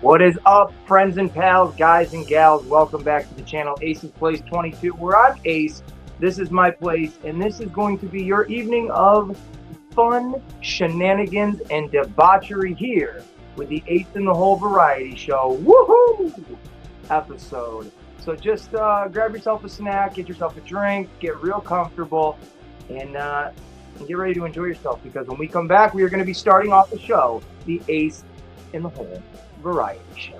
What is up, friends and pals, guys and gals? Welcome back to the channel Ace's Place 22, where I'm Ace. This is my place, and this is going to be your evening of fun, shenanigans, and debauchery here with the Ace in the Hole variety show woohoo episode. So just grab yourself a snack, get yourself a drink, get real comfortable, and get ready to enjoy yourself, because when we come back, we are going to be starting off the show, the Ace in the Hole variety show.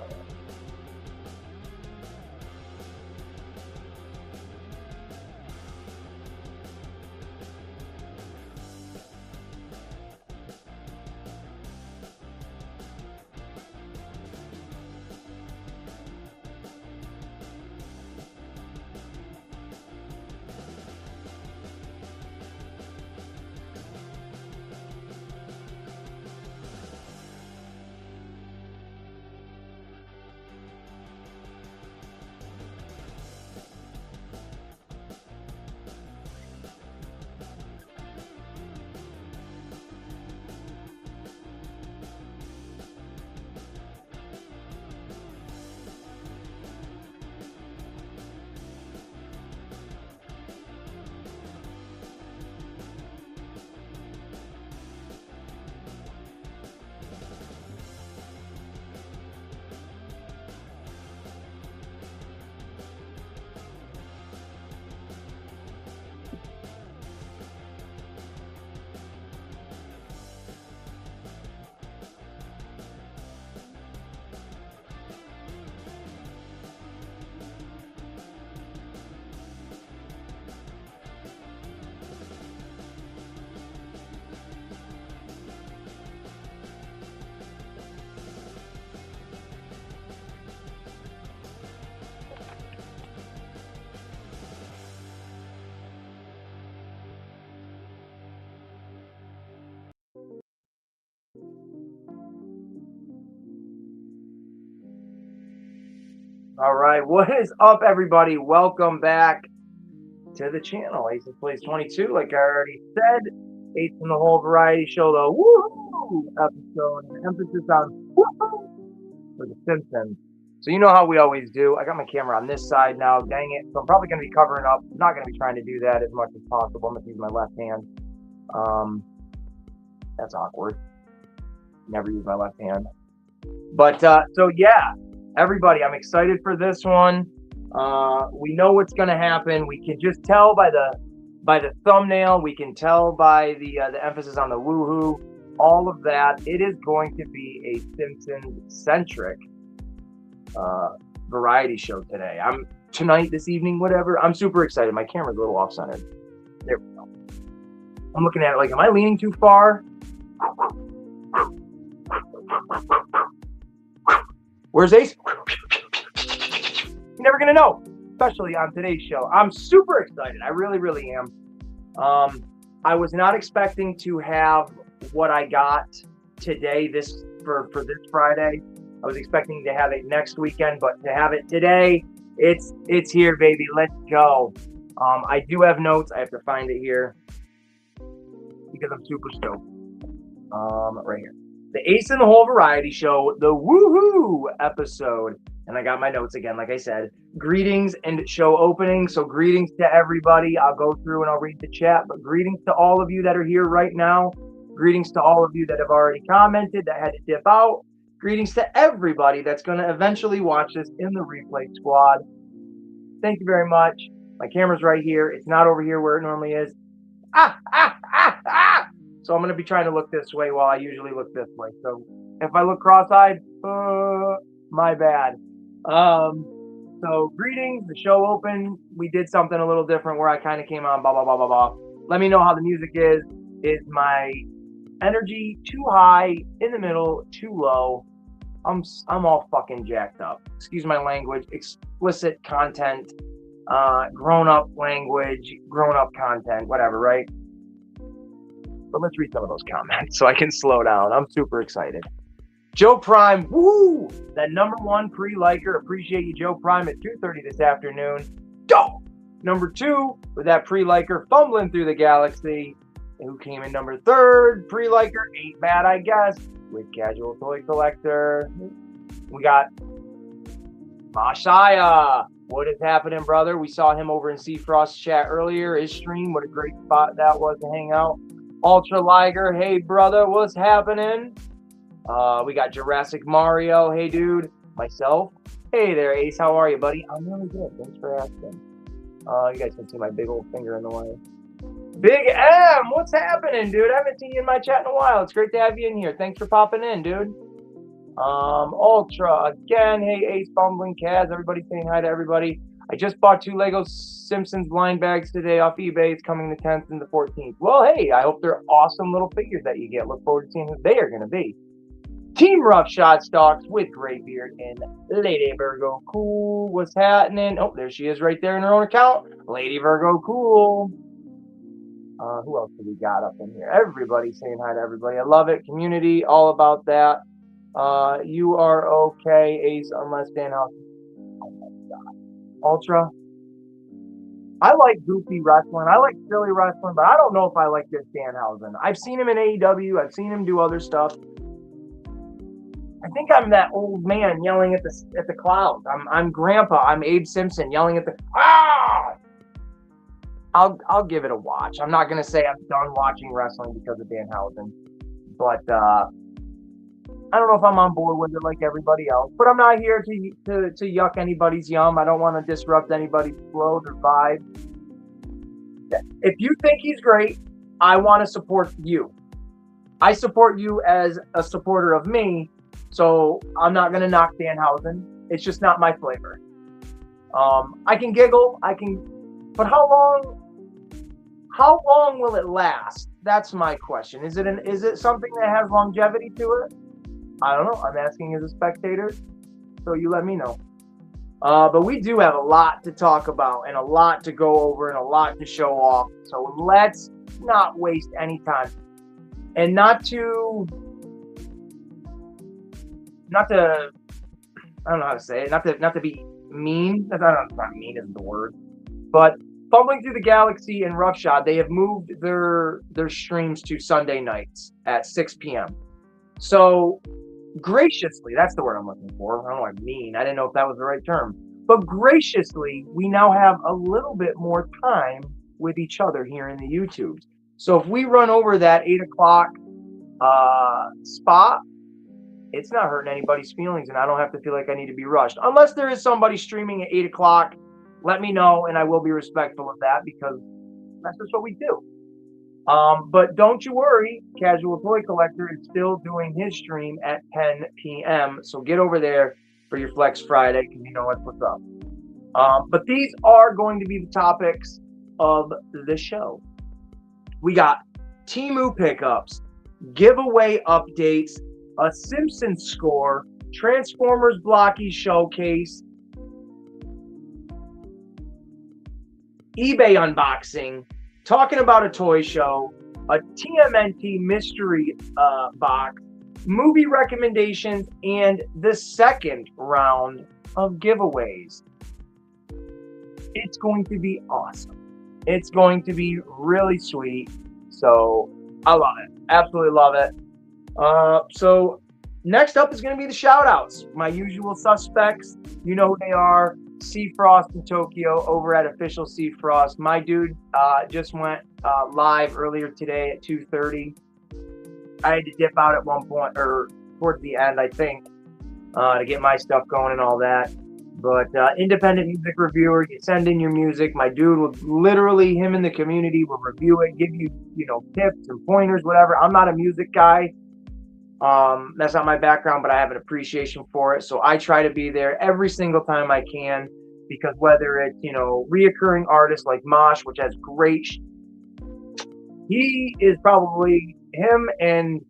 All right, what is up, everybody? Welcome back to the channel, Ace's Place 22. Like I already said, Ace in the Hole variety show, the woohoo episode, and emphasis on woohoo for the Simpsons. So you know how we always do. I got my camera on this side now, dang it. So I'm probably going to be covering up. I'm not going to be trying to do that as much as possible. I'm going to use my left hand. That's awkward. Never use my left hand. But so yeah. Everybody, I'm excited for this one. We know what's going to happen. We can just tell by the thumbnail. We can tell by the emphasis on the woohoo. All of that. It is going to be a Simpsons-centric variety show today. Tonight, this evening, whatever. I'm super excited. My camera's a little off-centered. There we go. I'm looking at it like, am I leaning too far? Where's Ace? You're never going to know, especially on today's show. I'm super excited. I really, really am. I was not expecting to have what I got today for this Friday. I was expecting to have it next weekend, but to have it today, it's here, baby. Let's go. I do have notes. I have to find it here because I'm super stoked. Right here. The Ace in the Hole variety show, the woohoo episode. And I got my notes again, like I said. Greetings and show opening. So greetings to everybody. I'll go through and I'll read the chat. But greetings to all of you that are here right now. Greetings to all of you that have already commented, that had to dip out. Greetings to everybody that's going to eventually watch this in the replay squad. Thank you very much. My camera's right here. It's not over here where it normally is. So I'm going to be trying to look this way while I usually look this way. So if I look cross-eyed, my bad. So greetings, the show open. We did something a little different where I kind of came on, blah, blah, blah, blah, blah. Let me know how the music is. Is my energy too high, in the middle, too low? I'm all fucking jacked up. Excuse my language. Explicit content, grown-up language, grown-up content, whatever, right? But let's read some of those comments so I can slow down. I'm super excited. Joe Prime, woo! That #1 pre-liker. Appreciate you, Joe Prime, at 2:30 this afternoon. Dope! #2, with that pre-liker fumbling through the galaxy. Who came in #3? Pre-liker, ain't bad, I guess. With Casual Toy Collector. We got Mashaya. What is happening, brother? We saw him over in Seafrost's chat earlier. His stream, what a great spot that was to hang out. Ultra Liger, hey, brother, what's happening? We got Jurassic Mario, hey, dude. Myself, hey there, Ace, how are you, buddy? I'm really good, thanks for asking. You guys can see my big old finger in the way. Big M, what's happening, dude? I haven't seen you in my chat in a while. It's great to have you in here. Thanks for popping in, dude. Ultra again. Hey, Ace, Bumbling Kaz. Everybody saying hi to everybody. I just bought 2 Lego Simpsons blind bags today off eBay. It's coming the 10th and the 14th. Well, hey, I hope they're awesome little figures that you get. Look forward to seeing who they are going to be. Team Rough Shot Stocks with Graybeard and Lady Virgo Cool. What's happening? Oh, there she is right there in her own account. Lady Virgo Cool. Who else do we got up in here? Everybody saying hi to everybody. I love it. Community, all about that. You are okay, Ace, unless Danhausen. Oh my God. Ultra. I like goofy wrestling. I like silly wrestling, but I don't know if I like this Danhausen. I've seen him in AEW. I've seen him do other stuff. I think I'm that old man yelling at the clouds. I'm Grandpa. I'm Abe Simpson yelling at the I'll give it a watch. I'm not gonna say I'm done watching wrestling because of Danhausen, but I don't know if I'm on board with it like everybody else. But I'm not here to yuck anybody's yum. I don't want to disrupt anybody's flow or vibe. If you think he's great, I want to support you. I support you as a supporter of me. So I'm not going to knock Danhausen. It's just not my flavor. I can giggle. But how long will it last? That's my question. Is it something that has longevity to it? I don't know. I'm asking as a spectator. So you let me know. But we do have a lot to talk about and a lot to go over and a lot to show off. So let's not waste any time. And not to I don't know how to say it, not to be mean. I don't know, not mean isn't the word. But Fumbling Through the Galaxy and Roughshod, they have moved their streams to Sunday nights at 6 p.m. So graciously, that's the word I'm looking for. I don't know what I mean. I didn't know if that was the right term. But graciously, we now have a little bit more time with each other here in the YouTubes. So if we run over that 8 o'clock spot, it's not hurting anybody's feelings, and I don't have to feel like I need to be rushed. Unless there is somebody streaming at 8 o'clock, let me know, and I will be respectful of that because that's just what we do. But don't you worry, Casual Toy Collector is still doing his stream at 10 p.m. So get over there for your Flex Friday because you know what's up. But these are going to be the topics of the show. We got Temu pickups, giveaway updates, a Simpsons score, Transformers Blocky showcase, eBay unboxing, talking about a toy show, a TMNT mystery box, movie recommendations, and the second round of giveaways. It's going to be awesome. It's going to be really sweet. So I love it. Absolutely love it. So next up is going to be the shout outs. My usual suspects. You know who they are. Seafrost in Tokyo over at Official Seafrost. My dude just went live earlier today at 2:30. I had to dip out at one point, or towards the end, I think, to get my stuff going and all that. But independent music reviewer, you send in your music. My dude will literally, him in the community will review it, give you, tips and pointers, whatever. I'm not a music guy. That's not my background, but I have an appreciation for it. So I try to be there every single time I can, because whether it's, reoccurring artists like Mosh, which has great, he is probably, him and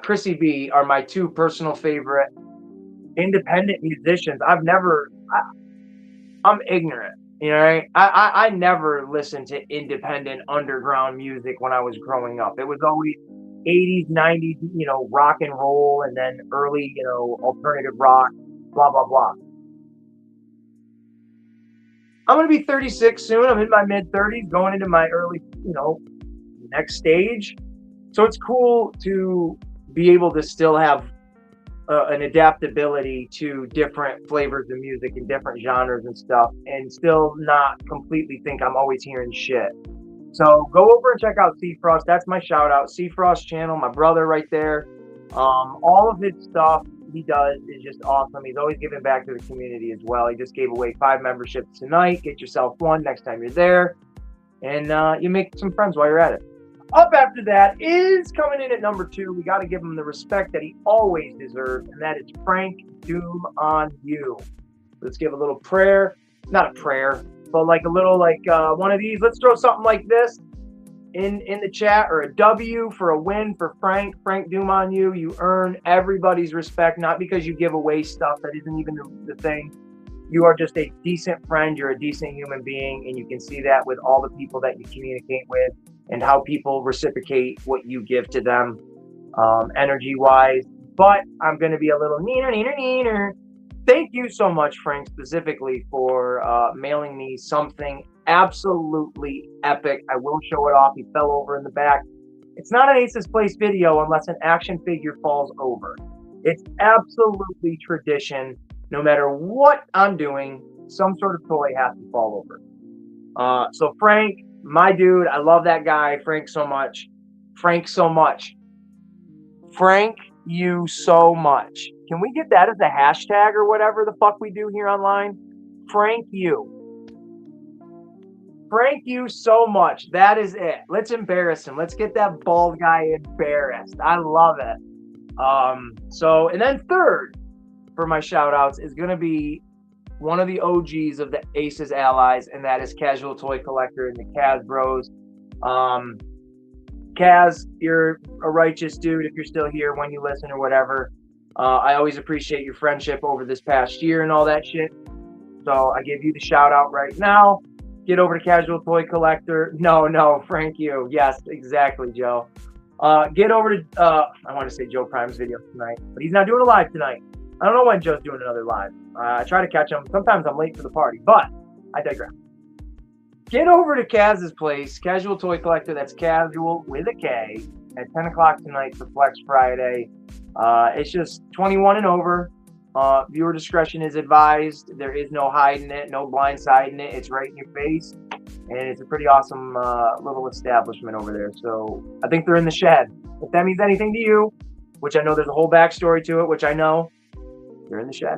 Chrissy B are my two personal favorite independent musicians. I'm ignorant, right? I never listened to independent underground music when I was growing up. It was always 80s, 90s, rock and roll, and then early, alternative rock, blah, blah, blah. I'm going to be 36 soon. I'm in my mid-30s, going into my early, next stage. So it's cool to be able to still have an adaptability to different flavors of music and different genres and stuff, and still not completely think I'm always hearing shit. So go over and check out Frost. That's my shout out. Frost channel, my brother right there. All of his stuff he does is just awesome. He's always giving back to the community as well. He just gave away 5 memberships tonight. Get yourself one next time you're there, and you make some friends while you're at it. Up after that is coming in at number 2. We got to give him the respect that he always deserves, and that is Frank Doom on You. Let's give a little prayer. Not a prayer, but like a little one of these. Let's throw something like this in the chat, or a W for a win for Frank Doom on You. You earn everybody's respect, not because you give away stuff that isn't even the thing. You are just a decent friend. You're a decent human being, and you can see that with all the people that you communicate with and how people reciprocate what you give to them, energy-wise. But I'm going to be a little neener. Thank you so much, Frank, specifically for mailing me something absolutely epic. I will show it off. He fell over in the back. It's not an Ace's Place video unless an action figure falls over. It's absolutely tradition. No matter what I'm doing, some sort of toy has to fall over. So Frank, my dude, I love that guy. Frank so much. Frank, you so much. Can we get that as a hashtag or whatever the fuck we do here online? Frank, you so much. That is it. Let's embarrass him. Let's get that bald guy embarrassed. I love it. And then third for my shout outs is going to be one of the OGs of the Aces allies, and that is Casual Toy Collector and the Kaz Bros. Kaz, you're a righteous dude if you're still here when you listen or whatever. I always appreciate your friendship over this past year and all that shit. So I give you the shout out right now. Get over to Casual Toy Collector. No, Frank, you. Yes, exactly, Joe. Get over to, I want to say Joe Prime's video tonight, but he's not doing a live tonight. I don't know when Joe's doing another live. I try to catch him. Sometimes I'm late for the party, but I digress. Get over to Kaz's place, Casual Toy Collector. That's Casual with a K, at 10 o'clock tonight for Flex Friday. It's just 21 and over. Viewer discretion is advised. There is no hiding it, no blindsiding it. It's right in your face, and it's a pretty awesome little establishment over there. So I think they're in the shed. If that means anything to you, which I know there's a whole backstory to it, which I know, they're in the shed.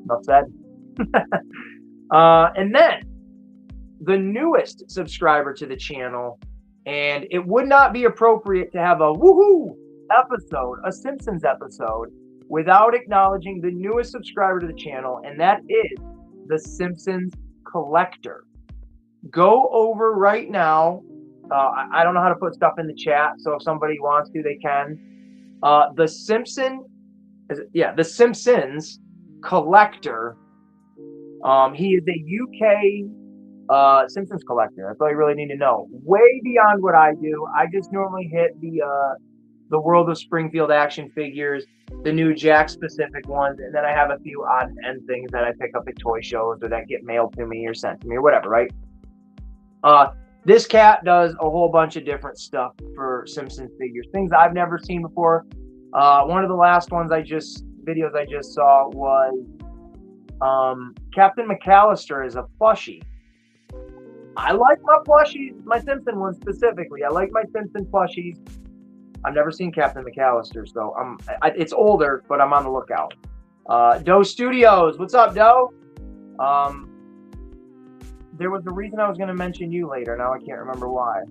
Enough said. And then the newest subscriber to the channel, and it would not be appropriate to have a woohoo episode, a Simpsons episode, without acknowledging the newest subscriber to the channel, and that is the Simpsons Collector. Go over right now. I don't know how to put stuff in the chat, so if somebody wants to, they can. The Simpsons Collector. He is a UK Simpsons collector. That's all you really need to know. Way beyond what I do. I just normally hit the World of Springfield action figures, the new Jack specific ones, and then I have a few odd end things that I pick up at toy shows or that get mailed to me or sent to me or whatever, right? This cat does a whole bunch of different stuff for Simpsons figures, things I've never seen before. One of the last videos I just saw was Captain McAllister is a plushie. I like my plushies, my Simpson ones specifically. I like my Simpson plushies. I've never seen Captain McAllister, so it's older, but I'm on the lookout. Doe Studios, what's up, Doe? There was a reason I was going to mention you later. Now I can't remember why.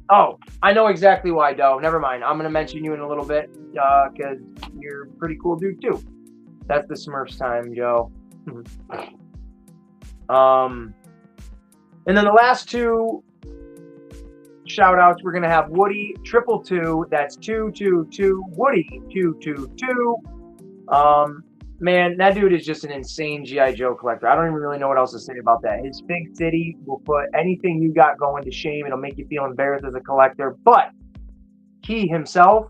Oh, I know exactly why, Doe. Never mind. I'm going to mention you in a little bit because you're a pretty cool dude, too. That's the Smurfs time, Joe. And then the last two shout outs, we're going to have Woody 222. That's 222. Woody 222. Man, that dude is just an insane G.I. Joe collector. I don't even really know what else to say about that. His Fig City will put anything you got going to shame. It'll make you feel embarrassed as a collector, but he himself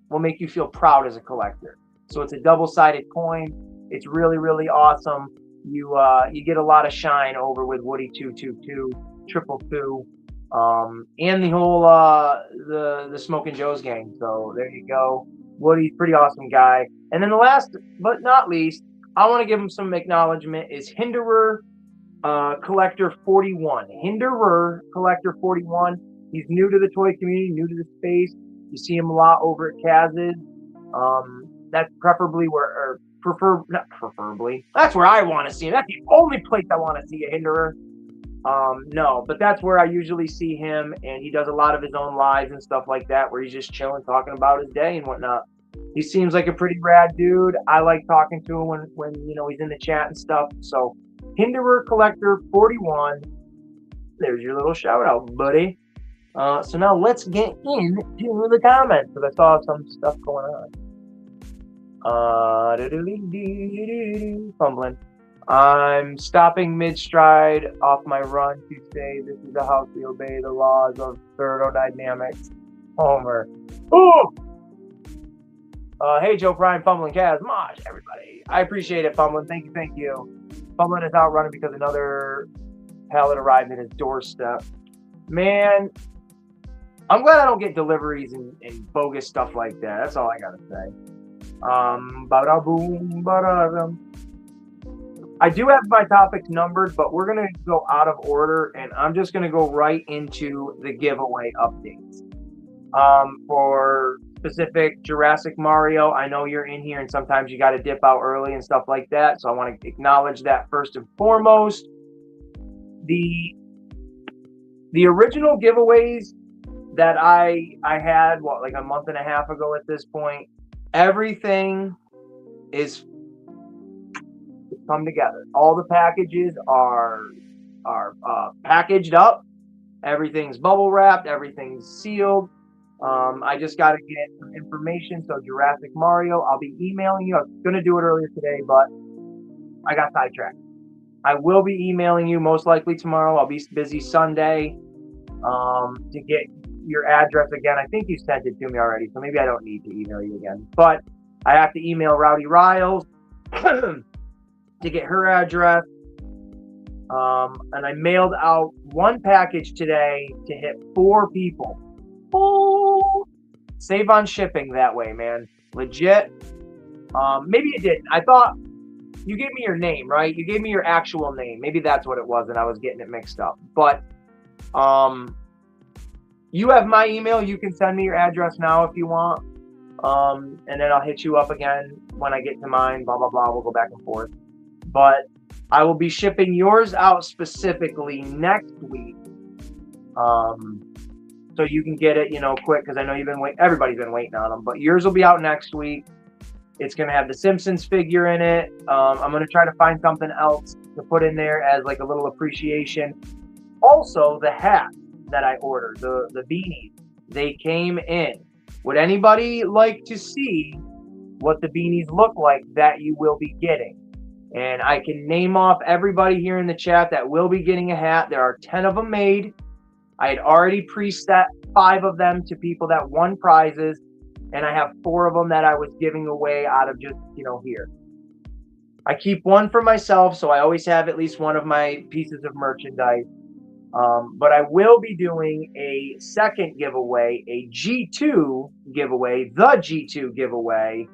will make you feel proud as a collector. So it's a double-sided coin. It's really, really awesome. You get a lot of shine over with Woody 222, 222, and the whole the Smokin' Joe's gang. So there you go. Woody's pretty awesome guy. And then the last but not least, I want to give him some acknowledgement is Hinderer Collector 41. Hinderer Collector 41. He's new to the toy community, new to the space. You see him a lot over at Kaz's. That's preferably not preferably. That's where I want to see him. That's the only place I want to see a Hinderer. No, but that's where I usually see him, and he does a lot of his own lives and stuff like that, where he's just chilling, talking about his day and whatnot. He seems like a pretty rad dude. I like talking to him when he's in the chat and stuff. So, Hinderer Collector 41. There's your little shout out, buddy. So now let's get into the comments because I saw some stuff going on. Fumbling. I'm stopping mid-stride off my run to say this is a house we obey the laws of thermodynamics. Homer. Ooh! Hey, Joe Prime, Fumbling Kaz, Mosh, everybody. I appreciate it, Fumbling. Thank you. Fumbling is out running because another pallet arrived at his doorstep. Man, I'm glad I don't get deliveries and bogus stuff like that. That's all I gotta say. Ba-da-boom, ba-da-dum. I do have my topics numbered, but we're going to go out of order, and I'm just going to go right into the giveaway updates. For specific Jurassic Mario, I know you're in here, and sometimes you got to dip out early and stuff like that, so I want to acknowledge that first and foremost. The original giveaways that I had, like a month and a half ago at this point, everything is come together. All the packages are packaged up. Everything's bubble wrapped. Everything's sealed. I just got to get some information. So Jurassic Mario, I'll be emailing you. I was going to do it earlier today, but I got sidetracked. I will be emailing you most likely tomorrow. I'll be busy Sunday to get your address again. I think you sent it to me already, so maybe I don't need to email you again. But I have to email Rowdy Riles to get her address. And I mailed out one package today to hit 4 people. Oh, save on shipping that way, man. Legit. Maybe it didn't. I thought you gave me your name, right? You gave me your actual name. Maybe that's what it was, and I was getting it mixed up. But you have my email. You can send me your address now if you want. And then I'll hit you up again when I get to mine. Blah, blah, blah. We'll go back and forth. But I will be shipping yours out specifically next week. So you can get it, quick, because I know everybody's been waiting on them. But yours will be out next week. It's going to have the Simpsons figure in it. I'm going to try to find something else to put in there as like a little appreciation. Also, the hat that I ordered, the beanies, they came in. Would anybody like to see what the beanies look like that you will be getting? And I can name off everybody here in the chat that will be getting a hat. There are 10 of them made. I had already preset 5 of them to people that won prizes. And I have 4 of them that I was giving away out of just, here. I keep one for myself, so I always have at least one of my pieces of merchandise. But I will be doing a second giveaway, a G2 giveaway, the G2 giveaway.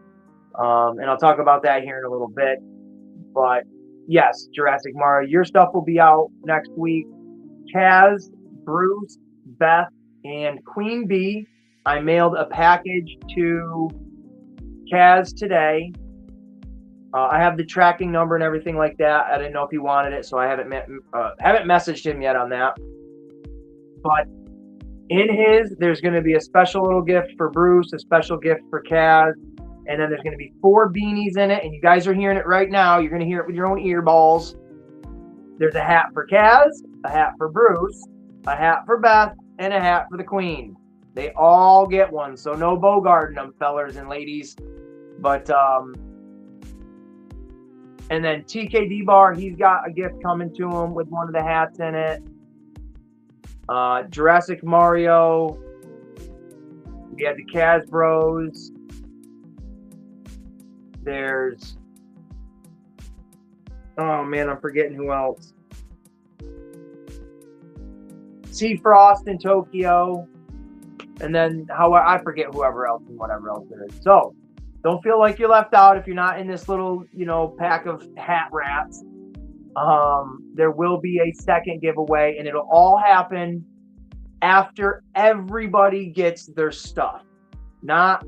And I'll talk about that here in a little bit. But yes, Jurassic Mario, your stuff will be out next week. Kaz, Bruce, Beth, and Queen Bee. I mailed a package to Kaz today. I have the tracking number and everything like that. I didn't know if he wanted it, so I haven't messaged him yet on that. But in there's going to be a special little gift for Bruce, a special gift for Kaz, and then there's going to be 4 beanies in it, and you guys are hearing it right now. You're going to hear it with your own earballs. There's a hat for Kaz, a hat for Bruce, a hat for Beth, and a hat for the Queen. They all get one, so no bogarting them, fellers and ladies. But and then TKD Bar, he's got a gift coming to him with one of the hats in it. Jurassic Mario. We had the Kaz Bros. There's, oh man, I'm forgetting who else. Sea Frost in Tokyo. And then I forget whoever else and whatever else there is. So don't feel like you're left out if you're not in this little, pack of hat rats. There will be a second giveaway, and it'll all happen after everybody gets their stuff. Not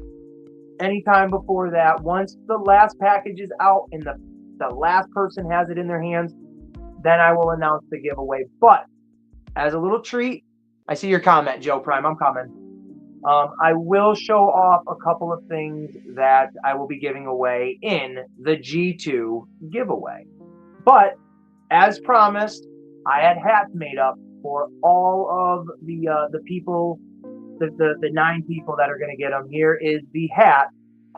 anytime before that. Once the last package is out and the last person has it in their hands, then I will announce the giveaway. But as a little treat, I see your comment, Joe Prime. I'm coming. I will show off a couple of things that I will be giving away in the G2 giveaway. But as promised, I had hats made up for all of the people, the 9 people that are going to get them. Here is the hat.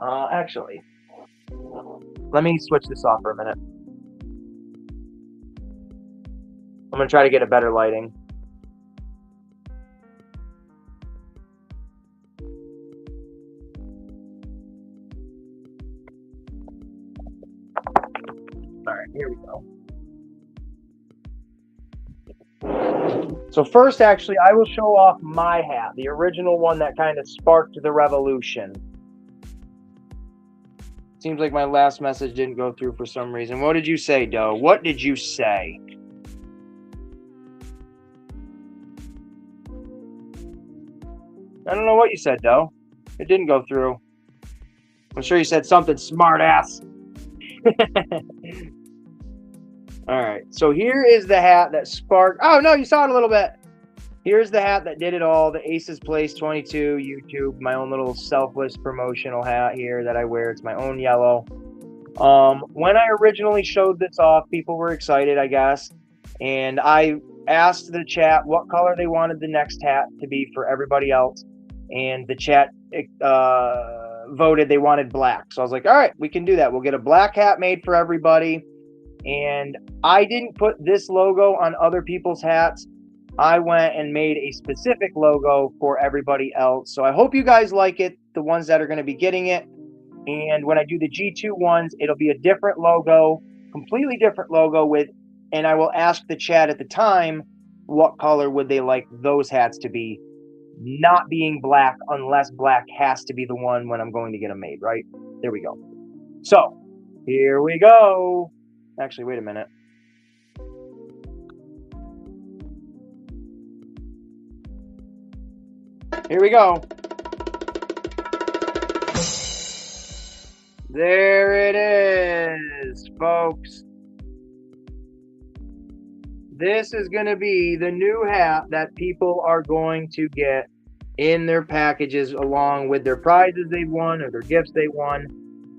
Actually, let me switch this off for a minute. I'm going to try to get a better lighting. All right, here we go. So first, actually, I will show off my hat, the original one that kind of sparked the revolution. Seems like my last message didn't go through for some reason. What did you say, Doe? What did you say? I don't know what you said, Doe. It didn't go through. I'm sure you said something smart ass. All right, so here is the hat that sparked. Oh, no, you saw it a little bit. Here's the hat that did it all, the Aces Place 22 YouTube, my own little selfless promotional hat here that I wear. It's my own yellow. When I originally showed this off, people were excited, I guess, and I asked the chat what color they wanted the next hat to be for everybody else, and the chat voted they wanted black. So I was like, all right, we can do that. We'll get a black hat made for everybody. And I didn't put this logo on other people's hats. I went and made a specific logo for everybody else. So I hope you guys like it, the ones that are going to be getting it. And when I do the G2 ones, it'll be a different logo, completely different logo and I will ask the chat at the time, what color would they like those hats to be? Not being black, unless black has to be the one when I'm going to get them made, right? There we go. So here we go. Actually, wait a minute. Here we go. There it is, folks. This is going to be the new hat that people are going to get in their packages along with their prizes they won or their gifts they won.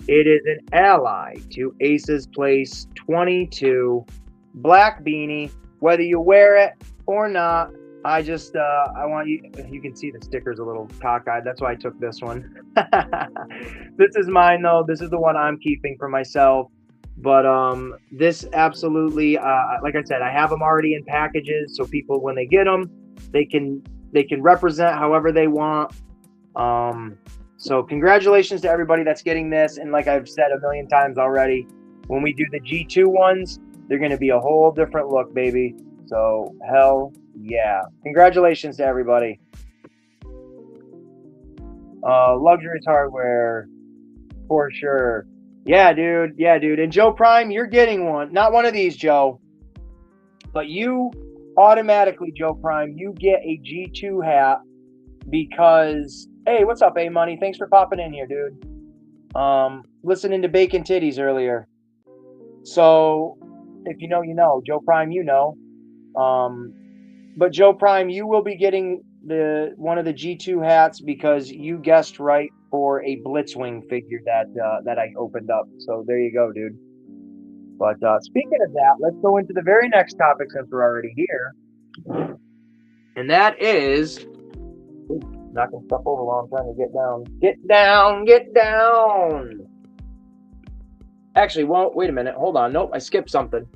It is an ally to Aces Place 22 black beanie. Whether you wear it or not, I want you can see the sticker's a little cockeyed. That's why I took this one. This is mine, though. This is the one I'm keeping for myself. But this absolutely, like I said, I have them already in packages, so people, when they get them, they can represent however they want. So congratulations to everybody that's getting this. And like I've said a million times already, when we do the G2 ones, they're going to be a whole different look, baby. So hell yeah. Congratulations to everybody. Luxurious hardware for sure. Yeah, dude. Yeah, dude. And Joe Prime, you're getting one. Not one of these, Joe. But you automatically, Joe Prime, you get a G2 hat because... Hey, what's up, A-Money? Thanks for popping in here, dude. Listening to Bacon Titties earlier. So, if you know, you know. Joe Prime, you know. But Joe Prime, you will be getting one of the G2 hats because you guessed right for a Blitzwing figure that I opened up. So there you go, dude. But speaking of that, let's go into the very next topic since we're already here. And that is... knocking stuff over while I'm trying to get down. Get down, get down. Actually, wait a minute. Hold on. Nope, I skipped something.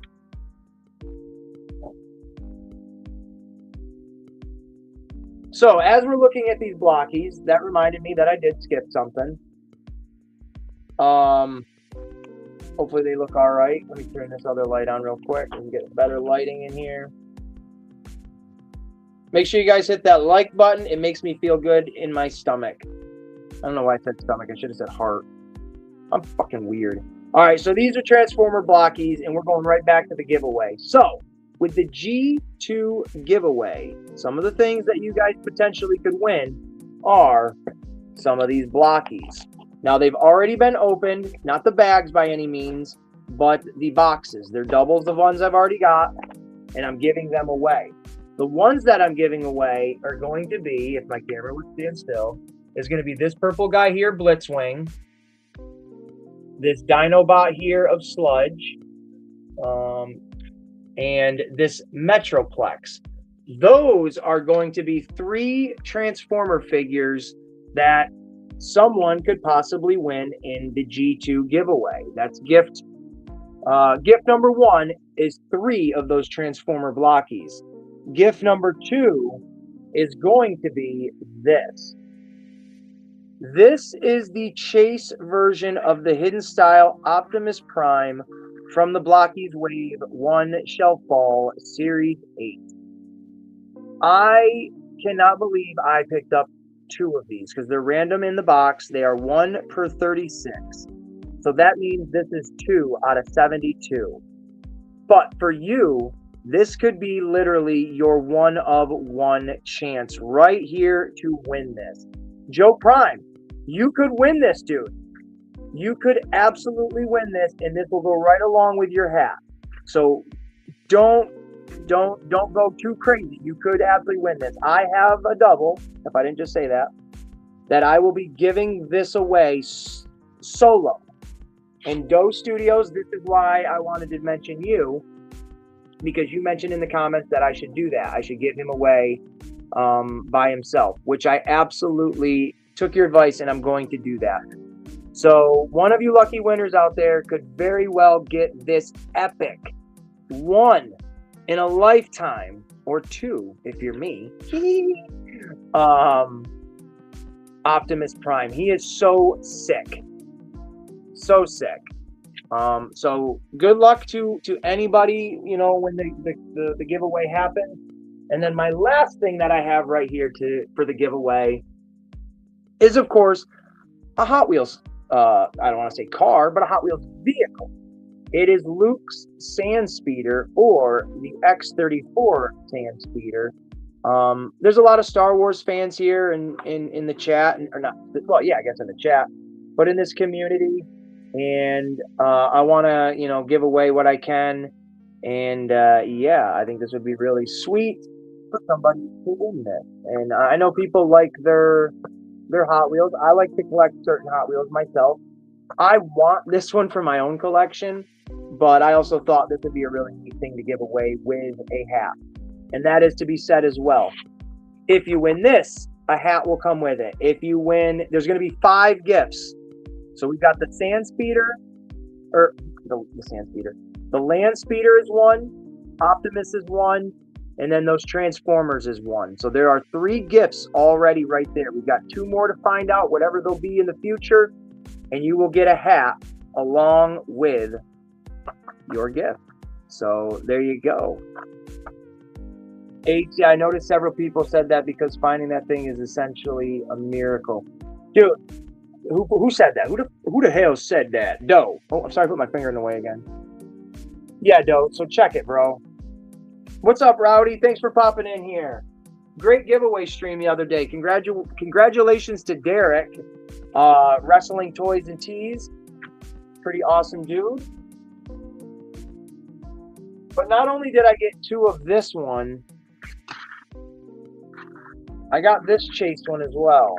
So, as we're looking at these blockies, that reminded me that I did skip something. Hopefully they look all right. Let me turn this other light on real quick and get better lighting in here. Make sure you guys hit that like button. It makes me feel good in my stomach. I don't know why I said stomach. I should have said heart. I'm fucking weird. All right, so these are Transformer blockies, and we're going right back to the giveaway. So, with the G2 giveaway, some of the things that you guys potentially could win are some of these blockies. Now, they've already been opened, not the bags by any means, but the boxes. They're doubles the ones I've already got, and I'm giving them away. The ones that I'm giving away are going to be, if my camera would stand still, is going to be this purple guy here, Blitzwing, this Dinobot here of Sludge, and this Metroplex. Those are going to be 3 Transformer figures that someone could possibly win in the G2 giveaway. That's gift. Gift number 1 is 3 of those Transformer blockies. Gift number 2 is going to be this. This is the chase version of the Hidden Style Optimus Prime from the Blockies Wave 1 Shelf Ball Series 8. I cannot believe I picked up 2 of these because they're random in the box. They are 1 per 36. So that means this is 2 out of 72. But for you, this could be literally your 1 of 1 chance right here to win this. Joe Prime, you could win this, dude. You could absolutely win this, and this will go right along with your hat. So don't go too crazy. You could absolutely win this. I have a double, if I didn't just say that I will be giving this away solo. And Doe Studios, this is why I wanted to mention you, because you mentioned in the comments that I should do that. I should give him away by himself, which I absolutely took your advice, and I'm going to do that. So one of you lucky winners out there could very well get this epic 1 in a lifetime, or 2 if you're me, Optimus Prime. He is so sick. So sick. So good luck to anybody, you know, when the giveaway happens. And then my last thing that I have right here for the giveaway is, of course, a Hot Wheels, I don't want to say car, but a Hot Wheels vehicle. It is Luke's Sand Speeder, or the X-34 Sand Speeder. There's a lot of Star Wars fans here in the chat, or not, well, yeah, I guess in the chat, but in this community. And I want to, you know, give away what I can. And yeah, I think this would be really sweet for somebody to win this. And I know people like their Hot Wheels. I like to collect certain Hot Wheels myself. I want this one for my own collection, but I also thought this would be a really neat thing to give away with a hat. And that is to be said as well. If you win this, a hat will come with it. If you win, there's going to be 5 gifts. So we've got the Sand Speeder, or the Sand Speeder. The Land Speeder is 1, Optimus is 1, and then those Transformers is 1. So there are 3 gifts already right there. We've got 2 more to find out, whatever they'll be in the future, and you will get a hat along with your gift. So there you go. Yeah, I noticed several people said that because finding that thing is essentially a miracle. Dude, who said that? Who the hell said that? Doe. Oh, I'm sorry, I put my finger in the way again. Yeah, Doe. So check it, bro. What's up, Rowdy? Thanks for popping in here. Great giveaway stream the other day. Congratulations to Derek. Wrestling Toys and Tees. Pretty awesome dude. But not only did I get 2 of this one, I got this chase one as well.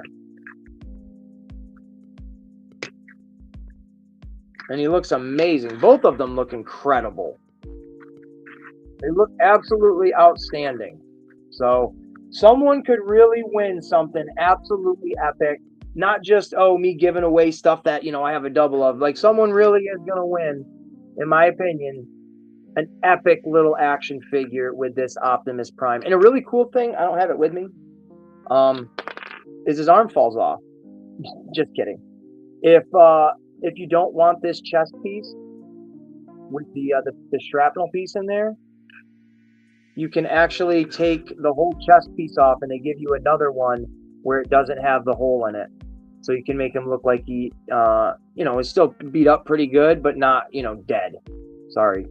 And he looks amazing. Both of them look incredible. They look absolutely outstanding. So someone could really win something absolutely epic. Not just, oh, me giving away stuff that, you know, I have a double of. Like, someone really is going to win, in my opinion, an epic little action figure with this Optimus Prime. And a really cool thing, I don't have it with me, is his arm falls off. Just kidding. If you don't want this chest piece with the shrapnel piece in there, you can actually take the whole chest piece off and they give you another one where it doesn't have the hole in it. So you can make him look like he, you know, is still beat up pretty good, but not, you know, dead. Sorry.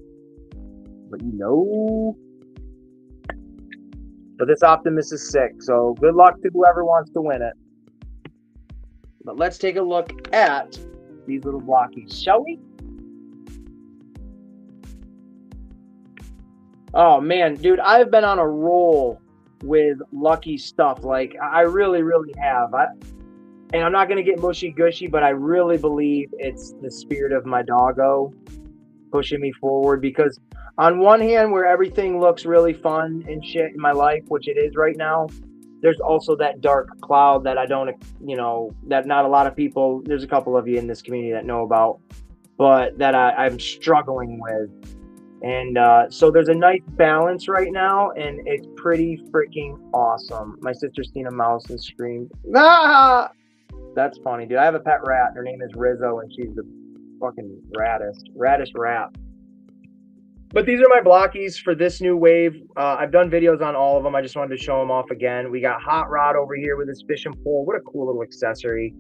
But you know. But this Optimus is sick, so good luck to whoever wants to win it. But let's take a look at these little blockies, shall we? Oh, man, dude, I've been on a roll with lucky stuff. Like, I really, really have. And I'm not going to get mushy-gushy, but I really believe it's the spirit of my doggo pushing me forward. Because on one hand, where everything looks really fun and shit in my life, which it is right now, there's also that dark cloud that I don't, you know, that not a lot of people, there's a couple of you in this community that know about, but that I'm struggling with. And so there's a nice balance right now, and it's pretty freaking awesome. My sister's seen a mouse and screamed, ah! That's funny, dude. I have a pet rat. Her name is Rizzo, and she's the fucking raddest rat. But these are my blockies for this new wave. I've done videos on all of them. I just wanted to show them off again. We got Hot Rod over here with his fishing pole. What a cool little accessory.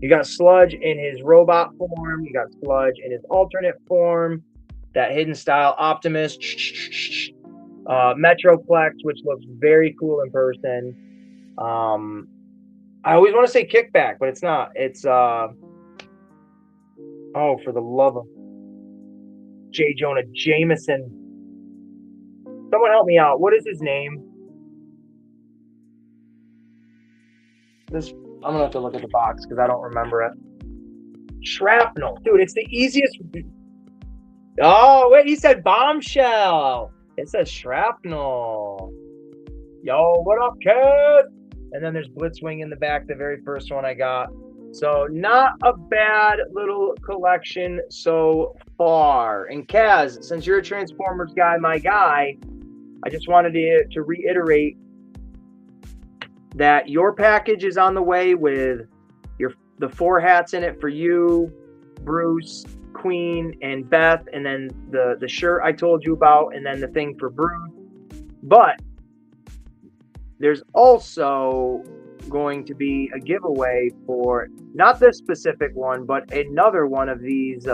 You got Sludge in his robot form. You got Sludge in his alternate form. That hidden style Optimus. Metroplex, which looks very cool in person. I always want to say Kickback, but it's not. It's, oh, for the love of J. Jonah Jameson. Someone help me out. What is his name? I'm going to have to look at the box because I don't remember it. Shrapnel. Dude, it's the easiest. Oh, wait, he said Bombshell. It says Shrapnel. Yo, what up, kid? And then there's Blitzwing in the back, the very first one I got. So not a bad little collection so far. And Kaz, since you're a Transformers guy, my guy, I just wanted to reiterate that your package is on the way with the 4 hats in it for you, Bruce, Queen, and Beth, and then the shirt I told you about, and then the thing for Bruce. But there's also going to be a giveaway for not this specific one, but another one of these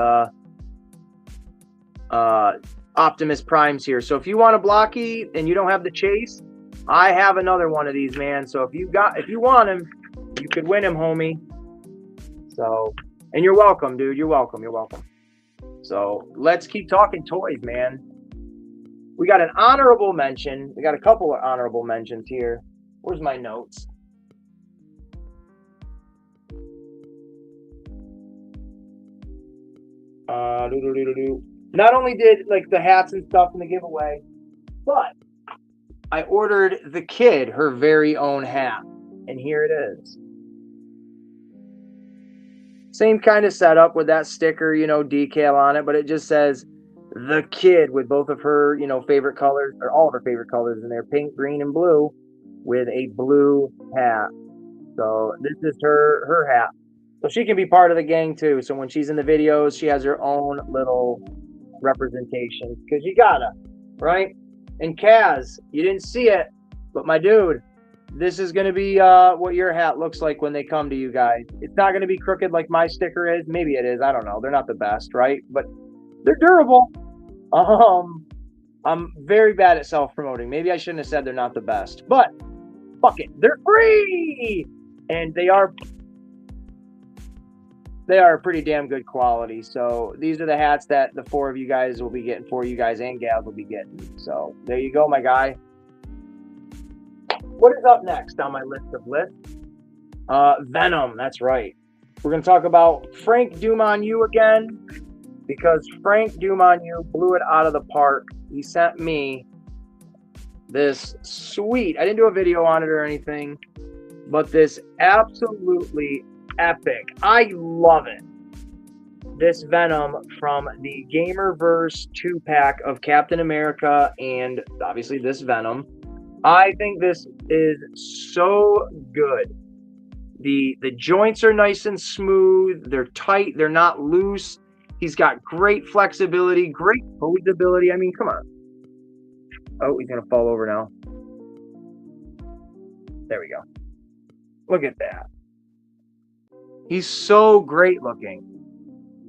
Optimus Primes here. So if you want a blocky and you don't have the chase, I have another one of these, man. So if you want him, you could win him, homie. So, and you're welcome, dude. You're welcome. You're welcome. So let's keep talking toys, man. We got an honorable mention. We got a couple of honorable mentions here. Where's my notes? Not only did like the hats and stuff in the giveaway, but I ordered the kid her very own hat, and here it is. Same kind of setup with that sticker, you know, decal on it, but it just says the kid with both of her, you know, favorite colors, or all of her favorite colors in there, pink, green, and blue, with a blue hat. So this is her hat. So she can be part of the gang too. So when she's in the videos, she has her own little representation, because you gotta, right? And Kaz, you didn't see it, but my dude, this is going to be what your hat looks like when they come to you guys. It's not going to be crooked like my sticker is. Maybe it is. I don't know. They're not the best, right? But they're durable. I'm very bad at self-promoting. Maybe I shouldn't have said they're not the best. But, fuck it. They're free! And they are pretty damn good quality. So these are the hats that the 4 of you guys will be getting. 4 of you guys and gals will be getting. So there you go, my guy. What is up next on my list of lists? Venom, that's right. We're going to talk about Frank Dumont again, because Frank Dumont blew it out of the park. He sent me this sweet, I didn't do a video on it or anything, but this absolutely epic, I love it, this Venom from the Gamerverse 2-pack of Captain America and obviously this Venom. I think this is so good. The joints are nice and smooth. They're tight. They're not loose. He's got great flexibility, great posability. I mean, come on. Oh, he's going to fall over now. There we go. Look at that. He's so great looking.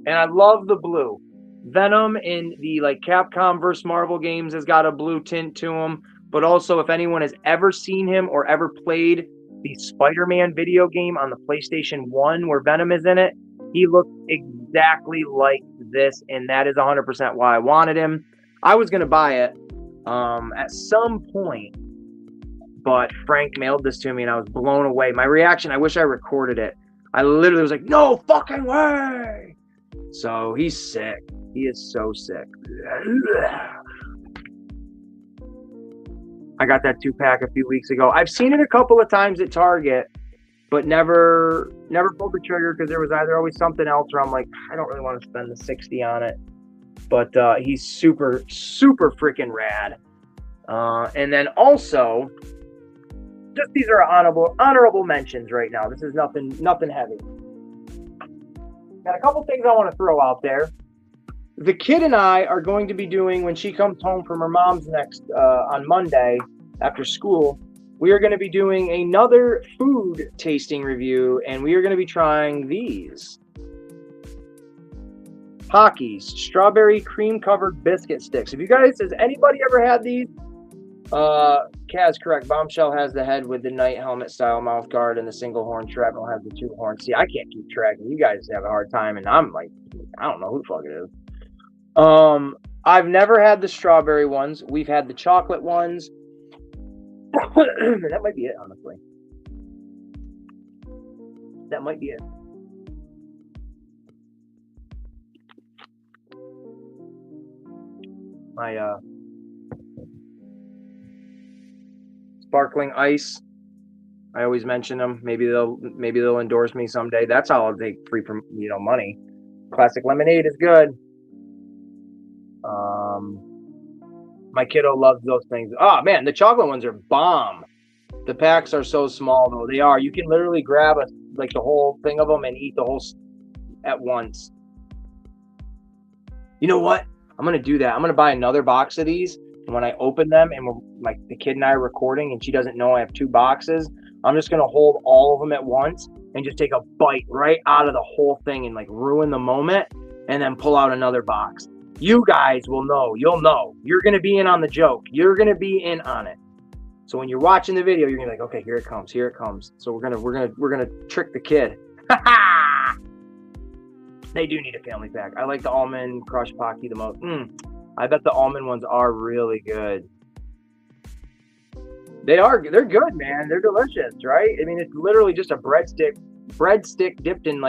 And I love the blue. Venom in the like Capcom vs. Marvel games has got a blue tint to him. But also, if anyone has ever seen him or ever played the Spider-Man video game on the PlayStation 1 where Venom is in it, he looks exactly like this. And that is 100% why I wanted him. I was going to buy it at some point. But Frank mailed this to me and I was blown away. My reaction, I wish I recorded it. I literally was like, no fucking way. So he's sick. He is so sick. I got that 2-pack a few weeks ago. I've seen it a couple of times at Target, but never pulled the trigger because there was either always something else or I'm like, I don't really want to spend the $60 on it. But he's super, super freaking rad. And then also, just these are honorable mentions right now. This is nothing heavy. Got a couple things I want to throw out there. The kid and I are going to be doing, when she comes home from her mom's next on Monday after school, we are going to be doing another food tasting review, and we are going to be trying these. Pockies, strawberry cream covered biscuit sticks. If you guys, has anybody ever had these? Kaz, correct. Bombshell has the head with the knight helmet style mouth guard, and the single horn. Shrapnel has the 2 horns. See, I can't keep track. You guys have a hard time, and I'm like, I don't know who the fuck it is. I've never had the strawberry ones. We've had the chocolate ones. That might be it, honestly. That might be it. My sparkling ice. I always mention them. Maybe they'll endorse me someday. That's how I'll take free from money. Classic lemonade is good. My kiddo loves those things. Oh man, the chocolate ones are bomb. The packs are so small though. They are. You can literally grab the whole thing of them and eat the whole at once. You know what? I'm gonna do that. I'm gonna buy another box of these, and when I open them, and the kid and I are recording, and she doesn't know I have 2 boxes, I'm just gonna hold all of them at once and just take a bite right out of the whole thing and ruin the moment, and then pull out another box. You guys will know. You'll know. You're gonna be in on the joke. You're gonna be in on it. So when you're watching the video, you're gonna be like, okay, here it comes. Here it comes. So we're gonna trick the kid. They do need a family pack. I like the almond crush Pocky the most. I bet the almond ones are really good. They're good, man. They're delicious, right? I mean, it's literally just a breadstick dipped in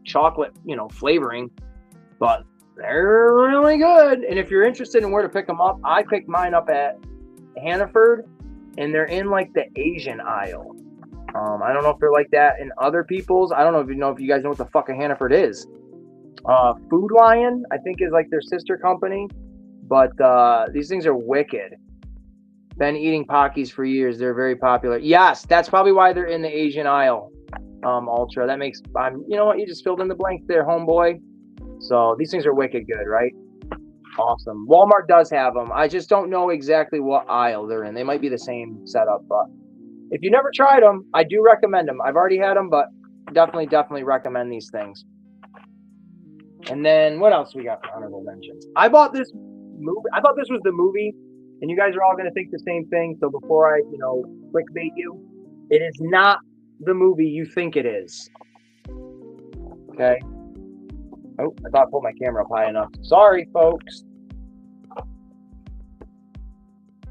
chocolate, flavoring, but they're really good. And if you're interested in where to pick them up, I picked mine up at Hannaford, and they're in the Asian aisle. I don't know if they're like that in other people's. I don't know if you guys know what the fuck a Hannaford is. Food Lion, I think, is their sister company, but these things are wicked. Been eating Pockies for years. They're very popular. Yes, that's probably why they're in the Asian aisle. Ultra. That makes you know what? You just filled in the blanks there, homeboy. So these things are wicked good, right? Awesome. Walmart does have them. I just don't know exactly what aisle they're in. They might be the same setup, but if you never tried them, I do recommend them. I've already had them, but definitely recommend these things. And then what else we got for honorable mentions? I bought this movie. I thought this was the movie, and you guys are all going to think the same thing. So before I, clickbait you, it is not the movie you think it is. Okay. Oh, I thought I pulled my camera up high enough. Sorry, folks.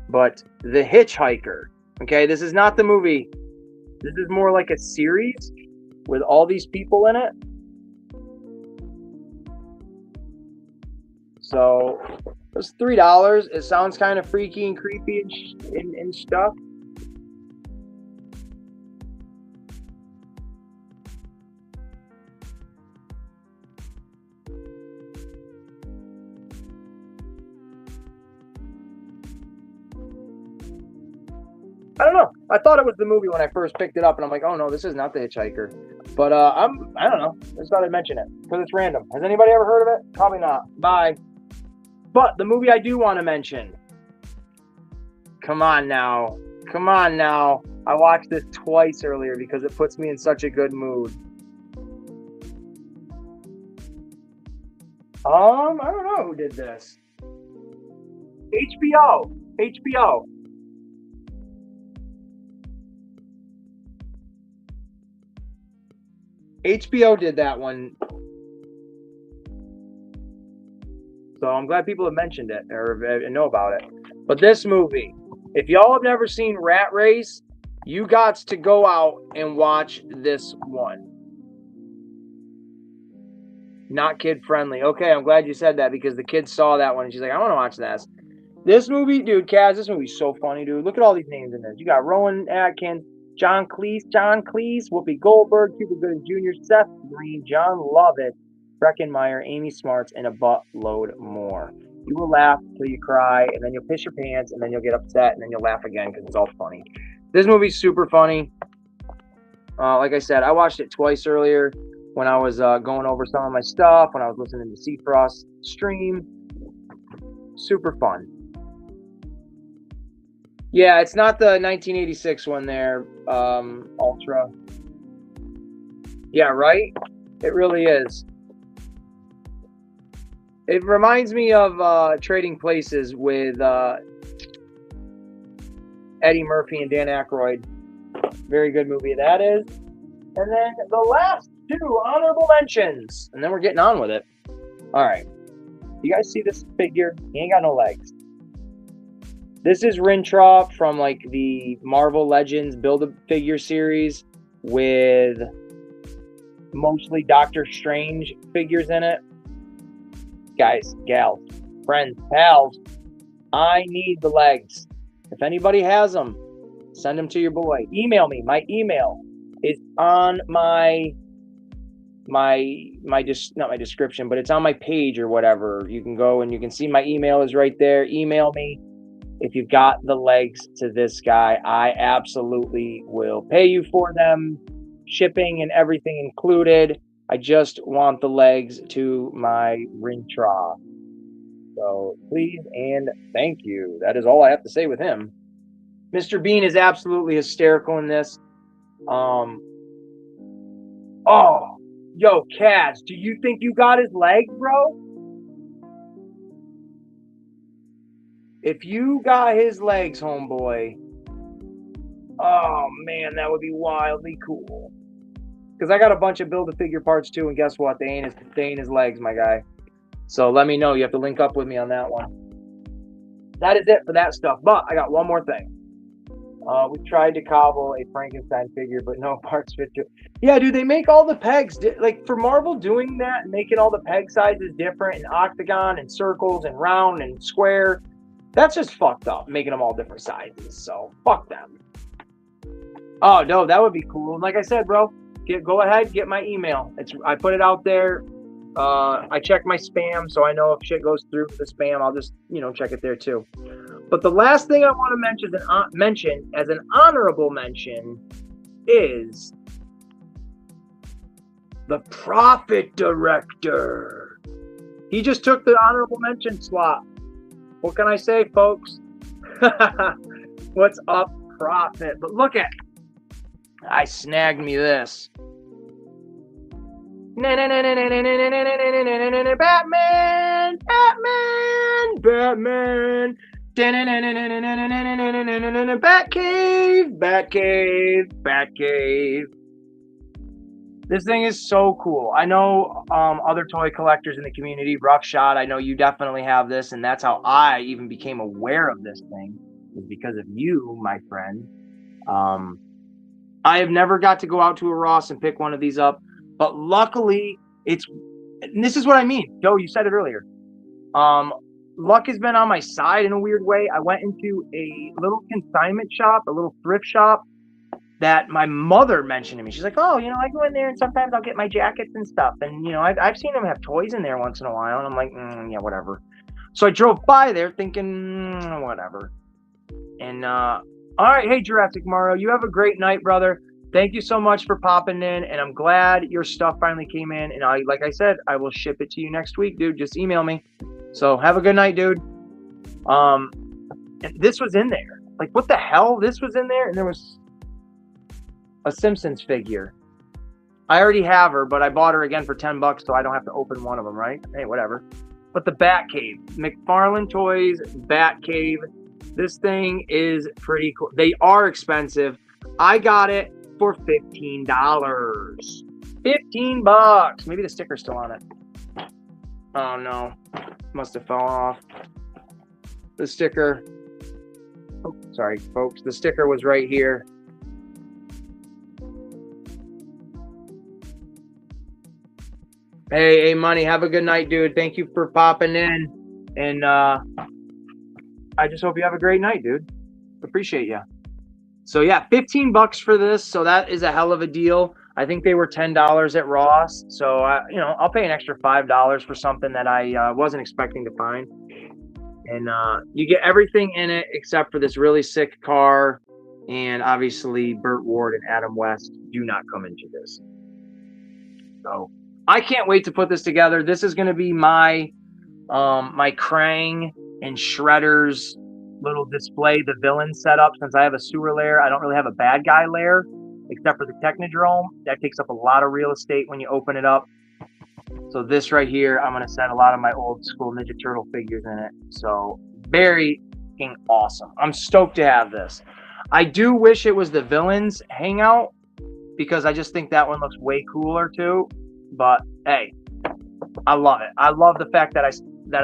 But The Hitchhiker. Okay, this is not the movie. This is more like a series with all these people in it. So it was $3. It sounds kind of freaky and creepy and stuff. I don't know. I thought it was the movie when I first picked it up, and I'm like, oh no, this is not The Hitchhiker. But I don't know. I just thought I'd mention it because it's random. Has anybody ever heard of it? Probably not. Bye. But the movie I do want to mention, Come on now. Come on now. I watched this twice earlier because it puts me in such a good mood. I don't know who did this. HBO. HBO. HBO did that one. So I'm glad people have mentioned it or know about it. But this movie, if y'all have never seen Rat Race, you got to go out and watch this one. Not kid friendly. Okay, I'm glad you said that because the kid saw that one and she's like, I want to watch this. This movie, dude, Kaz, this movie's so funny, dude. Look at all these names in this. You got Rowan Atkins, John Cleese, Whoopi Goldberg, Cuba Gooding Jr., Seth Green, John Lovett, Breckenmeyer, Amy Smarts, and a buttload more. You will laugh till you cry, and then you'll piss your pants, and then you'll get upset, and then you'll laugh again because it's all funny. This movie's super funny. Like I said, I watched it twice earlier when I was going over some of my stuff, when I was listening to Seafrost stream. Super fun. Yeah, it's not the 1986 one there, Ultra. Yeah, right? It really is. It reminds me of Trading Places with Eddie Murphy and Dan Aykroyd. Very good movie that is. And then the last two honorable mentions. And then we're getting on with it. All right. You guys see this figure? He ain't got no legs. This is Rintrah from like the Marvel Legends Build-A-Figure series with mostly Doctor Strange figures in it. Guys, gals, friends, pals, I need the legs. If anybody has them, send them to your boy. Email me. My email is on not my description, but it's on my page or whatever. You can go and you can see my email is right there. Email me if you've got the legs to this guy. I absolutely will pay you for them, shipping and everything included. I just want the legs to my Rintrah. So please and thank you. That is all I have to say with him. Mr. Bean is absolutely hysterical in this. Oh, yo, Kaz, do you think you got his legs, bro? If you got his legs, homeboy, oh man, that would be wildly cool. Because I got a bunch of Build-A-Figure parts too, and guess what? They ain't his legs, my guy. So let me know. You have to link up with me on that one. That is it for that stuff. But I got one more thing. We tried to cobble a Frankenstein figure, but no parts fit to. Yeah, dude, they make all the pegs like for Marvel doing that, making all the peg sizes different and octagon and circles and round and square. That's just fucked up, making them all different sizes. So fuck them. Oh no, that would be cool. And like I said, bro, go ahead, get my email. I put it out there. I check my spam, so I know if shit goes through the spam, I'll just check it there too. But the last thing I want to mention as an honorable mention is the Prophet Director. He just took the honorable mention slot. What can I say, folks? What's up, Prophet? But look at, I snagged me this. Batman, Batman. Batcave. This thing is so cool. I know other toy collectors in the community, Rough Shot, I know you definitely have this, and that's how I even became aware of this thing, is because of you, my friend. I have never got to go out to a Ross and pick one of these up, but luckily this is what I mean. Joe, you said it earlier. Luck has been on my side in a weird way. I went into a little consignment shop, a little thrift shop that my mother mentioned to me. She's like, oh, I go in there and sometimes I'll get my jackets and stuff. And, I've seen them have toys in there once in a while. And I'm like, yeah, whatever. So I drove by there thinking, whatever. And, all right. Hey, Jurassic Mario, you have a great night, brother. Thank you so much for popping in. And I'm glad your stuff finally came in. And like I said, I will ship it to you next week, dude. Just email me. So have a good night, dude. This was in there. Like, what the hell? This was in there, and there was a Simpsons figure. I already have her, but I bought her again for $10, so I don't have to open one of them, right? Hey, whatever. But the Batcave, McFarlane Toys Batcave. This thing is pretty cool. They are expensive. I got it for $15. $15. Maybe the sticker's still on it. Oh no, must have fell off. The sticker. Oh, sorry, folks. The sticker was right here. Hey, Money, have a good night, dude. Thank you for popping in. And I just hope you have a great night, dude. Appreciate you. So yeah, $15 for this. So that is a hell of a deal. I think they were $10 at Ross. So I'll pay an extra $5 for something that I wasn't expecting to find. And you get everything in it except for this really sick car. And obviously, Burt Ward and Adam West do not come into this. So I can't wait to put this together. This is going to be my my Krang and Shredder's little display, the villain setup. Since I have a sewer lair, I don't really have a bad guy lair, except for the Technodrome. That takes up a lot of real estate when you open it up. So this right here, I'm going to set a lot of my old school Ninja Turtle figures in it. So very fucking awesome. I'm stoked to have this. I do wish it was the Villains Hangout, because I just think that one looks way cooler too. But hey, I love it. I love the fact that I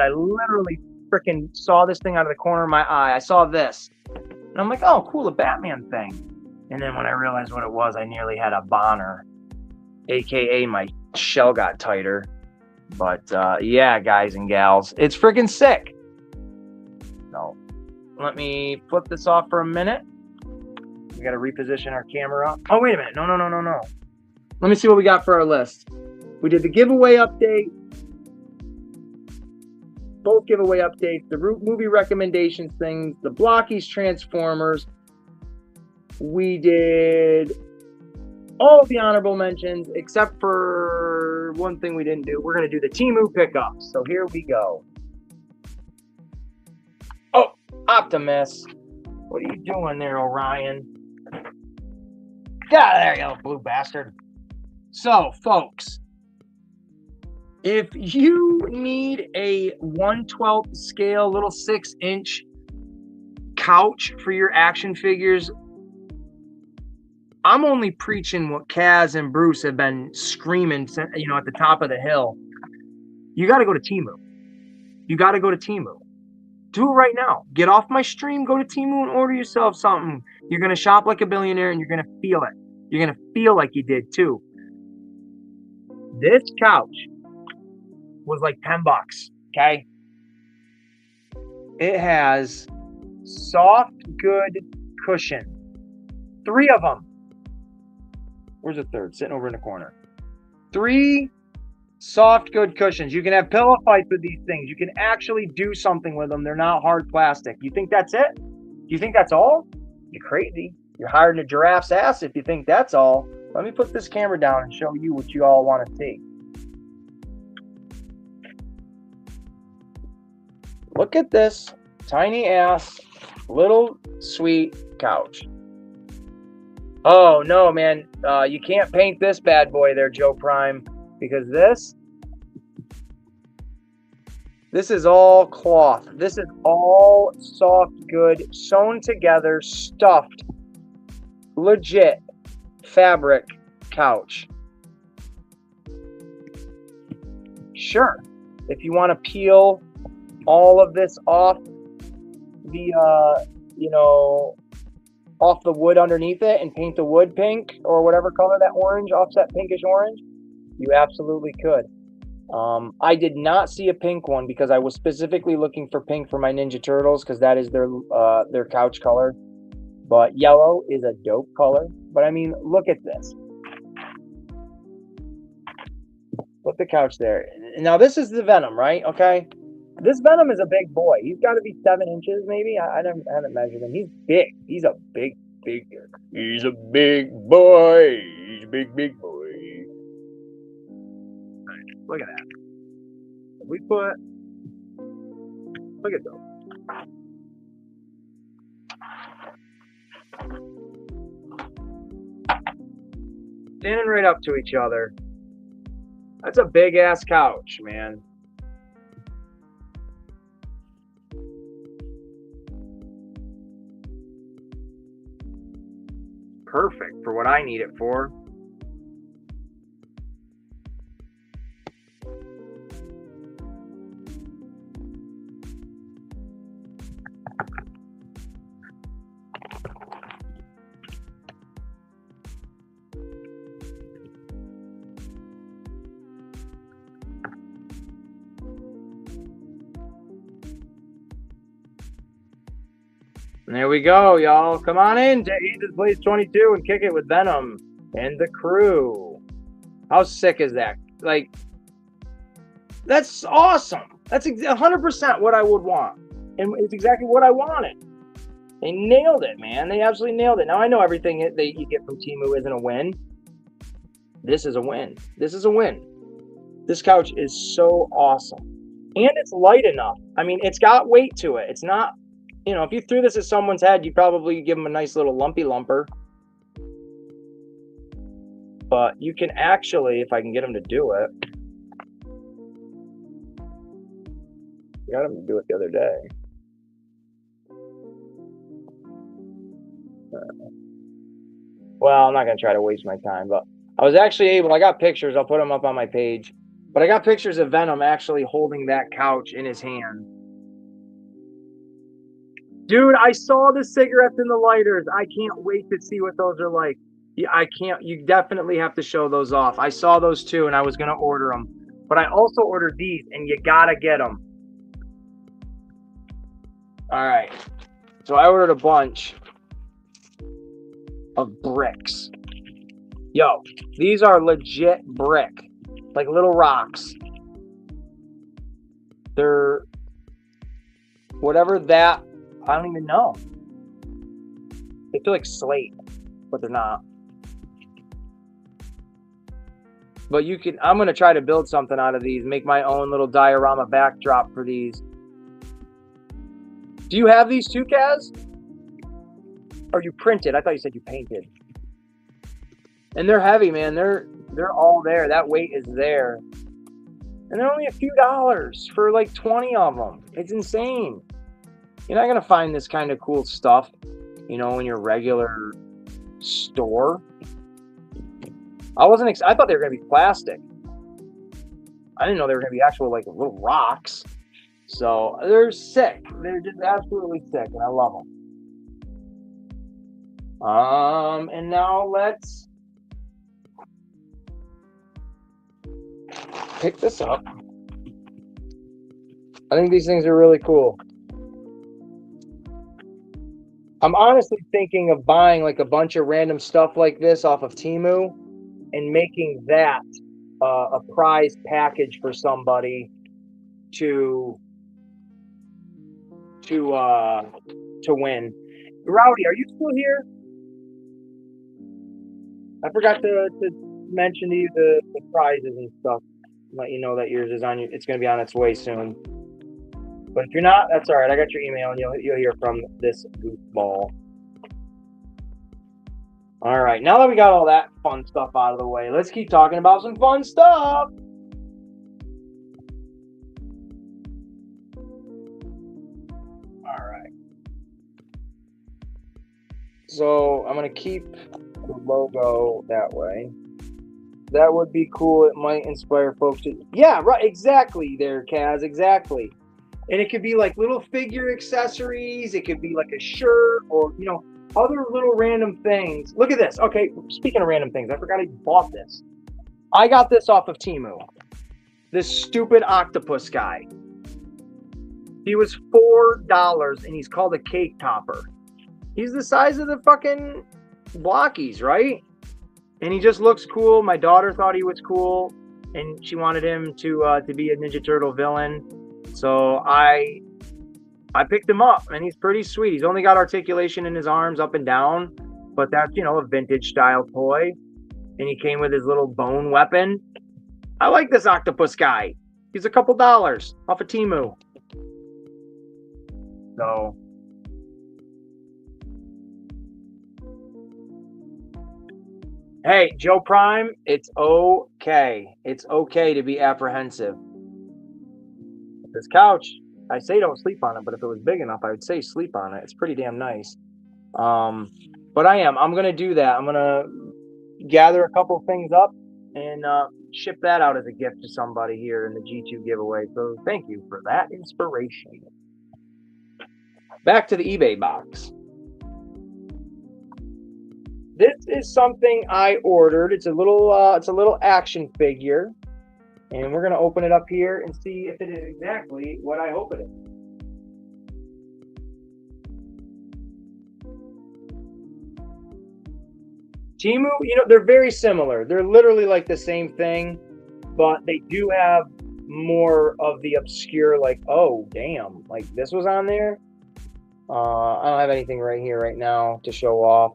literally freaking saw this thing out of the corner of my eye. I saw this, and I'm like, oh, cool, a Batman thing. And then when I realized what it was, I nearly had a Bonner, aka my shell got tighter. But yeah, guys and gals, it's freaking sick. So let me flip this off for a minute. We got to reposition our camera. Oh, wait a minute. No. Let me see what we got for our list. We did the giveaway update. Both giveaway updates. The movie recommendations things. The Blockies Transformers. We did all of the honorable mentions except for one thing we didn't do. We're going to do the Temu pickups. So here we go. Oh, Optimus. What are you doing there, Orion? Get out of there, you little blue bastard. So, folks, if you need a 1/12 scale, little 6-inch couch for your action figures, I'm only preaching what Kaz and Bruce have been screaming, at the top of the hill. You got to go to Temu. You got to go to Temu. Do it right now. Get off my stream, go to Temu and order yourself something. You're going to shop like a billionaire and you're going to feel it. You're going to feel like you did too. This couch was like $10, okay? It has soft, good cushion. 3 of them. Where's the third? Sitting over in the corner. 3 soft, good cushions. You can have pillow fights with these things. You can actually do something with them. They're not hard plastic. You think that's it? You think that's all? You're crazy. You're higher than a giraffe's ass if you think that's all. Let me put this camera down and show you what you all want to see. Look at this tiny ass little sweet couch. Oh no, man, you can't paint this bad boy there, Joe Prime, because this is all cloth. This is all soft, good, sewn together, stuffed, legit fabric couch. Sure, if you want to peel all of this off the off the wood underneath it and paint the wood pink or whatever color that orange, offset pinkish orange, you absolutely could. I did not see a pink one because I was specifically looking for pink for my Ninja Turtles because that is their couch color. But yellow is a dope color. But I mean, look at this. Put the couch there. Now this is the Venom, right? Okay. This Venom is a big boy. He's got to be 7 inches, maybe. I haven't measured him. He's big. He's a big figure. He's a big boy. He's a big boy. Right, look at that. Look at those. Standing right up to each other. That's a big ass couch, man. Perfect for what I need it for. And there we go, y'all. Come on in to Aces Plays 22 and kick it with Venom and the crew. How sick is that? Like, that's awesome. That's 100% what I would want. And it's exactly what I wanted. They nailed it, man. They absolutely nailed it. Now, I know everything that you get from Temu isn't a win. This is a win. This is a win. This couch is so awesome. And it's light enough. I mean, it's got weight to it. It's not, you know, if you threw this at someone's head, you'd probably give them a nice little lumpy lumper. But you can actually, if I can get them to do it. I got them to do it the other day. Well, I'm not going to try to waste my time, but I was actually able, I got pictures, I'll put them up on my page, but I got pictures of Venom actually holding that couch in his hand. Dude, I saw the cigarettes and the lighters. I can't wait to see what those are like. You definitely have to show those off. I saw those too, and I was going to order them, but I also ordered these, and you got to get them. All right, so I ordered a bunch of bricks. Yo, these are legit brick, like little rocks. They're whatever that, I don't even know. They feel like slate, but they're not. But you can, I'm going to try to build something out of these, make my own little diorama backdrop for these. Do you have these too, Kaz? Or you printed? I thought you said you painted. And they're heavy, man. They're all there. That weight is there. And they're only a few dollars for like 20 of them. It's insane. You're not going to find this kind of cool stuff, you know, in your regular store. I thought they were going to be plastic. I didn't know they were going to be actual like little rocks. So they're sick. They're just absolutely sick, and I love them. And now let's pick this up. I think these things are really cool. I'm honestly thinking of buying like a bunch of random stuff like this off of Temu and making that a prize package for somebody to win. Rowdy, are you still here? I forgot to mention to you the prizes and stuff. Let you know that yours is on. It's going to be on its way soon. But if you're not, that's all right. I got your email, and you'll hear from this goofball. All right, now that we got all that fun stuff out of the way, let's keep talking about some fun stuff. All right. So I'm going to keep the logo that way. That would be cool. It might inspire folks to... Yeah, right. Exactly there, Kaz. Exactly. And it could be like little figure accessories. It could be like a shirt or, you know, other little random things. Look at this. Okay, speaking of random things, I forgot I bought this. I got this off of Temu. This stupid octopus guy. He was $4 and he's called a cake topper. He's the size of the fucking blockies, right? And he just looks cool. My daughter thought he was cool, and she wanted him to be a Ninja Turtle villain. So I picked him up, and he's pretty sweet. He's only got articulation in his arms up and down, but that's, you know, a vintage style toy. And he came with his little bone weapon. I like this octopus guy. He's a couple dollars off of Temu. So Hey, Joe Prime, it's okay. It's okay to be apprehensive. This couch, I say don't sleep on it, but if it was big enough, I would say sleep on it. It's pretty damn nice. Um, but I'm gonna do that. I'm gonna gather a couple things up and ship that out as a gift to somebody here in the G2 giveaway. So thank you for that inspiration. Back to the eBay box. This is something I ordered. It's a little action figure, and we're gonna open it up here and see if it is exactly what I hope it is. Timu, they're very similar. They're literally like the same thing, but they do have more of the obscure, like, oh, damn, like this was on there. I don't have anything right here right now to show off,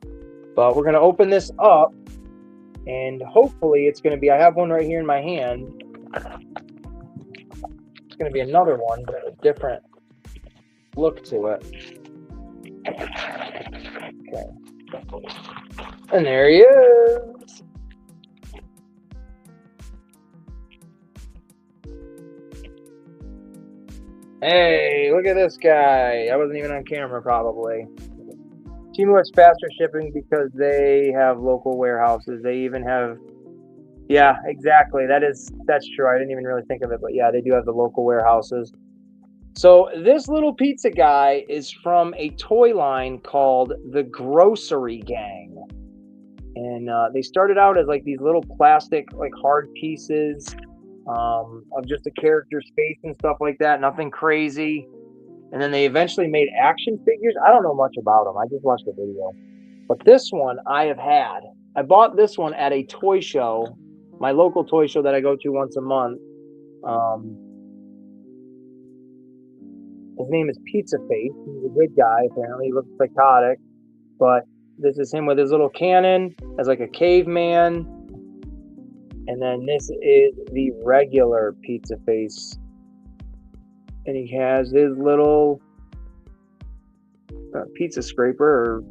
but we're going to open this up, and hopefully it's going to be, I have one right here in my hand. It's going to be another one, but a different look to it. Okay. And there he is. Hey, look at this guy. I wasn't even on camera, probably. Temu has faster shipping because they have local warehouses. They even have, yeah, exactly. That's true. I didn't even really think of it, but yeah, they do have the local warehouses. So this little pizza guy is from a toy line called the Grocery Gang. And they started out as like these little plastic, like hard pieces of just a character's face and stuff like that. Nothing crazy. And then they eventually made action figures. I don't know much about them. I just watched the video. But this one I have had. I bought this one at a toy show, my local toy show that I go to once a month. His name is Pizza Face. He's a good guy, apparently. He looks psychotic. But this is him with his little cannon as like a caveman. And then this is the regular Pizza Face. And he has his little pizza scraper.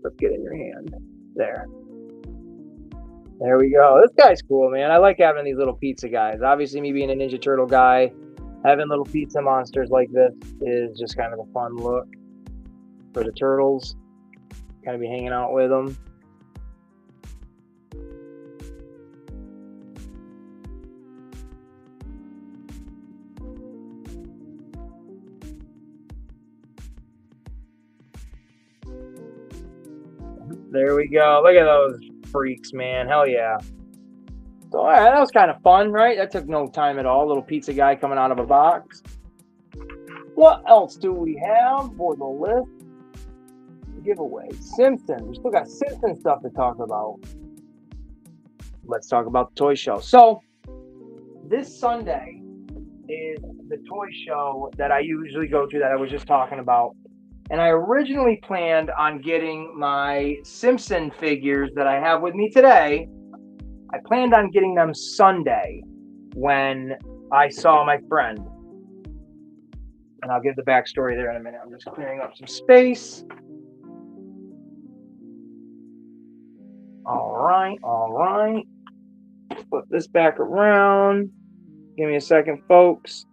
Let's get in your hand. There we go. This guy's cool, man. I like having these little pizza guys. Obviously, me being a Ninja Turtle guy, having little pizza monsters like this is just kind of a fun look for the turtles. Kind of be hanging out with them. There we go. Look at those freaks, man. Hell yeah. So, all right, that was kind of fun, right? That took no time at all. Little pizza guy coming out of a box. What else do we have for the list? Giveaway. Simpsons. We still got Simpsons stuff to talk about. Let's talk about the toy show. So, this Sunday is the toy show that I usually go to that I was just talking about. And I originally planned on getting my Simpson figures that I have with me today. I planned on getting them Sunday when I saw my friend. And I'll give the backstory there in a minute. I'm just clearing up some space. All right. Flip this back around. Give me a second, folks.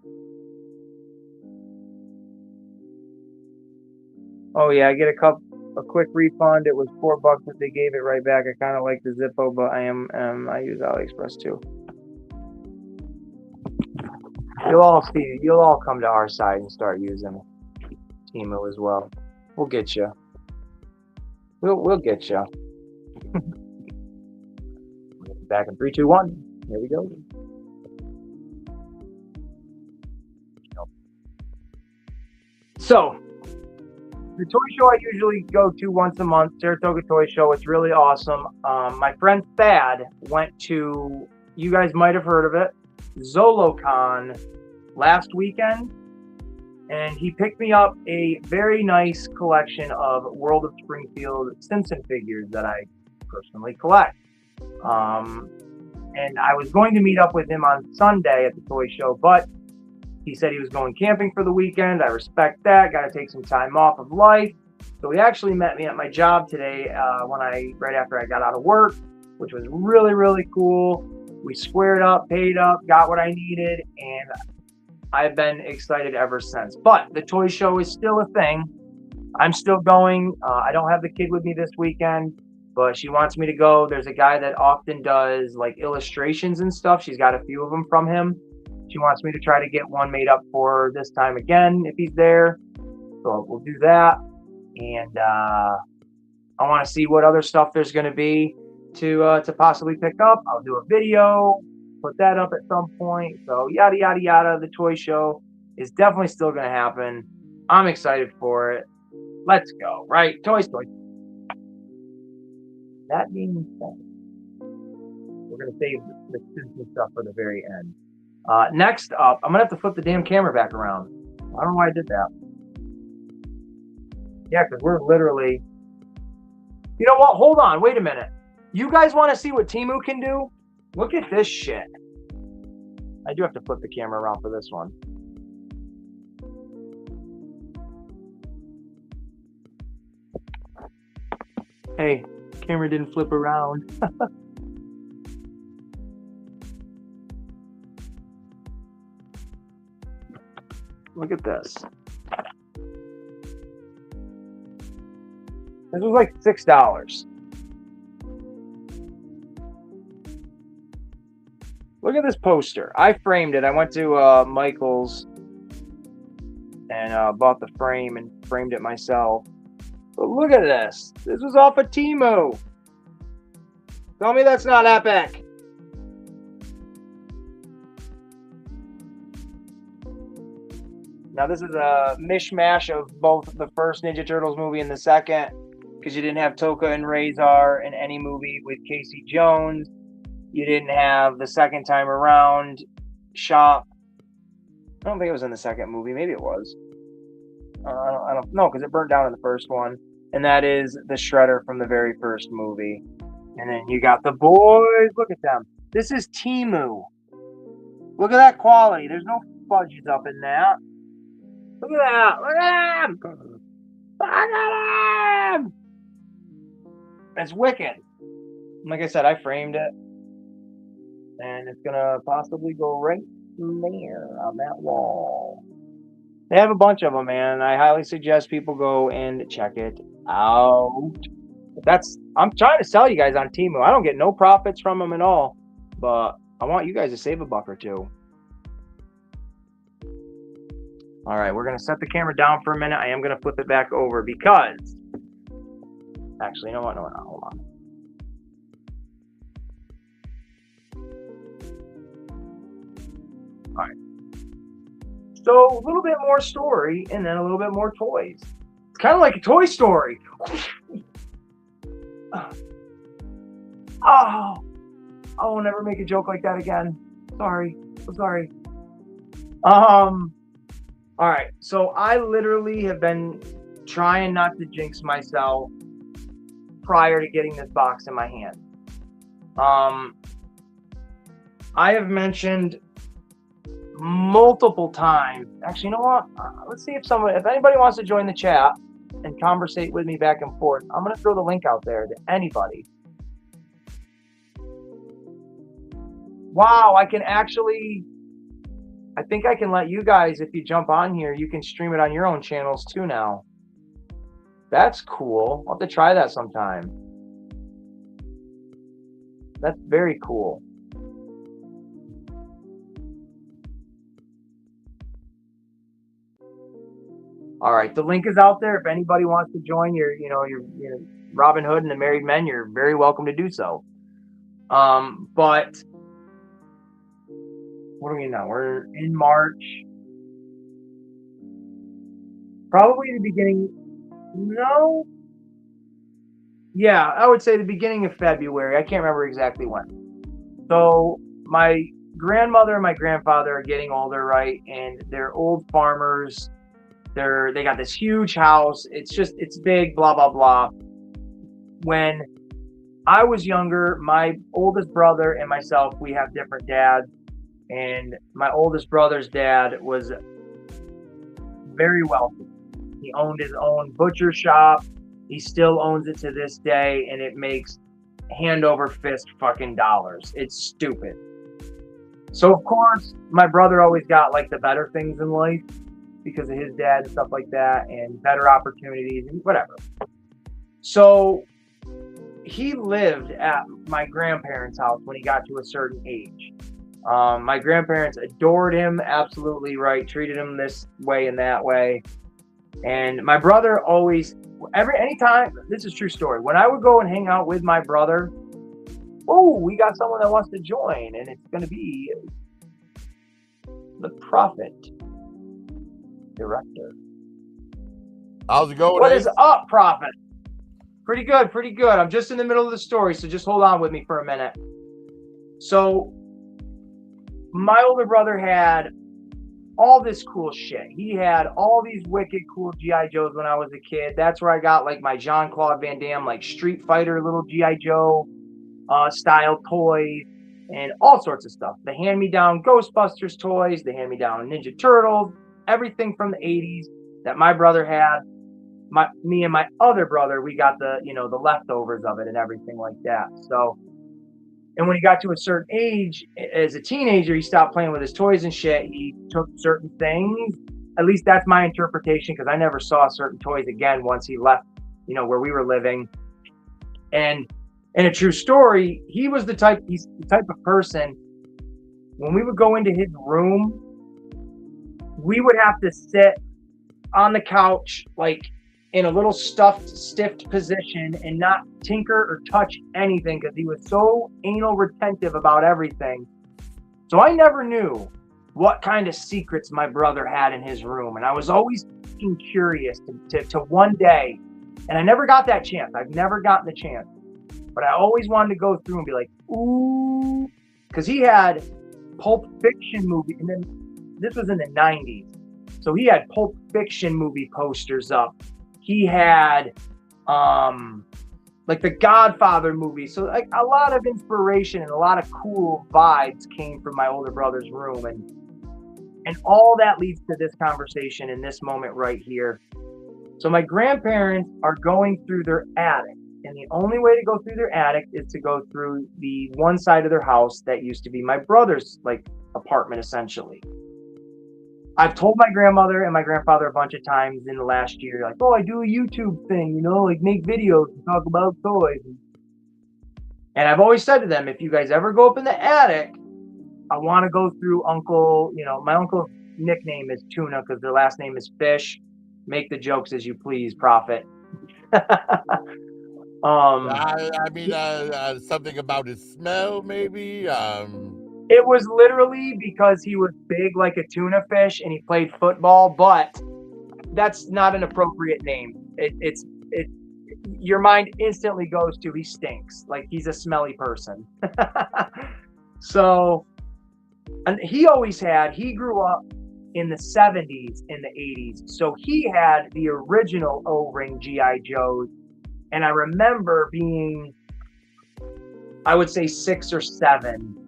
Oh yeah, I get a quick refund. It was $4, but they gave it right back. I kind of like the Zippo, but I use AliExpress too. You'll all come to our side and start using Temu as well. We'll get you. We'll get you. Back in 3, 2, 1. Here we go. So, the toy show I usually go to once a month, Saratoga Toy Show. It's really awesome. My friend Thad went to, you guys might have heard of it, ZoloCon last weekend. And he picked me up a very nice collection of World of Springfield Simpson figures that I personally collect. And I was going to meet up with him on Sunday at the toy show, but he said he was going camping for the weekend. I respect that. Got to take some time off of life. So he actually met me at my job today right after I got out of work, which was really, really cool. We squared up, paid up, got what I needed, and I've been excited ever since. But the toy show is still a thing. I'm still going. I don't have the kid with me this weekend, but she wants me to go. There's a guy that often does like illustrations and stuff. She's got a few of them from him. She wants me to try to get one made up for her this time again if he's there. So we'll do that. And I want to see what other stuff there's going to be to possibly pick up. I'll do a video, put that up at some point. So yada, yada, yada. The toy show is definitely still going to happen. I'm excited for it. Let's go, right? Toy Story. That being said, we're going to save the Simpsons stuff for the very end. Next up, I'm going to have to flip the damn camera back around. I don't know why I did that. Yeah, because we're literally... You know what? Hold on. Wait a minute. You guys want to see what Temu can do? Look at this shit. I do have to flip the camera around for this one. Hey, camera didn't flip around. Look at this. This was like $6. Look at this poster. I framed it. I went to Michael's and bought the frame and framed it myself. But look at this. This was off of Temu. Tell me that's not epic. Now this is a mishmash of both the first Ninja Turtles movie and the second, because you didn't have Toka and Razor in any movie with Casey Jones. You didn't have the second time around Shop. I don't think it was in the second movie. Maybe it was. I don't know, because it burnt down in the first one. And that is the Shredder from the very first movie. And then you got the boys. Look at them. This is Temu. Look at that quality. There's no fudges up in that. Look at that. Look at him. Look at him. It's wicked. Like I said, I framed it. And it's going to possibly go right there on that wall. They have a bunch of them, man. I highly suggest people go and check it out. I'm trying to sell you guys on Temu. I don't get no profits from them at all. But I want you guys to save a buck or two. All right, we're going to set the camera down for a minute. I am going to flip it back over because... Actually, you know what? No, hold on. All right. So, a little bit more story and then a little bit more toys. It's kind of like a Toy Story. Oh, I will never make a joke like that again. Sorry. I'm sorry. All right, so I literally have been trying not to jinx myself prior to getting this box in my hand. I have mentioned multiple times. Actually, you know what? Let's see if anybody wants to join the chat and conversate with me back and forth. I'm gonna throw the link out there to anybody. Wow, I think I can let you guys, if you jump on here, you can stream it on your own channels too now. That's cool. I'll have to try that sometime. That's very cool. All right, the link is out there. If anybody wants to join your Robin Hood and the Married Men, you're very welcome to do so. But what are we in now? We're in March. Probably the beginning. No. Yeah, I would say the beginning of February. I can't remember exactly when. So my grandmother and my grandfather are getting older, right? And they're old farmers. They got this huge house. It's big, blah, blah, blah. When I was younger, my oldest brother and myself, we have different dads. And my oldest brother's dad was very wealthy. He owned his own butcher shop. He still owns it to this day, and it makes hand over fist fucking dollars. It's stupid. So of course, my brother always got like the better things in life because of his dad and stuff like that, and better opportunities and whatever. So he lived at my grandparents' house when he got to a certain age. My grandparents adored him, absolutely right, treated him this way and that way. And my brother always, anytime, this is a true story, when I would go and hang out with my brother, oh, we got someone that wants to join, and it's going to be the Prophet Director. How's it going? What is up, Prophet? Pretty good, pretty good. I'm just in the middle of the story, so just hold on with me for a minute. So my older brother had all this cool shit. He had all these wicked cool G.I. Joes when I was a kid. That's where I got like my Jean-Claude Van Damme, like Street Fighter little G.I. Joe style toys and all sorts of stuff. The hand-me-down Ghostbusters toys, the hand-me-down Ninja Turtles, everything from the 80s that my brother had. Me and my other brother, we got the, the leftovers of it and everything like that. So, and when he got to a certain age, as a teenager, he stopped playing with his toys and shit. He took certain things. At least that's my interpretation, because I never saw certain toys again once he left, where we were living. And in a true story, he's the type of person, when we would go into his room, we would have to sit on the couch, like in a little stiff position, and not tinker or touch anything, because he was so anal retentive about everything. So I never knew what kind of secrets my brother had in his room. And I was always curious to one day, and I never got that chance. I've never gotten the chance. But I always wanted to go through and be like, ooh, because he had Pulp Fiction movie, and then this was in the 90s. So he had Pulp Fiction movie posters up. He had like the Godfather movie. So like a lot of inspiration and a lot of cool vibes came from my older brother's room. And all that leads to this conversation in this moment right here. So my grandparents are going through their attic. And the only way to go through their attic is to go through the one side of their house that used to be my brother's like apartment, essentially. I've told my grandmother and my grandfather a bunch of times in the last year, like, oh, I do a YouTube thing, like make videos and talk about toys. And I've always said to them, if you guys ever go up in the attic, I want to go through Uncle, my uncle's nickname is Tuna because their last name is Fish. Make the jokes as you please, Prophet. Something about his smell, maybe. It was literally because he was big like a tuna fish and he played football, but that's not an appropriate name. It's your mind instantly goes to he stinks, like he's a smelly person. So, and he grew up in the 70s and the 80s, so he had the original O-ring G.I. Joes. And I remember being, I would say 6 or 7,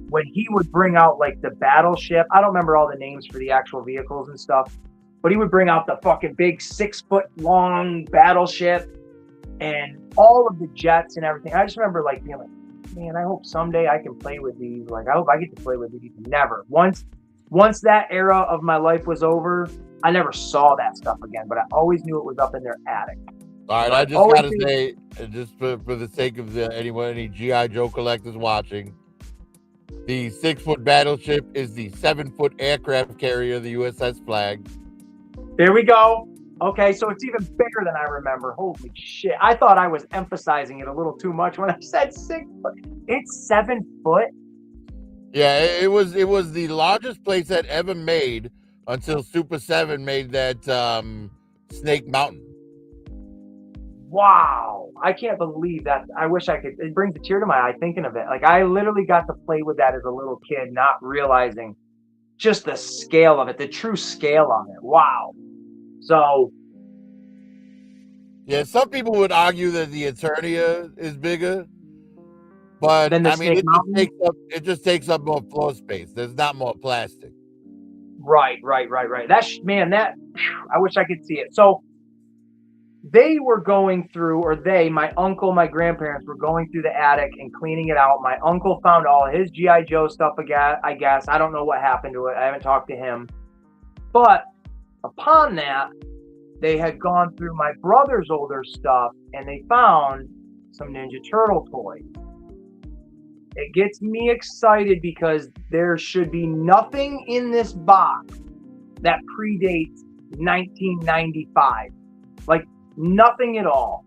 when he would bring out like the battleship. I don't remember all the names for the actual vehicles and stuff, but he would bring out the fucking big 6-foot long battleship and all of the jets and everything. I just remember like being like, man, I hope someday I can play with these. Like, I hope I get to play with these. Never. Once that era of my life was over, I never saw that stuff again, but I always knew it was up in their attic. All right, I just gotta say, just for the sake of any G.I. Joe collectors watching, the 6-foot battleship is the 7-foot aircraft carrier, the USS Flag. There we go. Okay, so it's even bigger than I remember. Holy shit. I thought I was emphasizing it a little too much when I said 6 foot. It's 7 foot? Yeah, it was the largest playset ever made until Super 7 made that Snake Mountain. Wow, I can't believe that. I wish I could. It brings a tear to my eye thinking of it. Like, I literally got to play with that as a little kid, not realizing just the scale of it, the true scale on it. Wow. So, yeah, some people would argue that the Eternia is bigger, but I mean, it just takes up more floor space. There's not more plastic. Right. I wish I could see it. So, they were going through, or my uncle, my grandparents were going through the attic and cleaning it out. My uncle found all his G.I. Joe stuff again, I guess. I don't know what happened to it. I haven't talked to him. But upon that, they had gone through my brother's older stuff and they found some Ninja Turtle toys. It gets me excited because there should be nothing in this box that predates 1995. Like, nothing at all.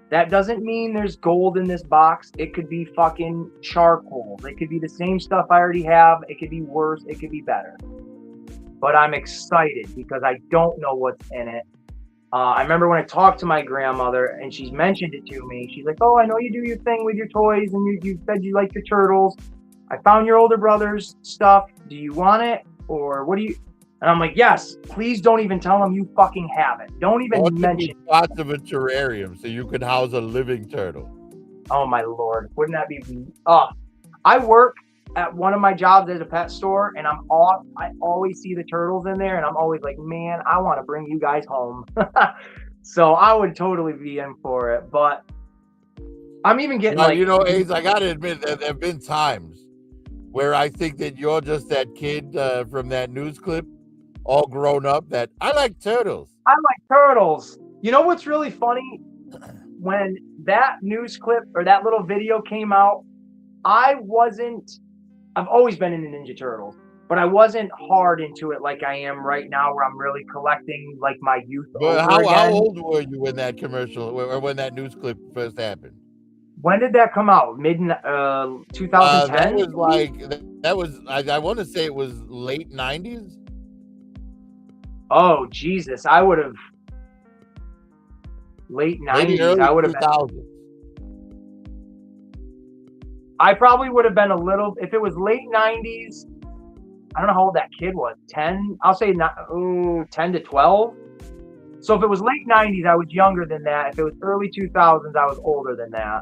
That doesn't mean there's gold in this box. It could be fucking charcoal. It could be the same stuff I already have. It could be worse. It could be better. But I'm excited because I don't know what's in it. I remember when I talked to my grandmother and she mentioned it to me. She's like, oh, I know you do your thing with your toys and you said you like your turtles. I found your older brother's stuff. Do you want it? Or what do you... And I'm like, yes, please don't even tell them you fucking have it. Don't even mention it. Lots of a terrarium so you could house a living turtle. Oh, my Lord. Wouldn't that be... I work at one of my jobs at a pet store, and I always see the turtles in there, and I'm always like, man, I want to bring you guys home. So I would totally be in for it, but I'm even getting Ace, I gotta admit that there have been times where I think that you're just that kid from that news clip, all grown up, that I like turtles. I like turtles. You know what's really funny? When that news clip or that little video came out, I've always been into Ninja Turtles, but I wasn't hard into it like I am right now, where I'm really collecting like my youth. But how old were you when that commercial or when that news clip first happened? When did that come out? Mid 2010? That was I want to say it was late 90s. Oh Jesus, I would have late 90s. I would have been. I probably would have been a little, if it was late 90s, I don't know how old that kid was, 10, I'll say 10 to 12. So if it was late 90s, I was younger than that. If it was early 2000s, I was older than that.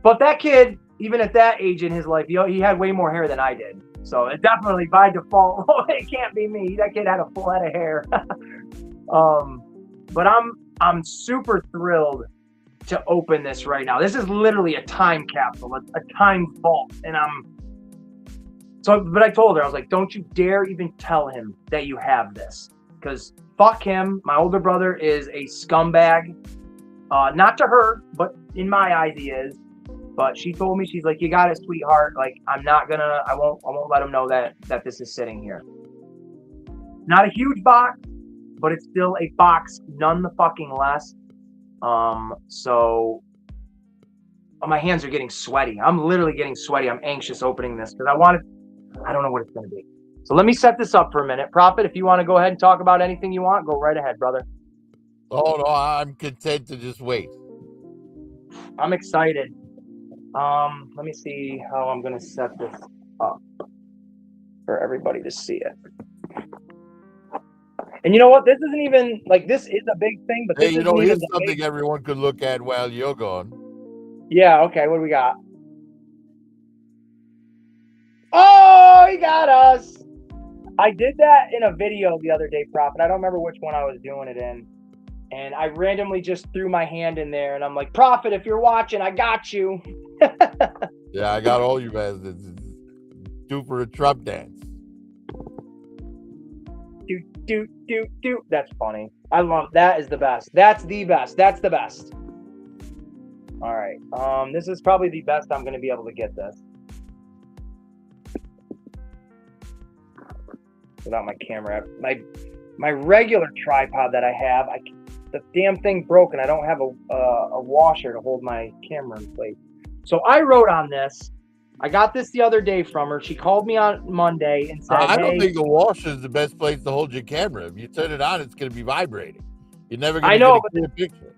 But that kid, even at that age in his life, he had way more hair than I did. So it definitely, by default, it can't be me. That kid had a full head of hair. But I'm super thrilled to open this right now. This is literally a time capsule, a time vault. And but I told her, I was like, don't you dare even tell him that you have this. Because fuck him. My older brother is a scumbag. Not to her, but in my eyes he is. But she told me, she's like, you got it, sweetheart. Like, I won't let him know that this is sitting here. Not a huge box, but it's still a box none the fucking less. So my hands are getting sweaty. I'm literally getting sweaty. I'm anxious opening this because I don't know what it's going to be. So let me set this up for a minute. Prophet, if you want to go ahead and talk about anything you want, go right ahead, brother. Oh, no, I'm content to just wait. I'm excited. Let me see how I'm going to set this up for everybody to see it. And you know what? This isn't even, like, this is a big thing, but this here's something everyone could look at while you're gone. Yeah, okay, what do we got? Oh, he got us! I did that in a video the other day, Prophet. I don't remember which one I was doing it in. And I randomly just threw my hand in there, and I'm like, Prophet, if you're watching, I got you. Yeah, I got all you bastards. Do for a Trump dance. Do. That's funny. I love that. Is the best. That's the best. That's the best. All right. This is probably the best I'm going to be able to get this without my camera. My regular tripod that I have, the damn thing broke, and I don't have a washer to hold my camera in place. So I wrote on this. I got this the other day from her. She called me on Monday and said, I don't think a washer is the best place to hold your camera. If you turn it on, it's going to be vibrating. You're never going to get a clear picture.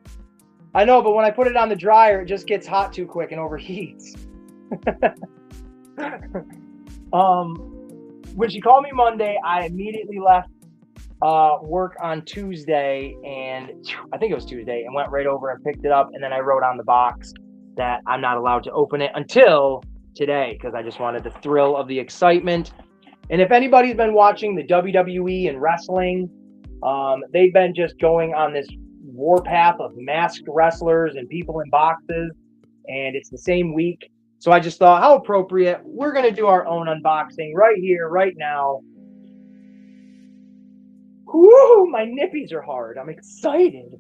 I know, but when I put it on the dryer, it just gets hot too quick and overheats. When she called me Monday, I immediately left work on Tuesday, and I think it was Tuesday, and went right over and picked it up. And then I wrote on the box that I'm not allowed to open it until today, because I just wanted the thrill of the excitement. And if anybody's been watching the WWE and wrestling, They've been just going on this warpath of masked wrestlers and people in boxes, and it's the same week. So I just thought, how appropriate. We're going to do our own unboxing right here, right now. Woo! My nippies are hard. I'm excited.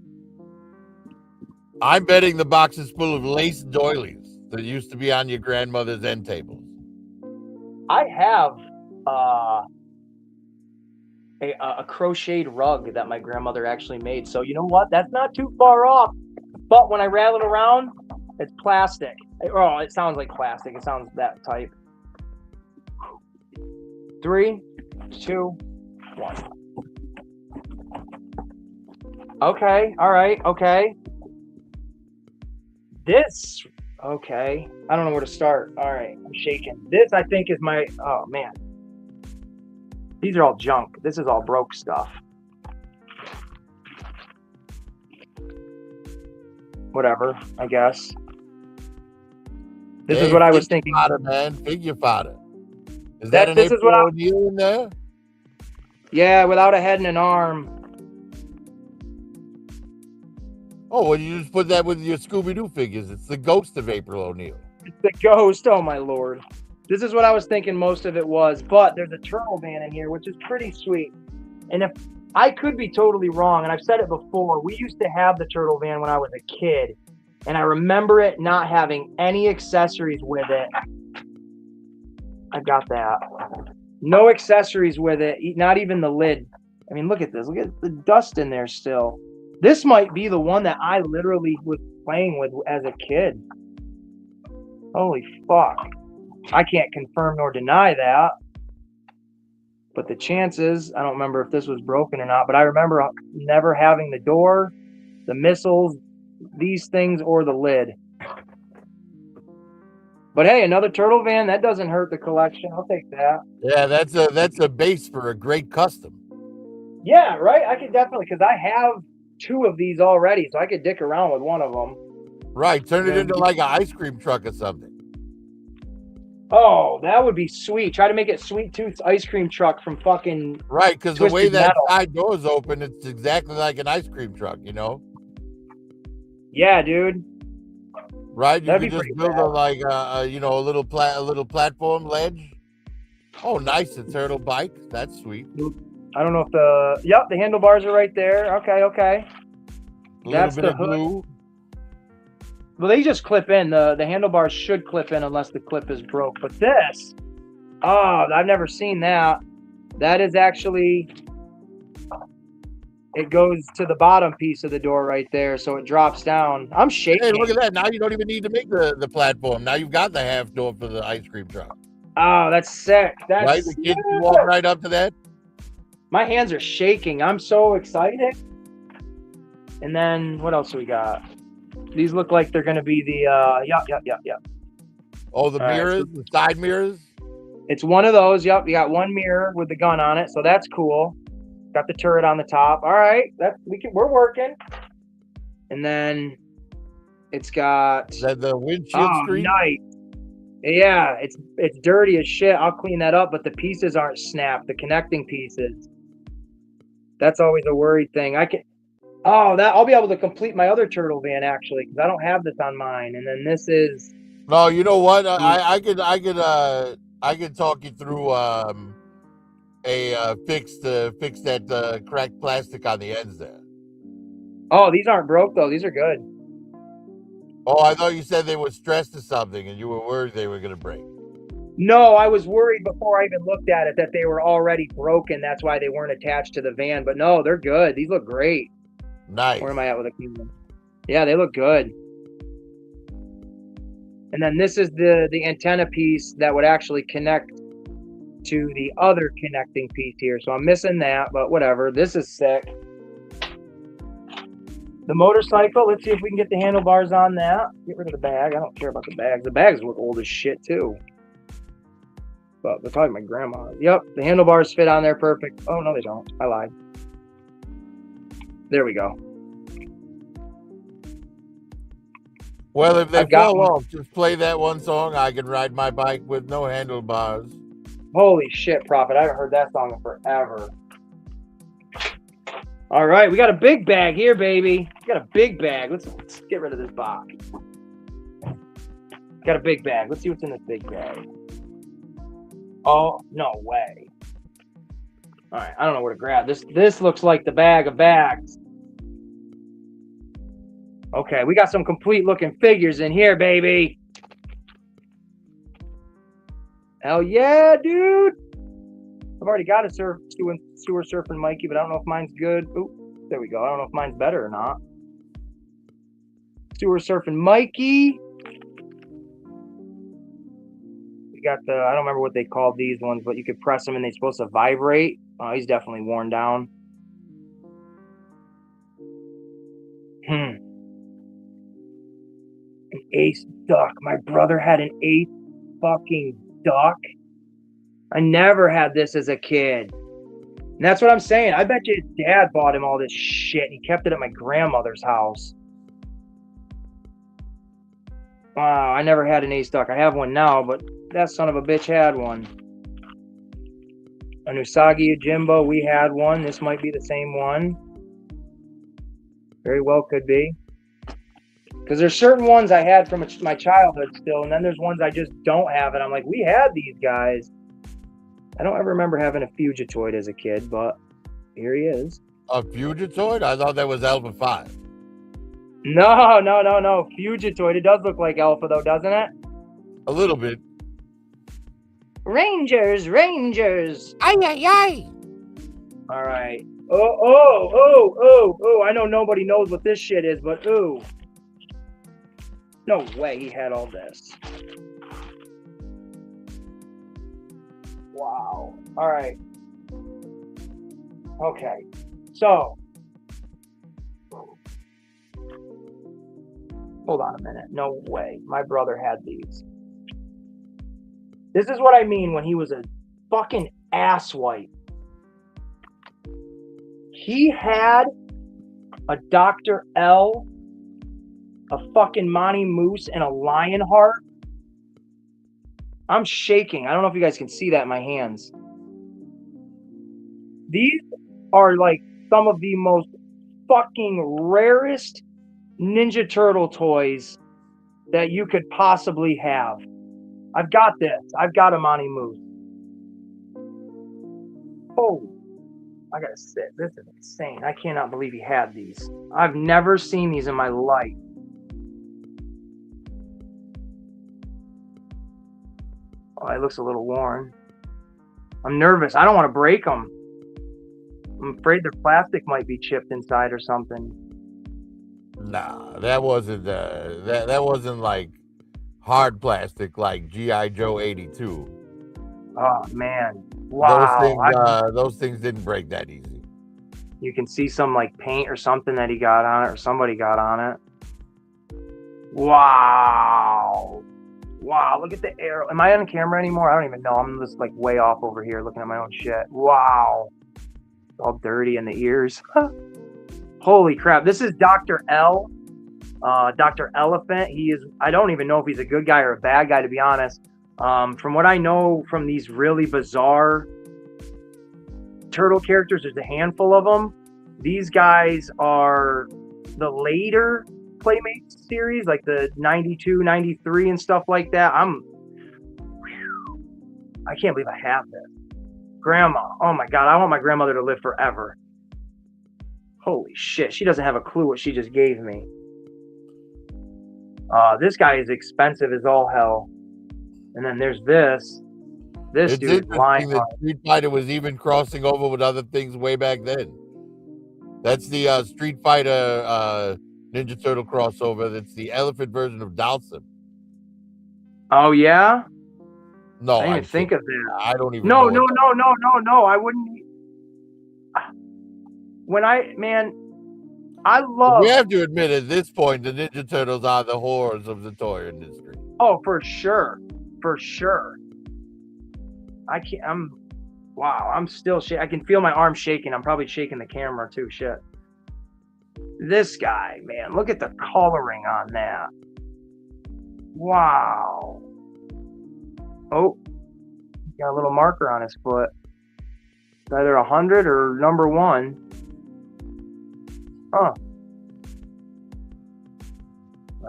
I'm betting the box is full of lace doilies that used to be on your grandmother's end tables. I have a crocheted rug that my grandmother actually made. So you know what? That's not too far off. But when I rattle it around, it's plastic. Oh, it sounds like plastic. It sounds that type. 3, 2, 1. Okay. All right. Okay. This. Okay. I don't know where to start. All right. I'm shaking. This, I think, is my. Oh, man. These are all junk. This is all broke stuff. Whatever, I guess. This is what I was thinking. Fodder, man. Figure fodder. Is that an this is April what O'Neil in there? Yeah, without a head and an arm. Oh, well, you just put that with your Scooby-Doo figures. It's the ghost of April O'Neil. It's the ghost. Oh, my Lord. This is what I was thinking most of it was. But there's a turtle van in here, which is pretty sweet. And if I could be totally wrong, and I've said it before, we used to have the turtle van when I was a kid. And I remember it not having any accessories with it. I got that. No accessories with it, not even the lid. I mean, look at this. Look at the dust in there still. This might be the one that I literally was playing with as a kid. Holy fuck. I can't confirm nor deny that. But the chances, I don't remember if this was broken or not, but I remember never having the door, the missiles, these things, or the lid. But hey, another turtle van, that doesn't hurt the collection. I'll take that. Yeah, that's a base for a great custom. Yeah, right? I could definitely, because I have 2 of these already, so I could dick around with one of them. Right, turn it into like an ice cream truck or something. Oh, that would be sweet. Try to make it Sweet Tooth's ice cream truck from fucking Right, because the way that metal. side door's open, it's exactly like an ice cream truck, you know? Yeah, dude. Right, you can just build a little platform ledge. Oh, nice, a turtle bike. That's sweet. I don't know if the handlebars are right there. Okay. That's the glue. Well, they just clip in. The handlebars should clip in unless the clip is broke. But this, oh, I've never seen that. That is actually, it goes to the bottom piece of the door right there, so it drops down. I'm shaking. Hey, look at that. Now you don't even need to make the platform. Now you've got the half door for the ice cream truck. Oh, that's sick. That's right. The kids can walk right up to that. My hands are shaking. I'm so excited. And then what else do we got? These look like they're going to be the yep. Oh, the mirrors, the side mirrors. It's one of those. Yep, you got one mirror with the gun on it, so that's cool. Got the turret on the top. All right, we're working. And then it's got the windshield screen. Nice. Yeah, it's dirty as shit. I'll clean that up, but the pieces aren't snapped. The connecting pieces. That's always a worried thing. I'll be able to complete my other turtle van actually, because I don't have this on mine. And then this is. No, you know what? I could talk you through a fix that cracked plastic on the ends there. Oh, these aren't broke though. These are good. Oh, I thought you said they were stressed or something, and you were worried they were going to break. No, I was worried before I even looked at it that they were already broken. That's why they weren't attached to the van. But no, they're good. These look great. Nice. Where am I at with the camera? Yeah, they look good. And then this is the antenna piece that would actually connect to the other connecting piece here. So I'm missing that, but whatever. This is sick. The motorcycle, let's see if we can get the handlebars on that. Get rid of the bag. I don't care about the bags. The bags look old as shit too. But they're probably my grandma. Yep, the handlebars fit on there perfect. Oh, no, they don't. I lied. There we go. Well, if they fall off, just play that one song. I can ride my bike with no handlebars. Holy shit, Prophet. I haven't heard that song in forever. All right, we got a big bag here, baby. We got a big bag. Let's get rid of this box. Got a big bag. Let's see what's in this big bag. Oh, no way. All right, I don't know where to grab. This looks like the bag of bags. Okay, we got some complete looking figures in here, baby. Hell yeah, dude. I've already got a sewer surfing Mikey, but I don't know if mine's good. Oop, there we go. I don't know if mine's better or not. Sewer surfing Mikey. We got the, I don't remember what they called these ones, but you could press them and they're supposed to vibrate. Oh, he's definitely worn down. An ace duck. My brother had an ace fucking duck. I never had this as a kid. And that's what I'm saying. I bet you his dad bought him all this shit and he kept it at my grandmother's house. Wow, I never had an ace duck. I have one now, but that son of a bitch had one. An Usagi Yojimbo, we had one. This might be the same one. Very well could be. Because there's certain ones I had from my childhood still, and then there's ones I just don't have, and I'm like, we had these guys. I don't ever remember having a Fugitoid as a kid, but here he is. A Fugitoid? I thought that was Alpha 5. No. Fugitoid. It does look like Alpha, though, doesn't it? A little bit. Rangers. Ay. All right. Oh. I know nobody knows what this shit is, but ooh. No way he had all this. Wow. All right. Okay. So. Hold on a minute. No way. My brother had these. This is what I mean when he was a fucking asswipe. He had a Dr. L, a fucking Monty Moose, and a Lionheart. I'm shaking. I don't know if you guys can see that in my hands. These are like some of the most fucking rarest Ninja Turtle toys that you could possibly have. I've got this. I've got a Monty Moose. Oh, I gotta sit. This is insane. I cannot believe he had these. I've never seen these in my life. Oh, it looks a little worn. I'm nervous. I don't want to break them. I'm afraid their plastic might be chipped inside or something. Nah, that wasn't that wasn't like hard plastic like G.I. Joe 82. Oh man. Wow. Those things didn't break that easy. You can see some like paint or something that he got on it or somebody got on it. Wow. Wow, look at the arrow. Am I on camera anymore? I don't even know. I'm just like way off over here looking at my own shit. Wow. It's all dirty in the ears. Holy crap. This is Dr. L. Dr. Elephant. He is, I don't even know if he's a good guy or a bad guy, to be honest. From what I know from these really bizarre turtle characters, there's a handful of them. These guys are the later Playmates series, like the 92, 93 and stuff like that. I can't believe I have this. Grandma. Oh my God. I want my grandmother to live forever. Holy shit. She doesn't have a clue what she just gave me. This guy is expensive as all hell. And then there's this. This dude is lying. Street Fighter was even crossing over with other things way back then. That's the Street Fighter Ninja Turtle crossover. That's the elephant version of Dhalsim. Oh yeah? No, I didn't even think of that. I don't even No. know. No. I wouldn't. I love. We have to admit at this point the Ninja Turtles are the whores of the toy industry. Oh, for sure. I'm still shaking. I can feel my arm shaking. I'm probably shaking the camera too. Shit. This guy, man, look at the coloring on that. Wow. Oh, got a little marker on his foot. It's either 100 or number 1. Huh.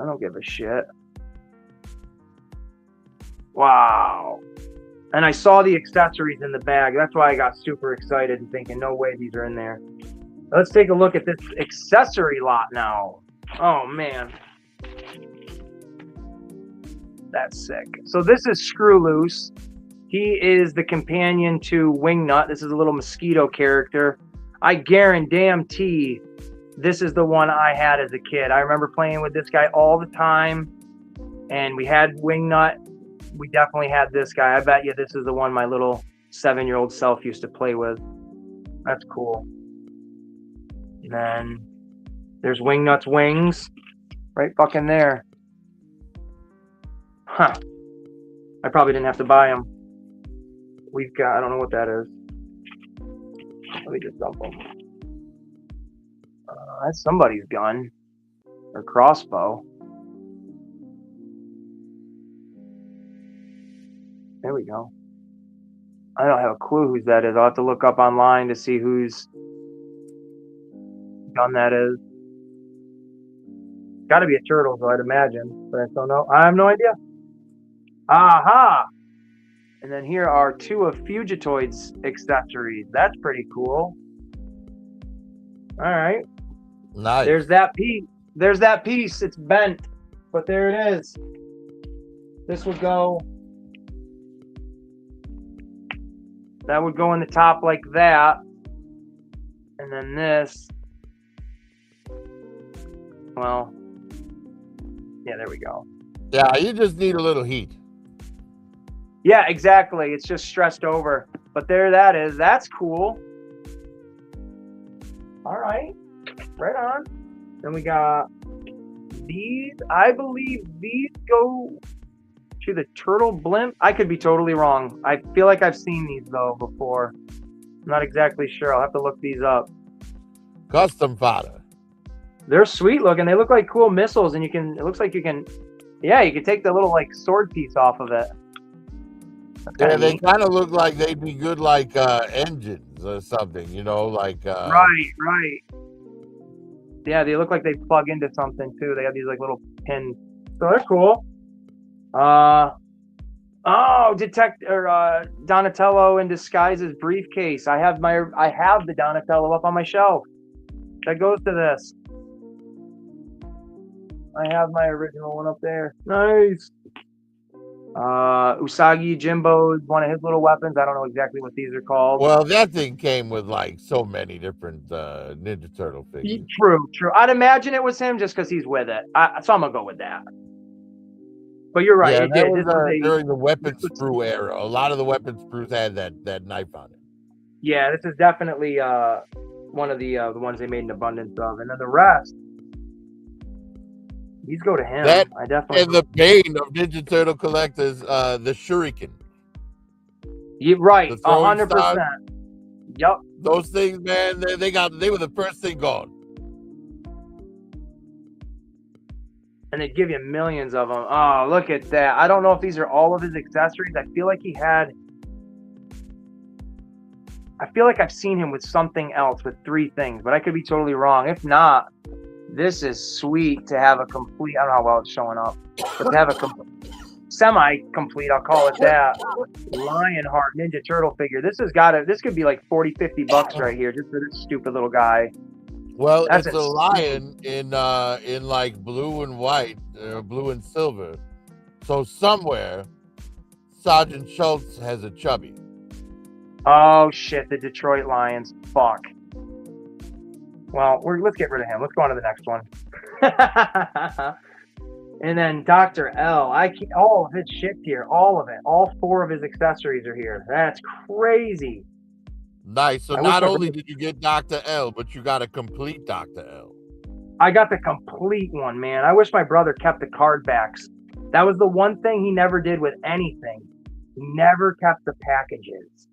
I don't give a shit. Wow. And I saw the accessories in the bag. That's why I got super excited and thinking, no way these are in there. Let's take a look at this accessory lot now. Oh, man. That's sick. So this is Screw Loose. He is the companion to Wingnut. This is a little mosquito character. I guarantee this is the one I had as a kid. I remember playing with this guy all the time. And we had Wingnut. We definitely had this guy. I bet you this is the one my little 7-year-old self used to play with. That's cool. And then there's Wingnut's wings. Right fucking there. Huh. I probably didn't have to buy them. We've got, I don't know what that is. Let me just dump them. That's somebody's gun. Or crossbow. There we go. I don't have a clue whose that is. I'll have to look up online to see whose gun that is. Got to be a turtle, though, I'd imagine. But I don't know. I have no idea. Aha! And then here are 2 of Fugitoid's accessories. That's pretty cool. All right. Nice. There's that piece. There's that piece. It's bent. But there it is. This would go... That would go in the top like that. And then this. Well. Yeah, there we go. Yeah, you just need a little heat. Yeah, exactly. It's just stressed over. But there that is. That's cool. All right. Right on. Then we got these. I believe these go to the turtle blimp. I could be totally wrong. I feel like I've seen these, though, before. I'm not exactly sure. I'll have to look these up. Custom fodder. They're sweet looking. They look like cool missiles, and you can, it looks like you can, yeah, you can take the little, like, sword piece off of it. Yeah, they kind of look like they'd be good, like, engines or something, you know, like... Right. Yeah, they look like they plug into something, too. They have these, like, little pins. So they're cool. Donatello in Disguise's briefcase. I have the Donatello up on my shelf. That goes to this. I have my original one up there. Nice. Usagi Jimbo's one of his little weapons. I don't know exactly what these are called. Well, that thing came with like so many different Ninja Turtle figures. True. I'd imagine it was him just because he's with it. So I'm gonna go with that. But you're right. Yeah, it that did. was during the weapon sprue era. A lot of the weapon sprues had that knife on it. Yeah, this is definitely one of the ones they made an abundance of, and then the rest. These go to him. I definitely. And the bane of Ninja Turtle collectors, the Shuriken. You're right, 100%. Yep. Those things, man, they were the first thing gone. And they give you millions of them. Oh, look at that. I don't know if these are all of his accessories. I feel like I've seen him with something else with 3 things, but I could be totally wrong. If not, this is sweet to have a complete, I don't know how well it's showing up, but to have a semi-complete, I'll call it that, Lionheart Ninja Turtle figure. This could be like $40-$50 right here just for this stupid little guy. Well, it's a lion in like blue and white, blue and silver. So somewhere, Sergeant Schultz has a chubby. Oh shit! The Detroit Lions. Fuck. Well, let's get rid of him. Let's go on to the next one. And then Dr. L. All of his shit here. All of it. All 4 of his accessories are here. That's crazy. Nice. So not only did you get Dr. L, but you got a complete Dr. L. I got the complete one, man. I wish my brother kept the card backs. That was the one thing he never did with anything. He never kept the packages.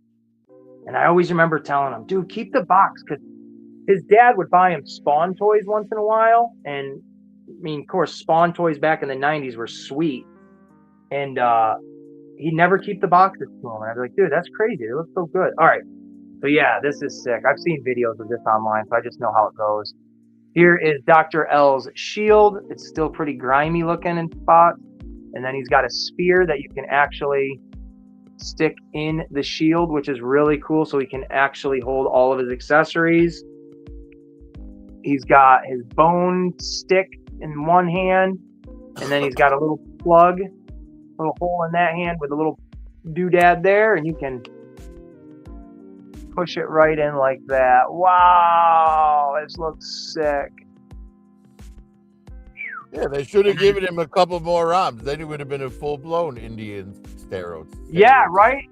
And I always remember telling him, dude, keep the box, because his dad would buy him Spawn toys once in a while. And, I mean, of course, Spawn toys back in the 90s were sweet. And he'd never keep the boxes to him. And I'd be like, dude, that's crazy. It looks so good. All right. So, yeah, this is sick. I've seen videos of this online, so I just know how it goes. Here is Dr. L's shield. It's still pretty grimy looking in spots. And then he's got a spear that you can actually stick in the shield, which is really cool. So he can actually hold all of his accessories. He's got his bone stick in one hand. And then he's got a little plug, little hole in that hand with a little doodad there. And you can push it right in like that. Wow, this looks sick. Yeah, they should have given him a couple more arms. Then he would have been a full-blown Indian steroid. Yeah, right?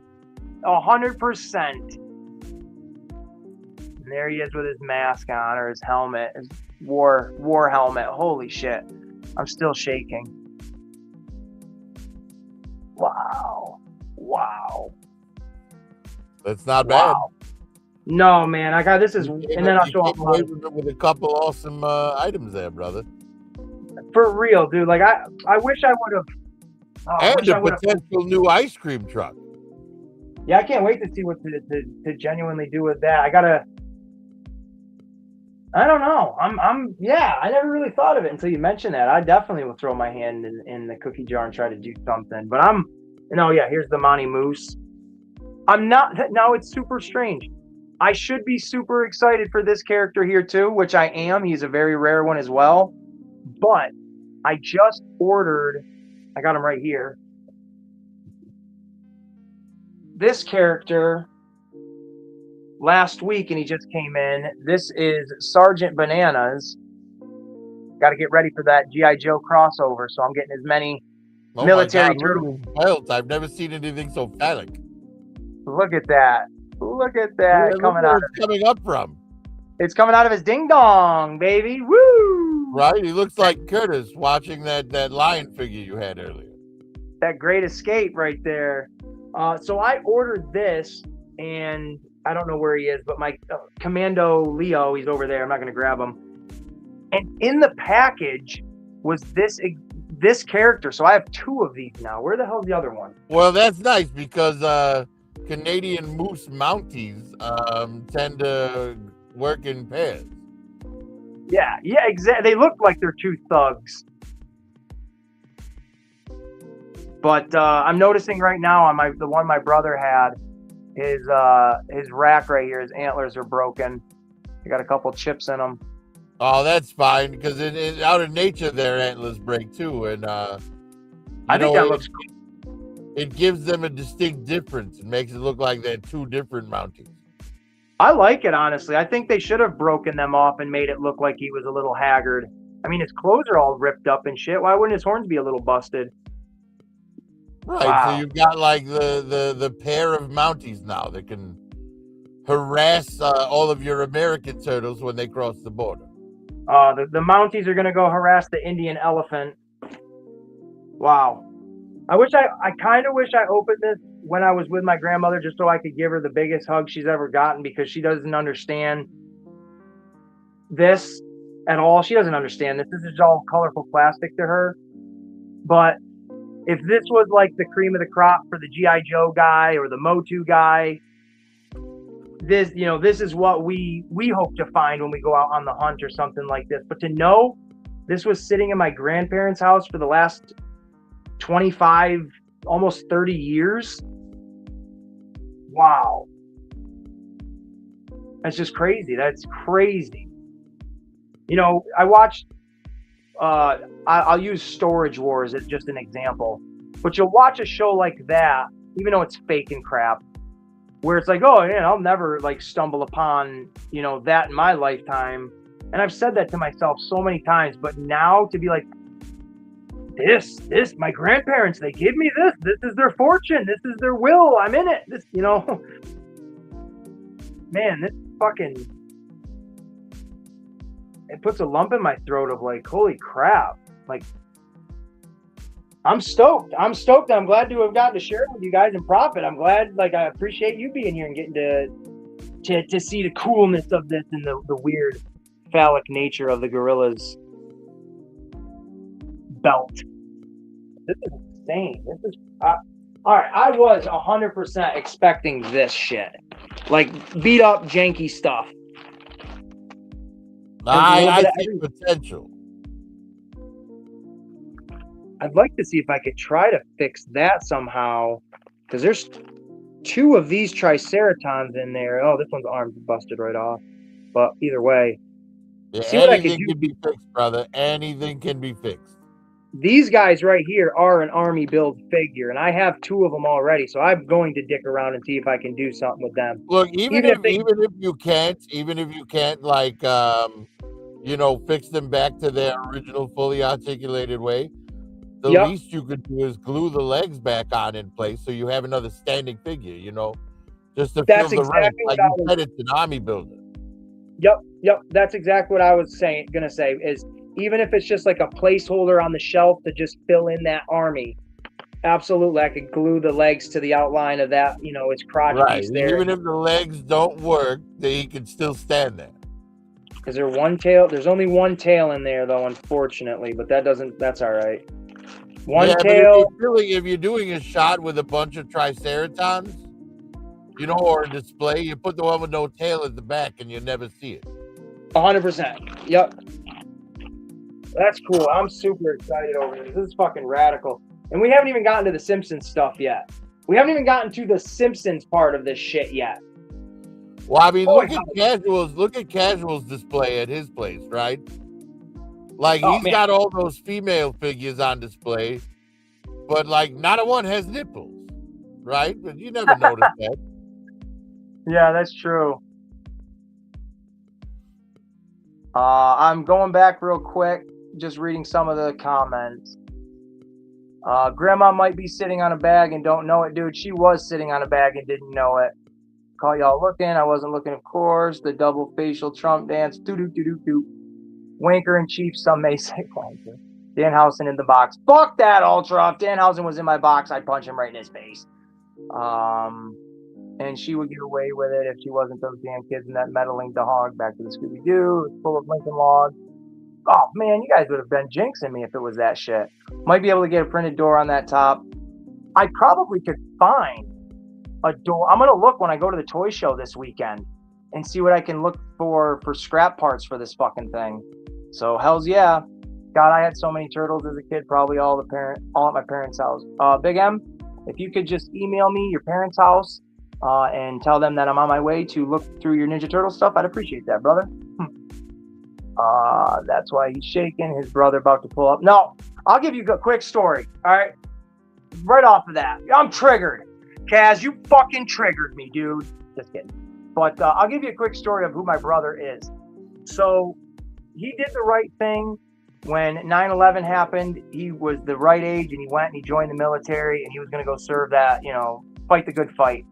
100%. And there he is with his mask on, or his helmet, his war helmet. Holy shit. I'm still shaking. Wow. Wow. That's not bad. No, man. I got this is, and then I'll show off with a couple awesome items there, brother. For real, dude. Like I wish I would have. And a potential new ice cream truck. Yeah, I can't wait to see what to genuinely do with that. I don't know. I never really thought of it until you mentioned that. I definitely will throw my hand in the cookie jar and try to do something. But here's the Monty Moose. Now it's super strange. I should be super excited for this character here too, which I am. He's a very rare one as well. But I just ordered, I got him right here. This character last week, and he just came in. This is Sergeant Bananas. Got to get ready for that G.I. Joe crossover, so I'm getting as many military turtles. I've never seen anything so phallic. Look at that. Look at that coming up from. It's coming out of his ding dong, baby. Woo! Right? He looks like Curtis watching that lion figure you had earlier. That Great Escape right there. So I ordered this, and I don't know where he is, but my Commando Leo, he's over there. I'm not going to grab him. And in the package was this character. So I have two of these now. Where the hell's the other one? Well, that's nice because Canadian moose mounties tend to work in pairs. Yeah, exactly. They look like they're two thugs. But I'm noticing right now on the one my brother had, his rack right here, his antlers are broken. I got a couple chips in them. Oh, that's fine because out of nature their antlers break too, and I think that looks cool. It gives them a distinct difference. It makes it look like they're two different mountings. I like it, honestly. I think they should have broken them off and made it look like he was a little haggard. I mean, his clothes are all ripped up and shit. Why wouldn't his horns be a little busted? Right, wow. So you've got like the pair of Mounties now that can harass all of your American turtles when they cross the border. The Mounties are going to go harass the Indian elephant. Wow. I kind of wish I opened this when I was with my grandmother just so I could give her the biggest hug she's ever gotten, because she doesn't understand this at all. She doesn't understand this. This is all colorful plastic to her. But if this was like the cream of the crop for the G.I. Joe guy or the Motu guy, this is what we hope to find when we go out on the hunt or something like this. But to know this was sitting in my grandparents' house for the last 25, almost 30 years. Wow. That's just crazy. That's crazy. I watched, I'll use Storage Wars as just an example, but you'll watch a show like that, even though it's fake and crap, where it's like, oh, yeah, I'll never like stumble upon, that in my lifetime. And I've said that to myself so many times, but now to be like, this, my grandparents, they give me this is their fortune, this is their will, I'm in it, this, man, this fucking, it puts a lump in my throat of like, holy crap, like, I'm stoked, I'm glad to have gotten to share it with you guys and profit. I'm glad, like, I appreciate you being here and getting to see the coolness of this and the weird phallic nature of the gorilla's belt. This is insane. This is all right. I was 100% expecting this shit, like beat up, janky stuff. There's a little I bit of see everything. potential. I'd like to see if I could try to fix that somehow, because there's 2 of these triceratons in there. Oh, this one's arm's busted right off. But either way, Yeah, see what I could anything do. can be fixed, brother. Anything can be fixed. These guys right here are an army build figure, and I have 2 of them already, so I'm going to dick around and see if I can do something with them. Look, even Even if if they, you can't like fix them back to their original fully articulated way, the yep, least you could do is glue the legs back on in place so you have another standing figure, just to fill that's the rank. exactly what Like I you was. said, it's an army builder. Yep, that's exactly what I was gonna say is even if it's just like a placeholder on the shelf to just fill in that army. Absolutely, I could glue the legs to the outline of that, its crotch Right. piece there. Even if the legs don't work, he can still stand there. Is there one tail? There's only one tail in there, though, unfortunately. But that's all right. One Yeah, tail. but if you're doing a shot with a bunch of triceratons, or a display, you put the one with no tail at the back and you never see it. 100%. Yep. That's cool. I'm super excited over this. This is fucking radical. And we haven't even gotten to the Simpsons stuff yet. We haven't even gotten to the Simpsons part of this shit yet. Well, I mean, look at Casual's display at his place, right? Like, he's got all those female figures on display, but, like, not a one has nipples, right? But you never noticed that. Yeah, that's true. I'm going back real quick, just reading some of the comments. Grandma might be sitting on a bag and don't know it, dude. She was sitting on a bag and didn't know it. Call y'all looking. I wasn't looking, of course. The double facial Trump dance. Doo-doo-doo-doo-doo. Wanker in chief, some may say wanker. Danhausen in the box. Fuck that, Ultra. If Danhausen was in my box, I'd punch him right in his face. And she would get away with it if she wasn't those damn kids in that meddling dog. Back to the Scooby-Doo. It's full of Lincoln Logs. Oh, man, you guys would have been jinxing me if it was that shit. Might be able to get a printed door on that top. I probably could find a door. I'm going to look when I go to the toy show this weekend and see what I can look for scrap parts for this fucking thing. So, hells yeah. God, I had so many turtles as a kid, probably all at my parents' house. Big M, if you could just email me your parents' house and tell them that I'm on my way to look through your Ninja Turtle stuff, I'd appreciate that, brother. That's why he's shaking. His brother about to pull up. No, I'll give you a quick story. All right. Right off of that. I'm triggered. Kaz, you fucking triggered me, dude. Just kidding. But I'll give you a quick story of who my brother is. So he did the right thing when 9/11 happened. He was the right age and he went and he joined the military and he was going to go serve that, fight the good fight.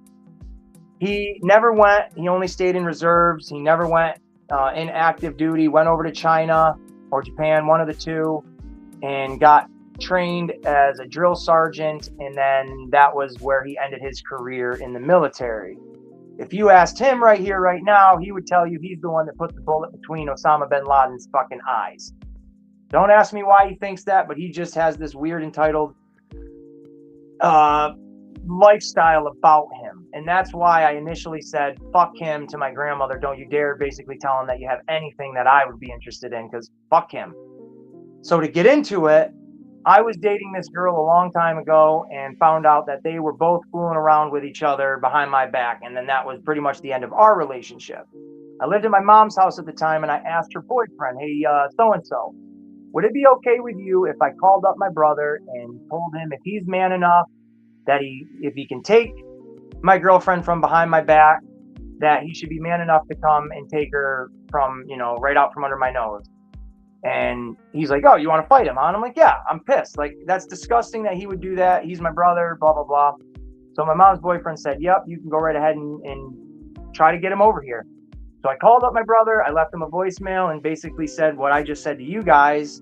He never went. He only stayed in reserves. He never went in active duty, went over to China or Japan, one of the two, and got trained as a drill sergeant, and then that was where he ended his career in the military. If you asked him right here, right now, he would tell you he's the one that put the bullet between Osama bin Laden's fucking eyes. Don't ask me why he thinks that, but he just has this weird entitled lifestyle about him. And that's why I initially said, fuck him to my grandmother. Don't you dare basically tell him that you have anything that I would be interested in, because fuck him. So to get into it, I was dating this girl a long time ago and found out that they were both fooling around with each other behind my back. And then that was pretty much the end of our relationship. I lived in my mom's house at the time and I asked her boyfriend, hey, so-and-so, would it be okay with you if I called up my brother and told him if he's man enough that if he can take my girlfriend from behind my back, that he should be man enough to come and take her from, right out from under my nose? And he's like, oh, you want to fight him, huh? And I'm like, yeah, I'm pissed. Like, that's disgusting that he would do that. He's my brother, blah, blah, blah. So my mom's boyfriend said, yep, you can go right ahead and try to get him over here. So I called up my brother. I left him a voicemail and basically said what I just said to you guys.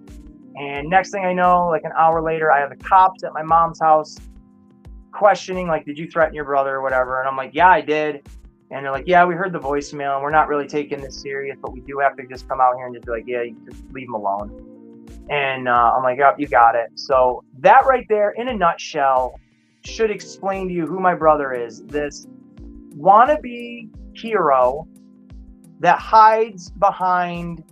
And next thing I know, like an hour later, I have the cops at my mom's house questioning, like, did you threaten your brother or whatever? And I'm like, yeah, I did. And they're like, yeah, we heard the voicemail and we're not really taking this serious, but we do have to just come out here and just be like, yeah, you just leave him alone. And I'm like, oh, you got it. So that right there, in a nutshell, should explain to you who my brother is. This wannabe hero that hides behind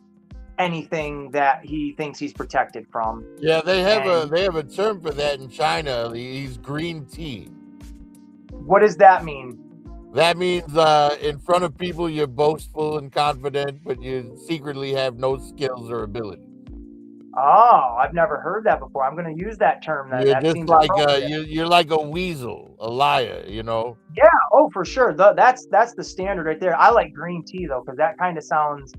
anything that he thinks he's protected from. Yeah, they have a term for that in China. He's green tea. What does that mean? That means in front of people you're boastful and confident, but you secretly have no skills or ability. Oh, I've never heard that before. I'm going to use that term then. You're That just seems like appropriate. you're like a weasel, a liar, you know. Yeah. Oh, for sure. That's the standard right there. I like green tea though, because that kind of sounds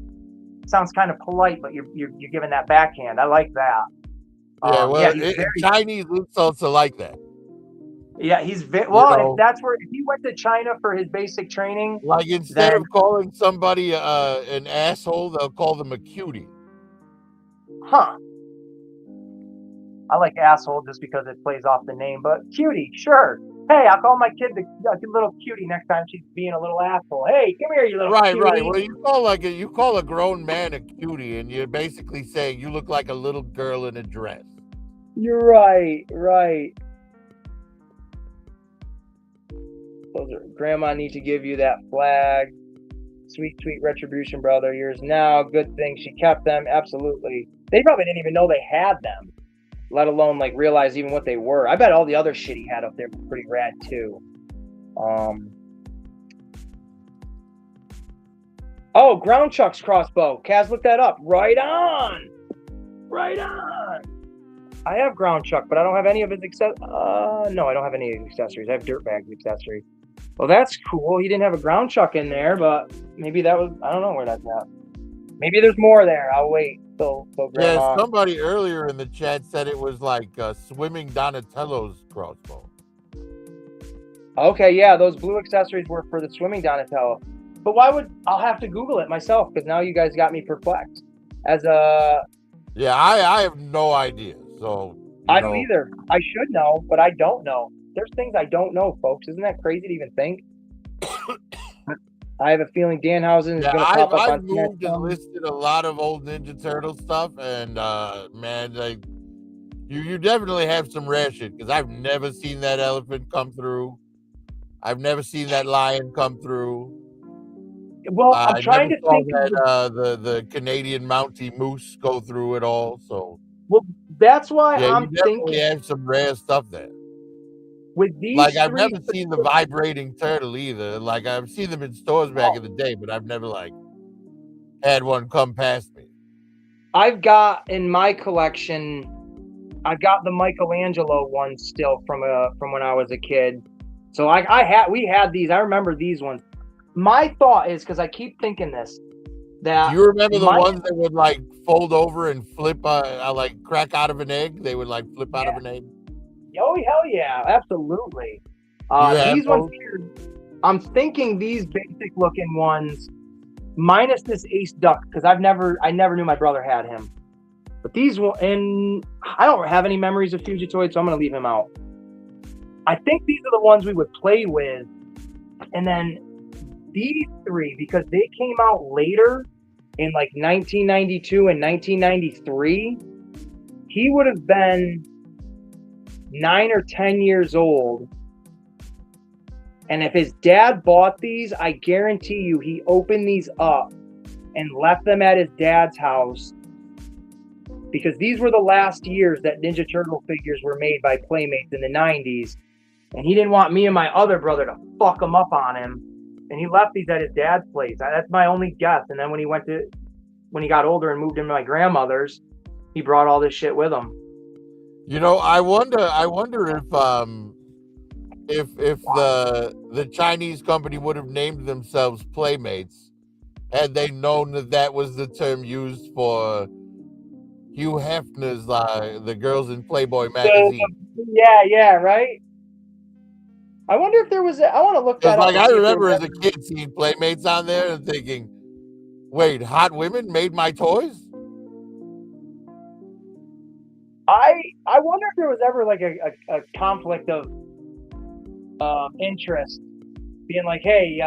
kind of polite, but you're giving that backhand. I like that. Yeah, well, He's very, Chinese insults are like that. yeah, he's very You well. know, If he went to China for his basic training, like instead of calling somebody an asshole, they'll call them a cutie. huh? I like asshole just because it plays off the name, but cutie, sure. Hey, I'll call my kid the little cutie next time she's being a little asshole. Hey, come here, you little Right, cutie. right. Well, you call a grown man a cutie, and you're basically saying you look like a little girl in a dress. You're right. Grandma need to give you that flag. Sweet retribution, brother. Yours now. Good thing she kept them. Absolutely. They probably didn't even know they had them, let alone like realize even what they were. I bet all the other shit he had up there was pretty rad too. Oh, Ground Chuck's crossbow. Kaz, look that up. Right on. I have Ground Chuck, but I don't have any of his no, I don't have any of his accessories. I have Dirtbag's accessory. Well, that's cool. He didn't have a Ground Chuck in there, but maybe that was, I don't know where that's at. Maybe there's more there. I'll wait till Grandma. Yeah, somebody earlier in the chat said it was like swimming Donatello's crossbow. Okay, yeah, those blue accessories were for the swimming Donatello. But I'll have to Google it myself, because now you guys got me perplexed. Yeah, I have no idea. So I don't either. I should know, but I don't know. There's things I don't know, folks. Isn't that crazy to even think? I have a feeling Danhausen is going to pop up on I've moved and listed a lot of old Ninja Turtle stuff, and man, like you definitely have some rare shit, because I've never seen that elephant come through. I've never seen that lion come through. Well, I'm trying to think that the Canadian Mountie moose go through it all. So well, that's why I'm I'm definitely thinking have some rare stuff there. With these, like I've never seen the vibrating turtle either. Like I've seen them in stores back in the day, but I've never like had one come past me. I've got in my collection, I've got the Michelangelo one still from when I was a kid. So we had these. I remember these ones. My thought is, because I keep thinking this, that do you remember the ones that would like fold over and flip like crack out of an egg? They would like flip out of an egg. Oh hell yeah, absolutely. These ones here, I'm thinking these basic looking ones, minus this Ace Duck, because I never knew my brother had him. But these and I don't have any memories of Fugitoid, so I'm gonna leave him out. I think these are the ones we would play with, and then these three, because they came out later in like 1992 and 1993, he would have been 9 or 10 years old. And if his dad bought these, I guarantee you he opened these up and left them at his dad's house, because these were the last years that Ninja Turtle figures were made by Playmates in the 90s. And he didn't want me and my other brother to fuck them up on him. And he left these at his dad's place. That's my only guess. And then when he got older and moved into my grandmother's, he brought all this shit with him. You know, I wonder if the Chinese company would have named themselves Playmates had they known that was the term used for Hugh Hefner's the girls in Playboy magazine. Yeah, right. I wonder if there was. I want to look that up. Like I remember as a kid seeing Playmates on there and thinking, "Wait, hot women made my toys?" I wonder if there was ever like a conflict of interest, being like, hey,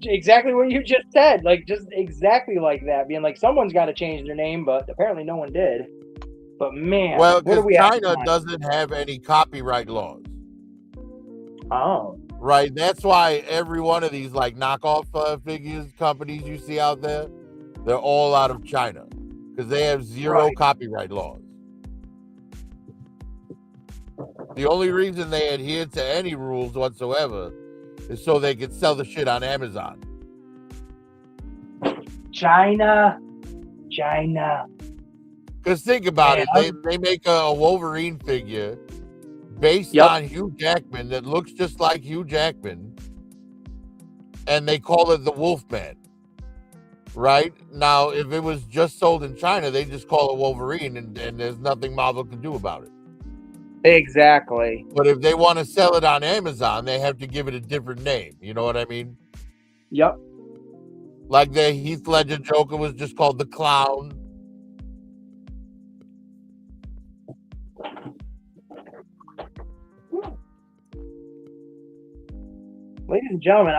exactly what you just said, like just exactly like that, being like someone's got to change their name, but apparently no one did. But man, well, because China doesn't have any copyright laws. Oh, right. That's why every one of these like knockoff figures companies you see out there, they're all out of China. because they have zero Right. copyright laws. The only reason they adhere to any rules whatsoever is so they can sell the shit on Amazon. China. Because think about Man, it, they make a Wolverine figure based Yep. on Hugh Jackman that looks just like Hugh Jackman, and they call it the Wolfman. Right? Now, if it was just sold in China, they just call it Wolverine, and there's nothing Marvel can do about it. Exactly. But if they want to sell it on Amazon, they have to give it a different name. You know what I mean? Yep. Like the Heath Ledger Joker was just called the Clown. Ladies and gentlemen,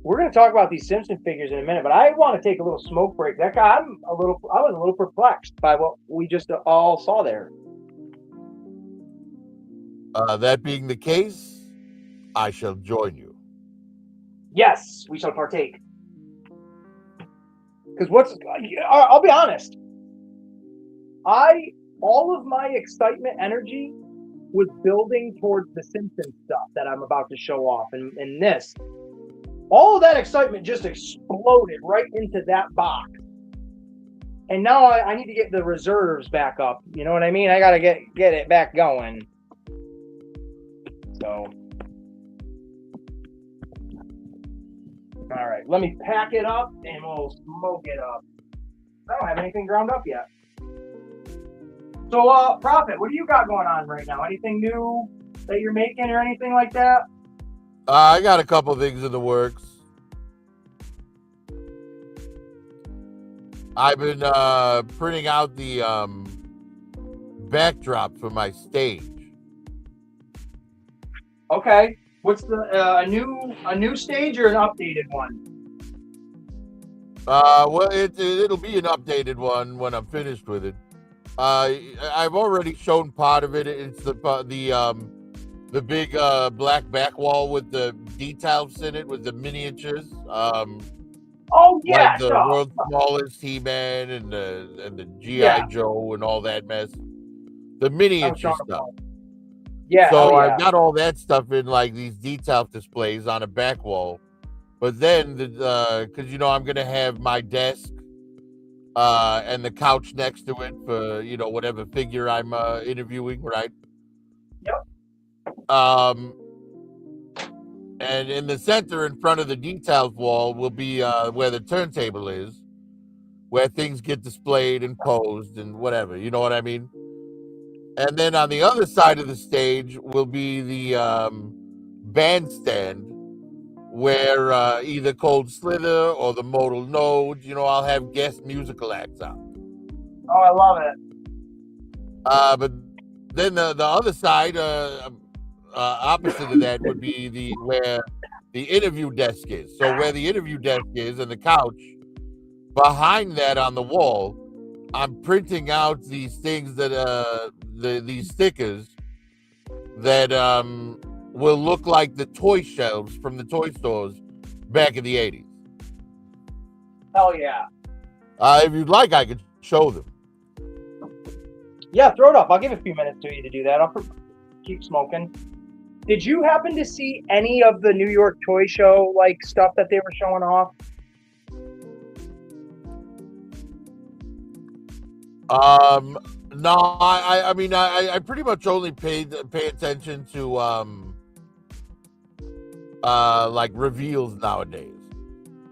we're going to talk about these Simpson figures in a minute, but I want to take a little smoke break. That guy, I was a little perplexed by what we just all saw there. That being the case, I shall join you. Yes, we shall partake. Because I'll be honest, all of my excitement energy was building towards the Simpsons stuff that I'm about to show off. And this, all of that excitement just exploded right into that box. And now I need to get the reserves back up. You know what I mean? I got to get it back going. So, all right, let me pack it up and we'll smoke it up. I don't have anything ground up yet. So, Prophet, what do you got going on right now? Anything new that you're making or anything like that? I got a couple things in the works. I've been printing out the backdrop for my stage. Okay. What's the a new stage or an updated one? Well, it'll be an updated one when I'm finished with it. I've already shown part of it. It's the big black back wall with the details in it with the miniatures. Oh yeah, like the world's smallest He-Man and the G.I. Joe and all that mess. The miniature stuff. Yeah. So I've got all that stuff in like these detail displays on a back wall. But then because I'm gonna have my desk and the couch next to it for whatever figure I'm interviewing, right? Yep. And in the center, in front of the details wall, will be where the turntable is, where things get displayed and posed and whatever. You know what I mean? And then on the other side of the stage will be the bandstand, where either Cold Slither or the Modal Node, I'll have guest musical acts out. Oh, I love it. But then the other side, opposite of that, would be where the interview desk is. So where the interview desk is and the couch, behind that on the wall, I'm printing out these things that these stickers that will look like the toy shelves from the toy stores back in the 80s. Hell yeah. If you'd like, I could show them. Yeah, throw it up. I'll give a few minutes to you to do that. I'll keep smoking. Did you happen to see any of the New York Toy Show stuff that they were showing off? No, I mean I pretty much only pay attention to reveals nowadays.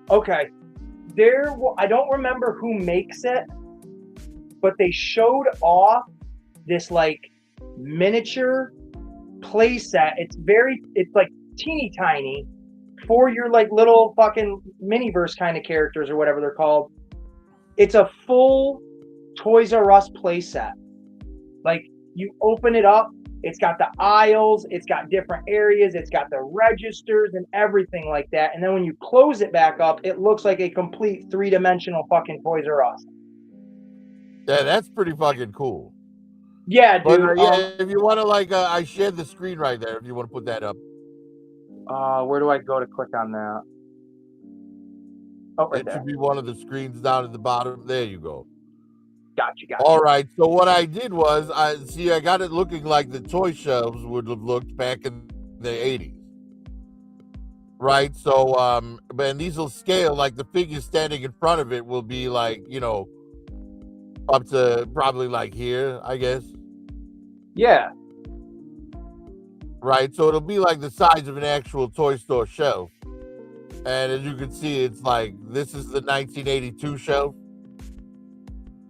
Okay. I don't remember who makes it, but they showed off this miniature play set. It's teeny tiny for your little fucking miniverse kind of characters or whatever they're called. It's a full Toys R Us play set. You open it up, it's got the aisles, it's got different areas, it's got the registers and everything like that. And then when you close it back up, it looks like a complete 3-dimensional fucking Toys R Us. Yeah, that's pretty fucking cool. Yeah, dude. But if you want to I shared the screen right there. If you want to put that up. Where do I go to click on that? Oh, right it there. should be one of the screens down at the bottom. There you go. Gotcha. All right. So what I did was I got it looking like the toy shelves would have looked back in the 80s. Right. So and these will scale, like the figure standing in front of it will be like, up to probably like here, I guess. Yeah. Right. So it'll be like the size of an actual toy store shelf. And as you can see, it's like this is the 1982 shelf.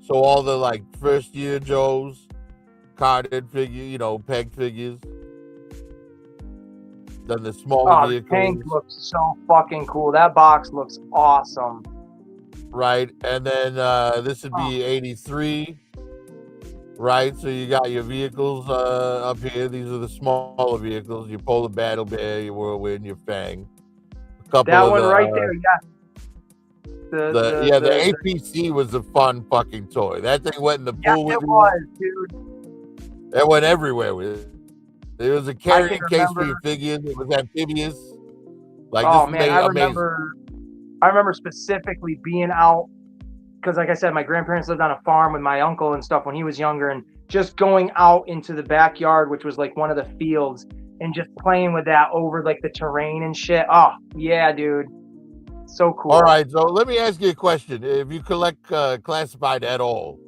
So all the like first year Joes, carded figure, peg figures. Then the smaller The vehicles. tank looks so fucking cool. That box looks awesome. Right. And then this would be 83. Right. So you got your vehicles up here. These are the smaller vehicles. Your Polar Battle Bear, your Whirlwind, your Fang. A couple that of one right there, yeah. The APC was a fun fucking toy. That thing went in the pool with it was, dude. It went everywhere with it. There was a carrying case for your figures. It was amphibious. Like, oh man, I remember specifically being out because, like I said, my grandparents lived on a farm with my uncle and stuff when he was younger, and just going out into the backyard, which was like one of the fields, and just playing with that over like the terrain and shit. Oh yeah, dude. So cool. All right, so let me ask you a question. If you collect classified at all,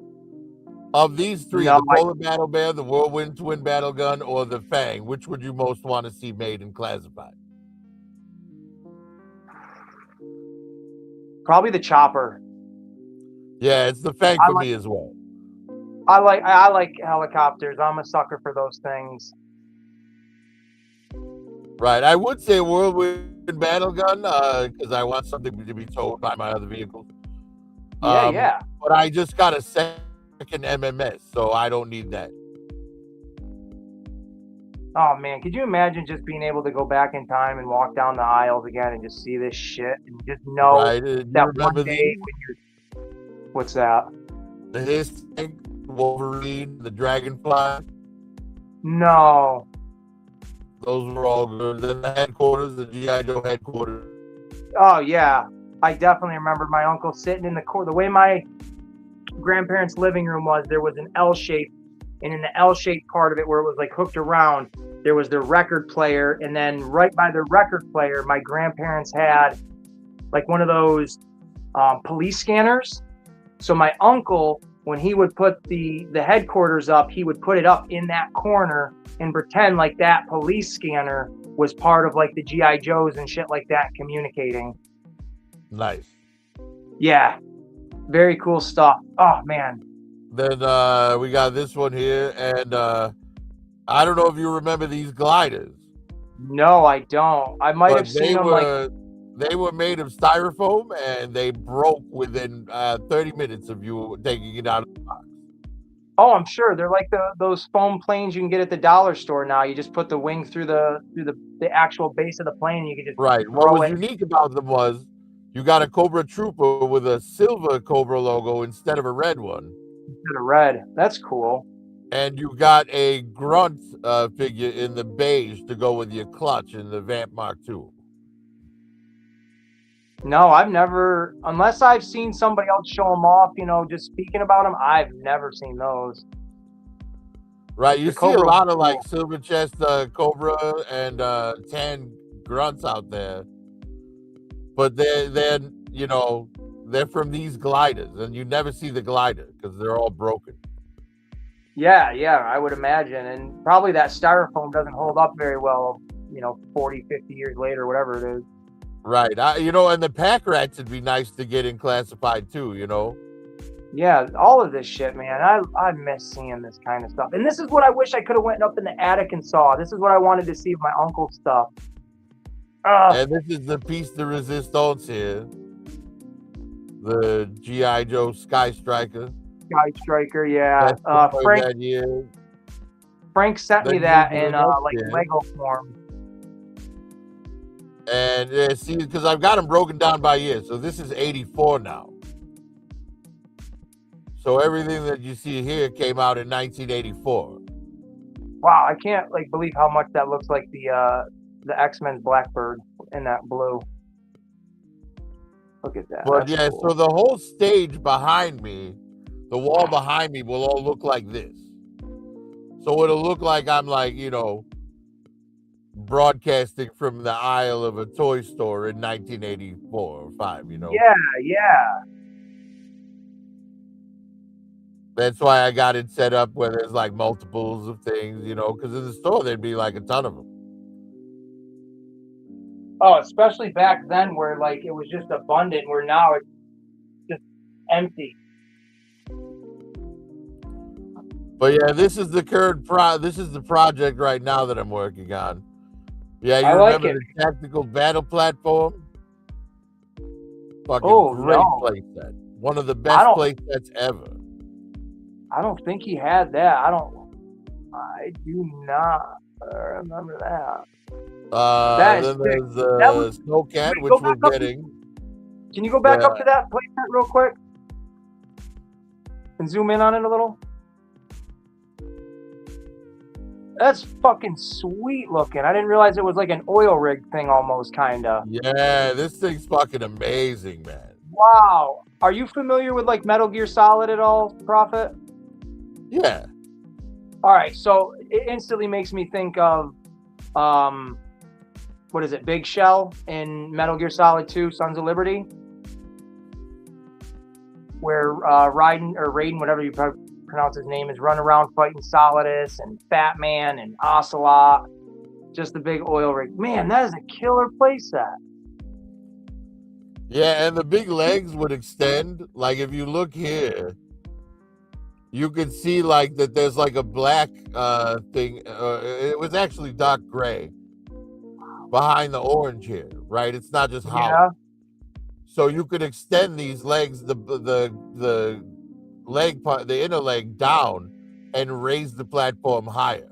of these three, the Polar Battle Bear, the Whirlwind Twin Battle Gun, or the Fang, which would you most want to see made and classified? Probably the Chopper. Yeah, it's the Fang for me as well. I like helicopters. I'm a sucker for those things. Right, I would say Whirlwind Battle Gun because I want something to be towed by my other vehicles. Yeah. But I just got a second MMS, so I don't need that. Oh man, could you imagine just being able to go back in time and walk down the aisles again and just see this shit and just know that one day when you're... What's that? The Hissing, Wolverine, the Dragonfly. No. Those were all good. Then the headquarters, the G.I. Joe headquarters. Oh yeah, I definitely remember my uncle sitting in the corner. The way my grandparents' living room was, there was an L shape, and in the L shaped part of it where it was like hooked around, there was the record player, and then right by the record player, my grandparents had like one of those police scanners. So my uncle, when he would put the headquarters up, he would put it up in that corner and pretend like that police scanner was part of like the G.I. Joes and shit like that communicating. Nice. Yeah. Very cool stuff. Oh man. Then we got this one here, and I don't know if you remember these gliders. No, I don't. I might have seen them. They were made of styrofoam, and they broke within 30 minutes of you taking it out of the box. Oh, I'm sure they're like those foam planes you can get at the dollar store now. You just put the wing through the actual base of the plane, and you can just right. What was unique about them was you got a Cobra Trooper with a silver Cobra logo instead of a red one. Instead of red. That's cool. And you got a Grunt figure in the beige to go with your clutch in the Vamp Mark II. No, I've never, unless I've seen somebody else show them off, just speaking about them, I've never seen those. Right, you see a lot of like silver chest Cobra and tan Grunts out there, but they're from these gliders, and you never see the glider because they're all broken. Yeah, I would imagine, and probably that styrofoam doesn't hold up very well, 40, 50 years later, whatever it is. Right. And the pack rats would be nice to get in classified too, Yeah, all of this shit, man. I miss seeing this kind of stuff. And this is what I wish I could have went up in the attic and saw. This is what I wanted to see of my uncle's stuff. And this is the piece de resistance here. The G.I. Joe Sky Striker. Sky Striker, yeah. Frank sent me that in Lego form. And see, because I've got them broken down by year. So this is 84 now. So everything that you see here came out in 1984. Wow, I can't believe how much that looks like the X-Men's Blackbird in that blue. Look at that. But yeah, cool. So the whole stage behind me, the wall behind me will all look like this. So it'll look like I'm like, broadcasting from the aisle of a toy store in 1984 or 5, Yeah. That's why I got it set up where there's like multiples of things, because in the store there'd be like a ton of them. Oh, especially back then where like it was just abundant, where now it's just empty. But yeah, this is the current this is the project right now that I'm working on. Yeah, you remember the tactical battle platform? Fucking great playset. One of the best playsets ever. I don't think he had that. I do not remember that. Then there's Snowcat, which we're getting. Can you go back up to that playset real quick? And zoom in on it a little? That's fucking sweet looking. I didn't realize it was like an oil rig thing almost, kind of. Yeah, this thing's fucking amazing, man. Wow. Are you familiar with like Metal Gear Solid at all, Prophet? Yeah. All right, so it instantly makes me think of, what is it, Big Shell in Metal Gear Solid 2, Sons of Liberty? Where Raiden, whatever you pronounce his name, is running around fighting Solidus and Fat Man and Ocelot. Just the big oil rig. Man, that is a killer playset. Yeah, and the big legs would extend. Like if you look here, you can see like that there's like a black thing. It was actually dark gray behind the orange here, right? It's not just hollow. Yeah. So you could extend these legs, the leg part, the inner leg down, and raise the platform higher.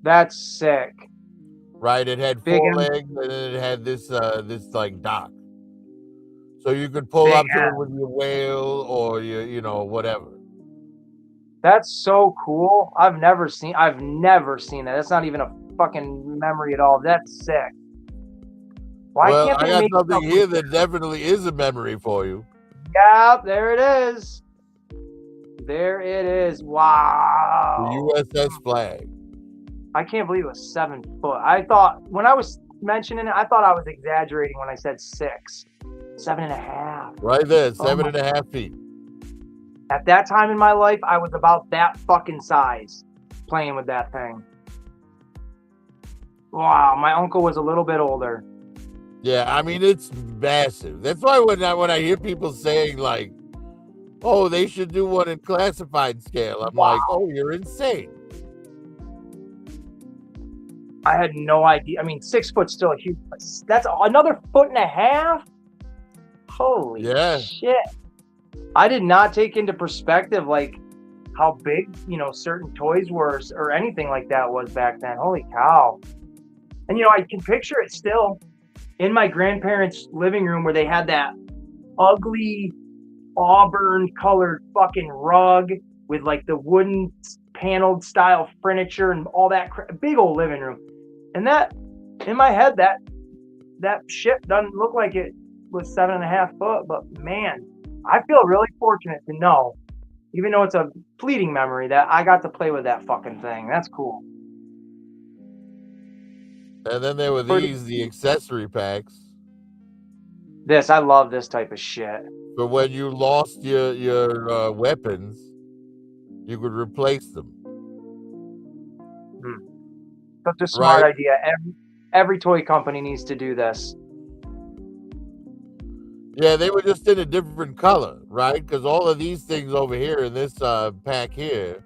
That's sick. Right? It had four legs, and then it had this like dock. So you could pull up to it with your whale or your whatever. That's so cool. I've never seen that. That's not even a fucking memory at all. That's sick. Why can't they make something here that definitely is a memory for you? Yeah, there it is. There it is. Wow. The USS flag. I can't believe it was 7 foot. I thought when I was mentioning it, I thought I was exaggerating when I said 6. 7.5. Right there, 7.5 feet. At that time in my life, I was about that fucking size playing with that thing. Wow, my uncle was a little bit older. Yeah, I mean, it's massive. That's why when I hear people saying like, oh, they should do one in classified scale, I'm like, oh, you're insane. I had no idea. I mean, 6 foot's still a huge. That's another 1.5 feet. Holy shit. I did not take into perspective like how big, certain toys were or anything like that was back then. Holy cow. And I can picture it still in my grandparents' living room where they had that ugly auburn colored fucking rug with like the wooden paneled style furniture and all that big old living room. And that, in my head, that shit doesn't look like it was 7.5 foot, but man, I feel really fortunate to know, even though it's a fleeting memory, that I got to play with that fucking thing. That's cool. And then there were the accessory packs. I love this type of shit. But when you lost your weapons, you could replace them. Such a smart idea. Every toy company needs to do this. Yeah, they were just in a different color, right? Because all of these things over here in this pack here.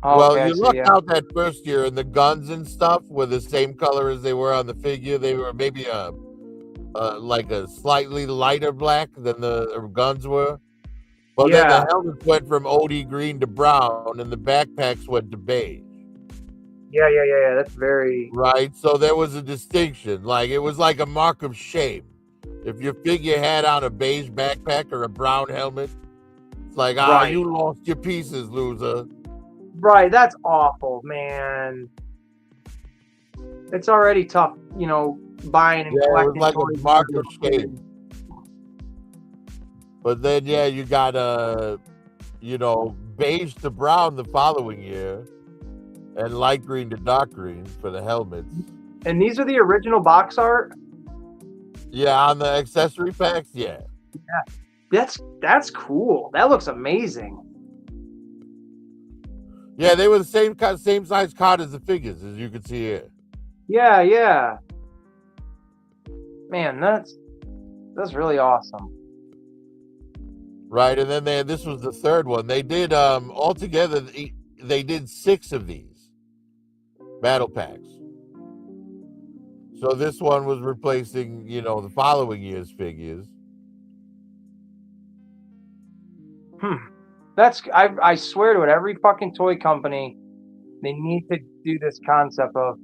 You looked out that first year, and the guns and stuff were the same color as they were on the figure. They were maybe like a slightly lighter black than the guns were. But then the helmets went from OD green to brown, and the backpacks went to beige. Yeah. That's very... Right, so there was a distinction. Like, it was like a mark of shame. If your figure had on a beige backpack or a brown helmet, it's like, you lost your pieces, loser. Right, that's awful, man. It's already tough, buying and collecting. It was like a mark of shame. But then, yeah, you got beige to brown the following year, and light green to dark green for the helmets. And these are the original box art? Yeah, on the accessory packs, yeah. Yeah. That's cool. That looks amazing. Yeah, they were the same size card as the figures, as you can see here. Yeah. Man, that's really awesome. Right, and then this was the third one. They did altogether. They did 6 of these battle packs. So this one was replacing, the following year's figures. I swear to it, every fucking toy company, they need to do this concept of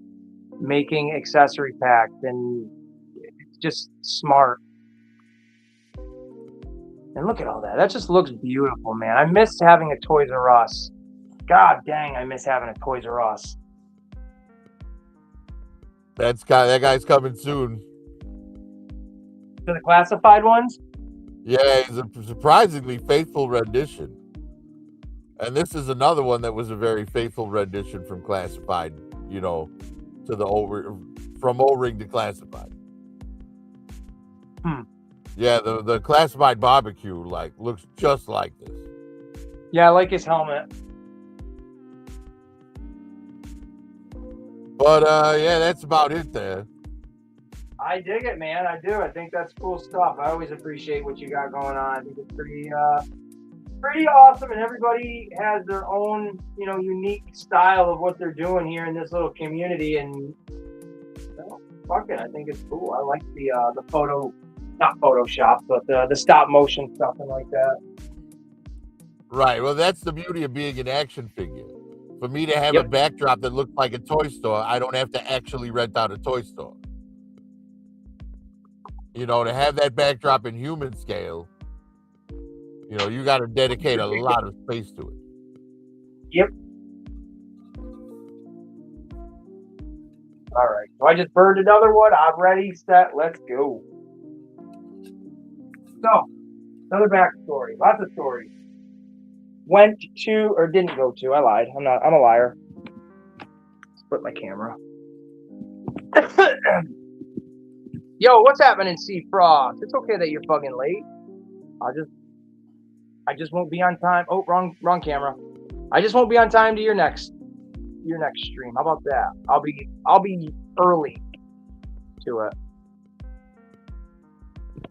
making accessory packs, and it's just smart. And look at all that. That just looks beautiful, man. I miss having a Toys R Us. God dang, I miss having a Toys R Us. That guy's coming soon. To the classified ones? Yeah, he's a surprisingly faithful rendition. And this is another one that was a very faithful rendition from classified, to the from O-ring to classified. Yeah, the classified barbecue looks just like this. Yeah, I like his helmet. But yeah, that's about it there. I dig it, man. I do. I think that's cool stuff. I always appreciate what you got going on. I think it's pretty awesome, and everybody has their own, unique style of what they're doing here in this little community. And fuck it, I think it's cool. I like the photo, not Photoshop, but the stop motion stuff and like that. Right. Well, that's the beauty of being an action figure. For me to have a backdrop that looks like a toy store, I don't have to actually rent out a toy store. To have that backdrop in human scale, you got to dedicate a lot of space to it. Yep. All right. So I just burned another one. I'm ready, set, let's go. So, another backstory. Lots of stories. Went to, or didn't go to, I lied. I'm a liar. Split my camera. Yo, what's happening, C Frost? It's okay that you're fucking late. I just won't be on time. Oh, wrong camera. I just won't be on time to your next stream. How about that? I'll be early to it.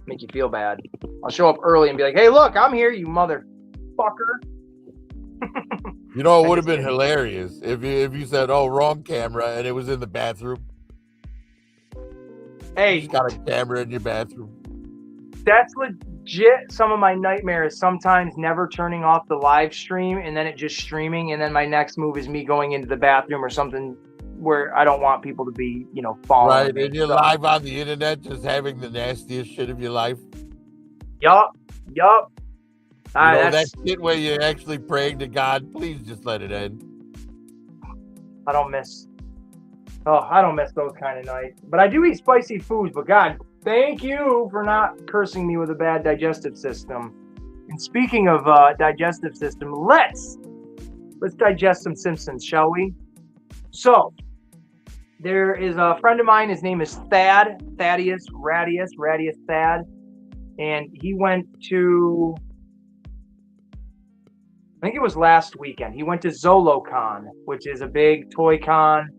Make you feel bad. I'll show up early and be like, "Hey, look, I'm here, you motherfucker." It would have been hilarious if you said, "Oh, wrong camera," and it was in the bathroom. Hey, you just got a camera in your bathroom. That's legit. Some of my nightmares. Sometimes never turning off the live stream and then it just streaming, and then my next move is me going into the bathroom or something where I don't want people to be, following. Right, and you're live on the internet, just having the nastiest shit of your life. Yup. That shit where you're actually praying to God, please just let it end. I don't miss those kind of nights. But I do eat spicy foods. But God, thank you for not cursing me with a bad digestive system. And speaking of digestive system, let's digest some Simpsons, shall we? So there is a friend of mine. His name is Thaddeus Thad, and he went to, I think it was last weekend. He went to ZoloCon, which is a big toy con,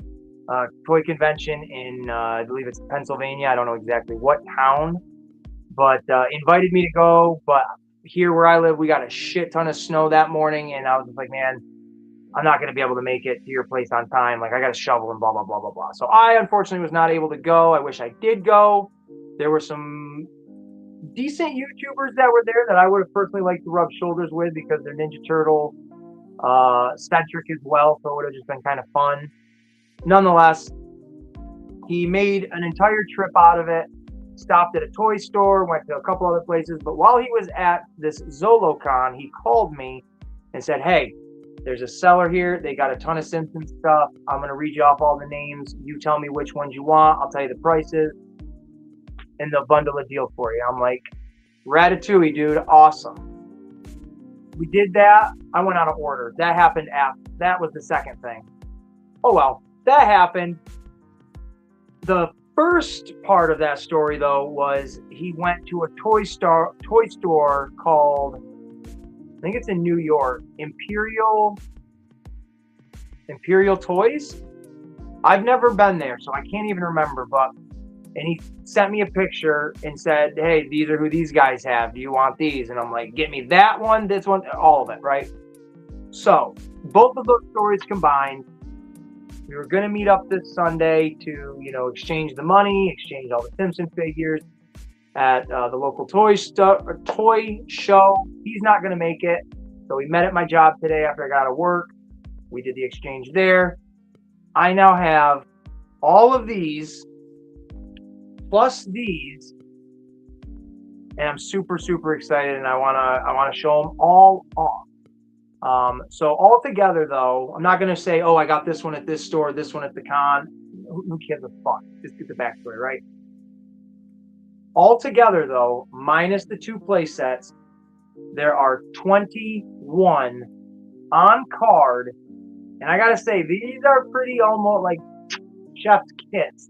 toy convention in, I believe it's Pennsylvania. I don't know exactly what town, but invited me to go. But here where I live, we got a shit ton of snow that morning, and I was just like, man, I'm not going to be able to make it to your place on time. Like, I got to shovel and blah, blah, blah, blah, blah. So I unfortunately was not able to go. I wish I did go. There were some decent YouTubers that were there that I would have personally liked to rub shoulders with because they're Ninja Turtle centric as well. So it would have just been kind of fun. Nonetheless, he made an entire trip out of it, stopped at a toy store, went to a couple other places. But while he was at this ZoloCon, he called me and said, hey, there's a seller here. They got a ton of Simpsons stuff. I'm going to read you off all the names. You tell me which ones you want. I'll tell you the prices, and they'll bundle a deal for you. I'm like, Ratatouille, dude, awesome. We did that. I went out of order. That happened after. That was the second thing. Oh well, that happened. The first part of that story, though, was he went to a toy store called, I think it's in New York, Imperial Toys. I've never been there, so I can't even remember. And he sent me a picture and said, "Hey, these are who these guys have. Do you want these?" And I'm like, "Get me that one, this one, all of it, right?" So both of those stories combined. We were going to meet up this Sunday to, exchange the money, exchange all the Simpson figures at the local toy show. He's not going to make it. So we met at my job today after I got out of work. We did the exchange there. I now have all of these plus these, and I'm super, super excited, and I want to show them all off. So all together, though, I'm not going to say, oh, I got this one at this store, this one at the con. Who gives a fuck? Just get the backstory, right? All together, though, minus the 2 play sets, there are 21 on card. And I got to say, these are pretty almost like chef's kits.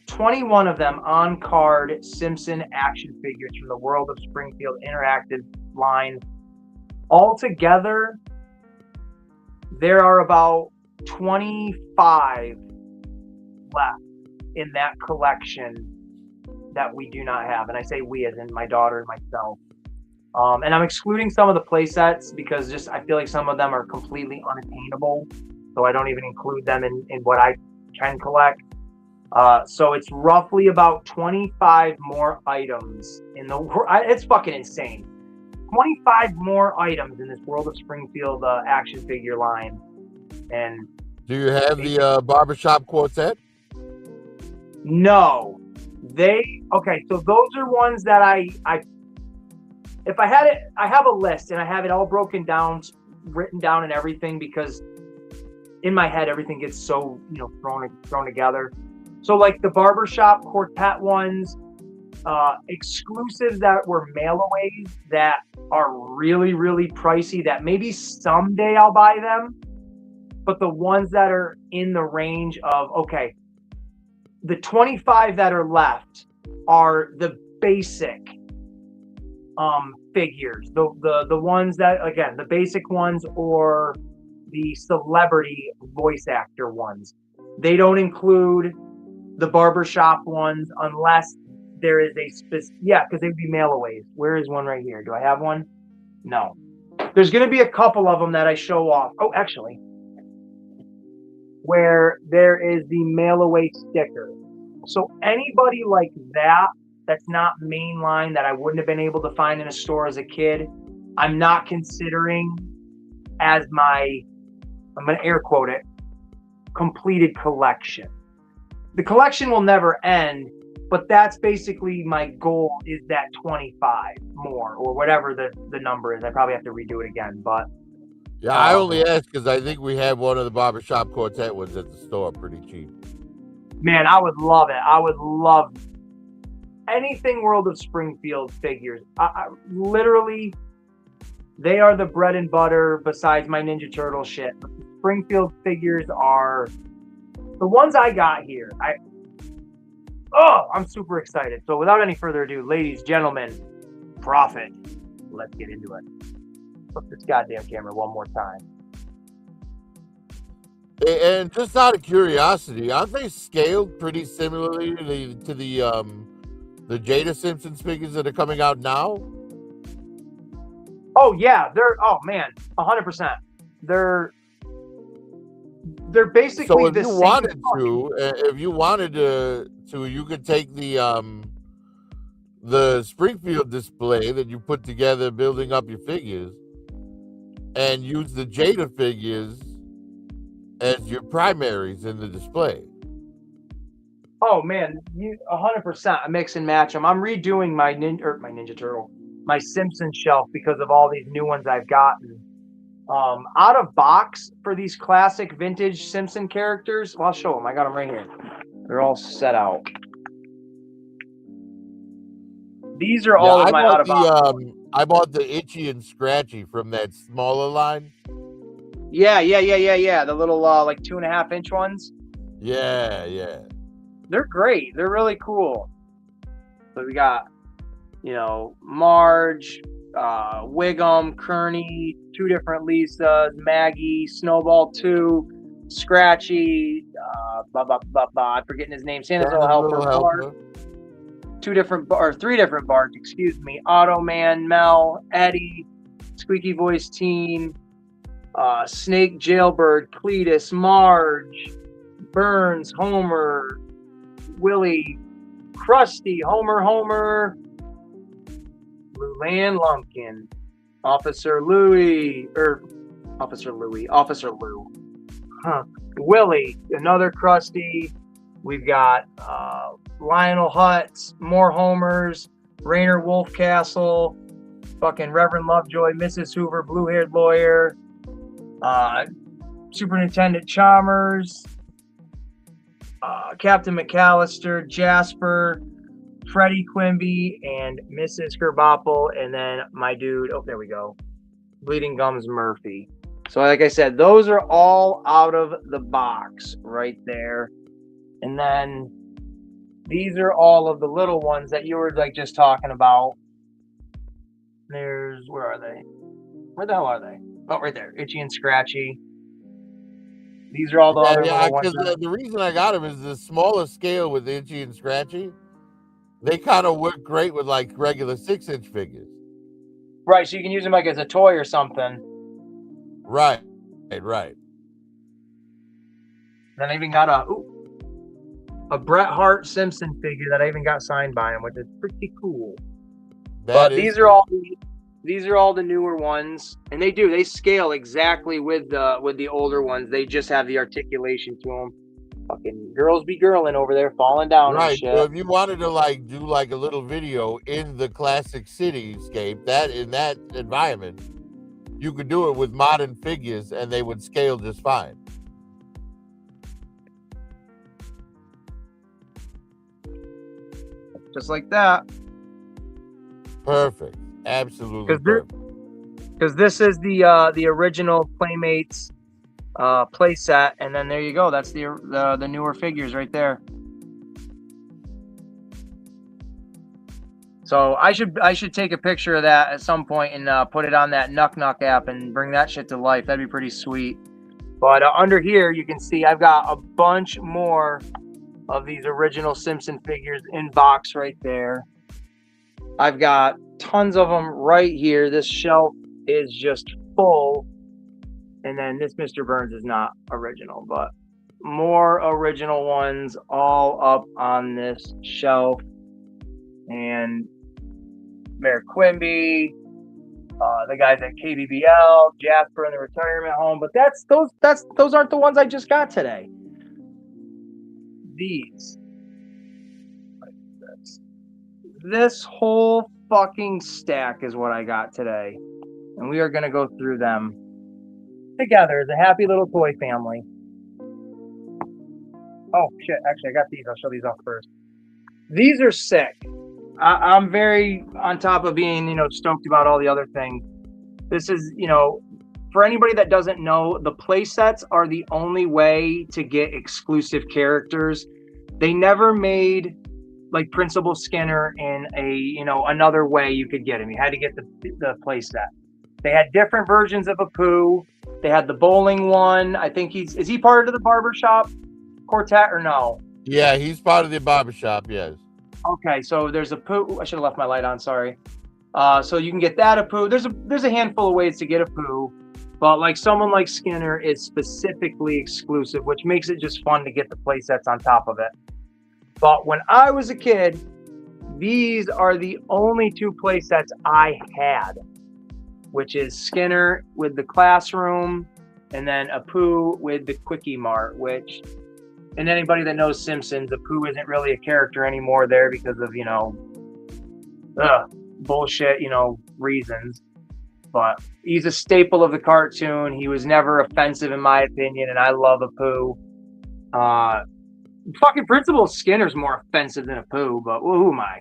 21 of them on card Simpson action figures from the World of Springfield Interactive line. Altogether, there are about 25 left in that collection that we do not have. And I say we as in my daughter and myself. And I'm excluding some of the play sets because I feel like some of them are completely unattainable. So I don't even include them in what I can collect. So it's roughly about 25 more items in the world. It's fucking insane. 25 more items in this World of Springfield action figure line. And do you have the barbershop quartet? No. Okay, so those are ones that if I had it, I have a list and I have it all broken down, written down and everything, because in my head everything gets so, thrown together. So like the barbershop quartet ones, exclusives that were mail-aways that are really, really pricey that maybe someday I'll buy them. But the ones that are in the range of, okay, the 25 that are left are the basic figures. The ones that, again, the basic ones or the celebrity voice actor ones. They don't include the barbershop ones unless there is a specific, because they'd be mail-aways. Where is one right here? Do I have one? No. There's going to be a couple of them that I show off. Oh, actually, where there is the mail-away sticker. So anybody like that's not mainline, that I wouldn't have been able to find in a store as a kid, I'm not considering as my, I'm going to air quote it, completed collection. The collection will never end, but that's basically my goal, is that 25 more or whatever the number is. I probably have to redo it again, but yeah, I only asked because I think we have one of the barbershop quartet ones at the store pretty cheap. Man, I would love it. I would love anything World of Springfield figures. I literally, they are the bread and butter besides my Ninja Turtle shit. But the Springfield figures are the ones I got here. I'm super excited. So without any further ado, ladies, gentlemen, Prophet, let's get into it. Flip this goddamn camera one more time. And just out of curiosity, aren't they scaled pretty similarly to the Jada Simpsons figures that are coming out now? Oh yeah, they're 100%. They're basically so if the you same. wanted to, you could take the Springfield display that you put together building up your figures and use the Jada figures as your primaries in the display. Oh man, 100%. I mix and match them. I'm redoing my Ninja Turtle, my Simpsons shelf because of all these new ones I've gotten. Out of box for these classic vintage Simpson characters. Well, I'll show them. I got them right here. They're all set out. These are Yeah, all of my out of box. I bought the Itchy and Scratchy from that smaller line. Yeah. The little like 2.5-inch ones. Yeah. They're great. They're really cool. So we got, Marge, Wiggum, Kearney, 2 different Lisas, Maggie, Snowball 2, Scratchy, I'm forgetting his name, Santa's Little Helper, Bart, 3 different Barts, excuse me, Automan, Mel, Eddie, Squeaky Voice Teen, Snake, Jailbird, Cletus, Marge, Burns, Homer, Willie, Krusty, Homer, Luann Lumpkin, Officer Louie, Willie, another Krusty. We've got Lionel Hutz, more Homers, Rainer Wolfcastle, fucking Reverend Lovejoy, Mrs. Hoover, blue-haired lawyer, Superintendent Chalmers, Captain McAllister, Jasper, Freddie Quimby, and Mrs. Gerbopple, and then my dude, there we go, Bleeding Gums Murphy. So like I said, those are all out of the box right there. And then these are all of the little ones that you were like just talking about. Where are they? Where the hell are they? Oh, right there, Itchy and Scratchy. These are all the other little ones. The reason I got them is the smaller scale with Itchy and Scratchy. They kind of work great with like regular 6-inch figures. Right, so you can use them like as a toy or something. Right. Then I even got a Bret Hart Simpson figure that I even got signed by him, which is pretty cool. These are all the newer ones, and they scale exactly with the older ones. They just have the articulation to them. Fucking girls be girling over there, falling down and shit. So if you wanted to like do like a little video in the classic cityscape, in that environment, you could do it with modern figures, and they would scale just fine. Just like that. Perfect. Absolutely perfect. Because this is the original Playmates play set, and then there you go. That's the newer figures right there. So I should take a picture of that at some point and put it on that Nuck app and bring that shit to life. That'd be pretty sweet. But under here you can see I've got a bunch more of these original Simpson figures in box right there. I've got tons of them right here. This shelf is just full. And then this Mr. Burns is not original, but more original ones all up on this shelf. And Mayor Quimby, the guys at KBBL, Jasper in the retirement home. But those aren't the ones I just got today. These. This whole fucking stack is what I got today. And we are going to go through them together as a happy little toy family. Oh, shit. Actually, I got these. I'll show these off first. These are sick. I'm very on top of being, stoked about all the other things. This is, for anybody that doesn't know, the play sets are the only way to get exclusive characters. They never made like Principal Skinner in another way you could get him. You had to get the play set. They had different versions of Apu. They had the bowling one. I think is he part of the barbershop quartet or no? Yeah, he's part of the barbershop, yes. Okay, so there's Apu. I should have left my light on, sorry. So you can get that Apu. There's a handful of ways to get Apu, but like someone like Skinner is specifically exclusive, which makes it just fun to get the play sets on top of it. But when I was a kid, these are the only 2 play sets I had, which is Skinner with the classroom and then Apu with the Quickie Mart, which, and anybody that knows Simpsons, Apu isn't really a character anymore there because of, bullshit, reasons. But he's a staple of the cartoon. He was never offensive in my opinion, and I love Apu. Fucking Principal Skinner's more offensive than Apu, but who am I?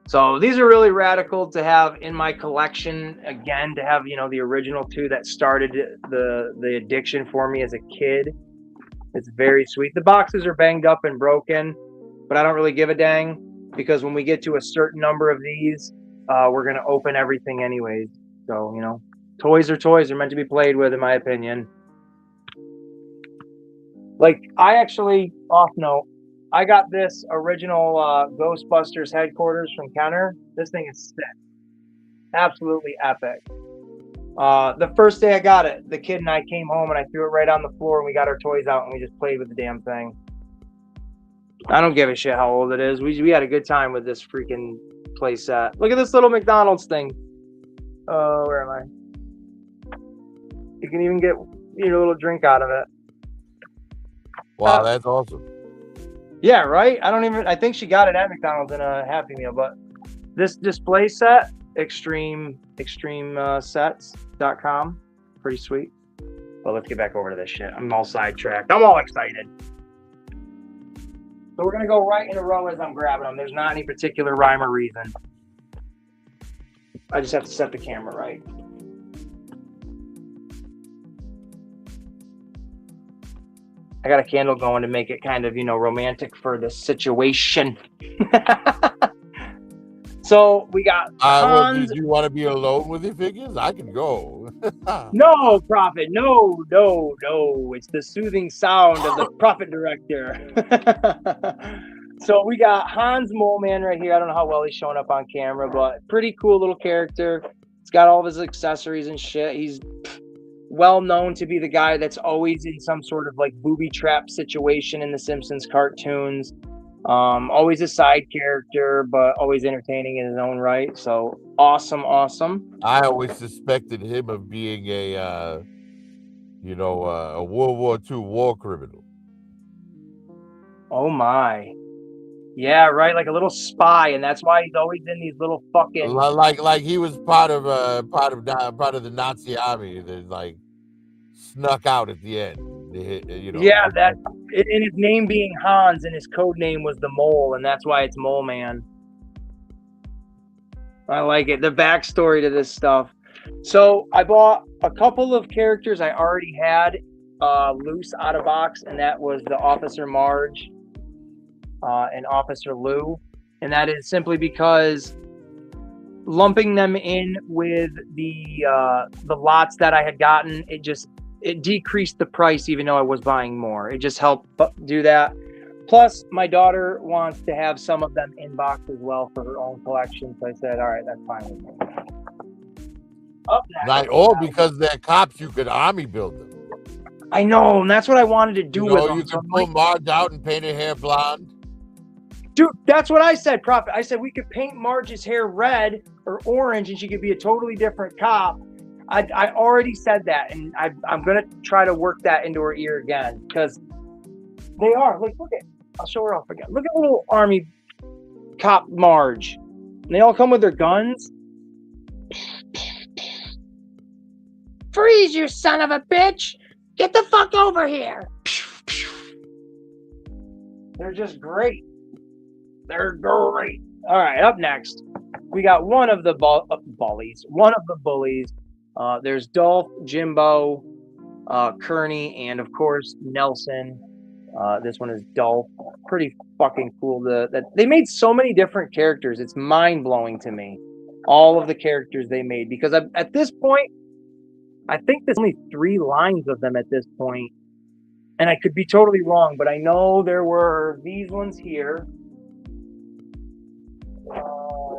So these are really radical to have in my collection. Again, to have, you know, the original two that started the addiction for me as a kid. It's very sweet. The boxes are banged up and broken, but I don't really give a dang, because when we get to a certain number of these, we're going to open everything anyways. So, you know, toys are toys. They're meant to be played with, in my opinion. Like, I actually, off note, I got this original Ghostbusters headquarters from Kenner. This thing is sick. Absolutely epic. The first day I got it, the kid and I came home and I threw it right on the floor and we got our toys out and we just played with the damn thing. I don't give a shit how old it is. We had a good time with this freaking play set. Look at this little McDonald's thing. Oh, where am I? You can even get a little drink out of it. Wow, that's awesome. Yeah, right? I think she got it at McDonald's in a Happy Meal, but this display set, extremesets.com, pretty sweet. But let's get back over to this shit. I'm all sidetracked. I'm all excited. So we're going to go right in a row as I'm grabbing them. There's not any particular rhyme or reason. I just have to set the camera right. I got a candle going to make it kind of, romantic for the situation. So we got Hans. Do you want to be alone with your figures? I can go. No, Prophet. No. It's the soothing sound of the Prophet Director. So we got Hans Mole Man right here. I don't know how well he's showing up on camera, but pretty cool little character. He's got all of his accessories and shit. He's well known to be the guy that's always in some sort of like booby trap situation in the Simpsons cartoons. Always a side character, but always entertaining in his own right. So awesome. I always suspected him of being a World War II war criminal. Oh my. Yeah, right. Like a little spy, and that's why he's always in these little fucking like he was part of the Nazi army that like snuck out at the end. Yeah, that and his name being Hans, and his code name was the Mole, and that's why it's Mole Man. I like it. The backstory to this stuff. So I bought a couple of characters I already had loose out of box, and that was the Officer Marge and Officer Lou, and that is simply because lumping them in with the lots that I had gotten, it decreased the price, even though I was buying more. It just helped do that. Plus, my daughter wants to have some of them in box as well for her own collection. So I said, all right, that's fine with me. Because they're cops, you could army build them. I know, and that's what I wanted to do with them. You could pull Marge out and paint her hair blonde. Dude, that's what I said, Prophet. I said we could paint Marge's hair red or orange, and she could be a totally different cop. I already said that, and I'm going to try to work that into her ear again, because they are. Like, look at, I'll show her off again. Look at little army cop Marge. And they all come with their guns. Freeze, you son of a bitch! Get the fuck over here! They're just great. They're great. All right, up next, we got one of the bullies. There's Dolph, Jimbo, Kearney, and of course Nelson. This one is Dolph. Pretty fucking cool. That they made so many different characters. It's mind blowing to me. All of the characters they made, because at this point, I think there's only 3 lines of them at this point, and I could be totally wrong, but I know there were these ones here.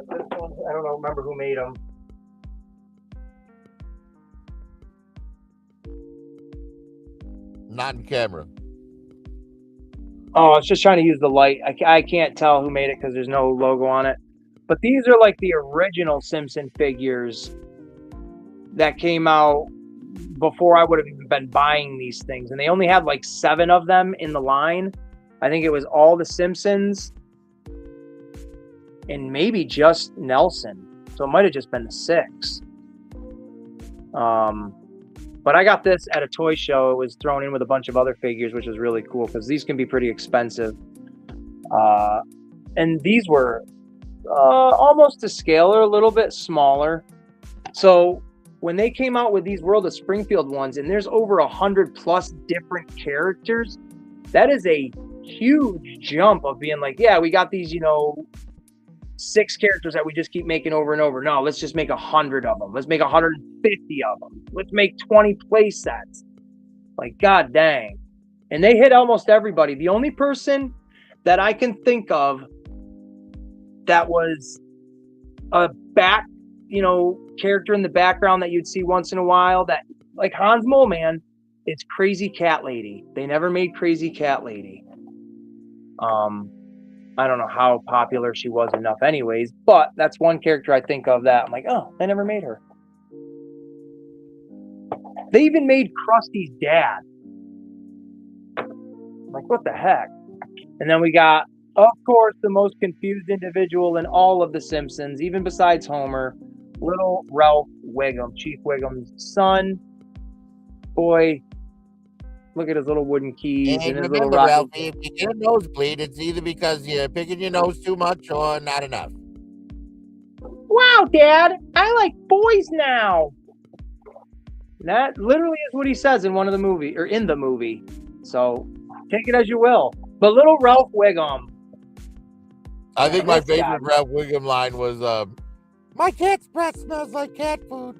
This one, I don't remember who made them. Not in camera. Oh, I was just trying to use the light. I can't tell who made it because there's no logo on it. But these are like the original Simpson figures that came out before I would have even been buying these things. And they only had like 7 of them in the line. I think it was all the Simpsons and maybe just Nelson. So it might have just been the 6. But I got this at a toy show. It was thrown in with a bunch of other figures, which was really cool because these can be pretty expensive. And these were almost to scale, or a little bit smaller. So when they came out with these World of Springfield ones, and there's over 100+ different characters, that is a huge jump of being like, yeah, we got these, 6 characters that we just keep making over and over. No, let's just make 100 of them. Let's make 150 of them. Let's make 20 play sets. Like, god dang. And they hit almost everybody. The only person that I can think of that was a back, character in the background that you'd see once in a while, that like Hans Mole Man, it's Crazy Cat Lady. They never made Crazy Cat Lady. I don't know how popular she was enough anyways, but that's one character I think of that I'm like, oh, they never made her. They even made Krusty's dad. I'm like, what the heck? And then we got, of course, the most confused individual in all of The Simpsons, even besides Homer, little Ralph Wiggum, Chief Wiggum's son. Boy, look at his little wooden keys and his little rocket. Ralphie, if you get a nosebleed, it's either because you're picking your nose too much or not enough. Wow, Dad, I like boys now. That literally is what he says in one of the movie, or in the movie. So take it as you will. But little Ralph Wiggum. I think my favorite Ralph Wiggum line was, my cat's breath smells like cat food.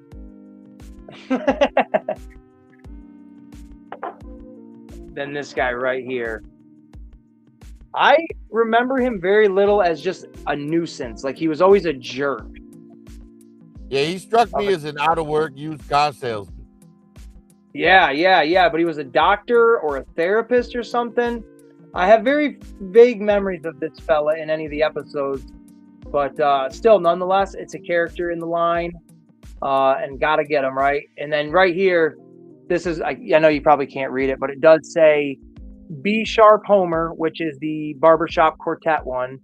Then this guy right here. I remember him very little as just a nuisance. Like, he was always a jerk. Yeah, he struck me as an out-of-work used car salesman. Yeah. But he was a doctor or a therapist or something. I have very vague memories of this fella in any of the episodes. But still, nonetheless, it's a character in the line. And gotta get him, right? And then right here, this is, I know you probably can't read it, but it does say B Sharp Homer, which is the Barbershop Quartet one.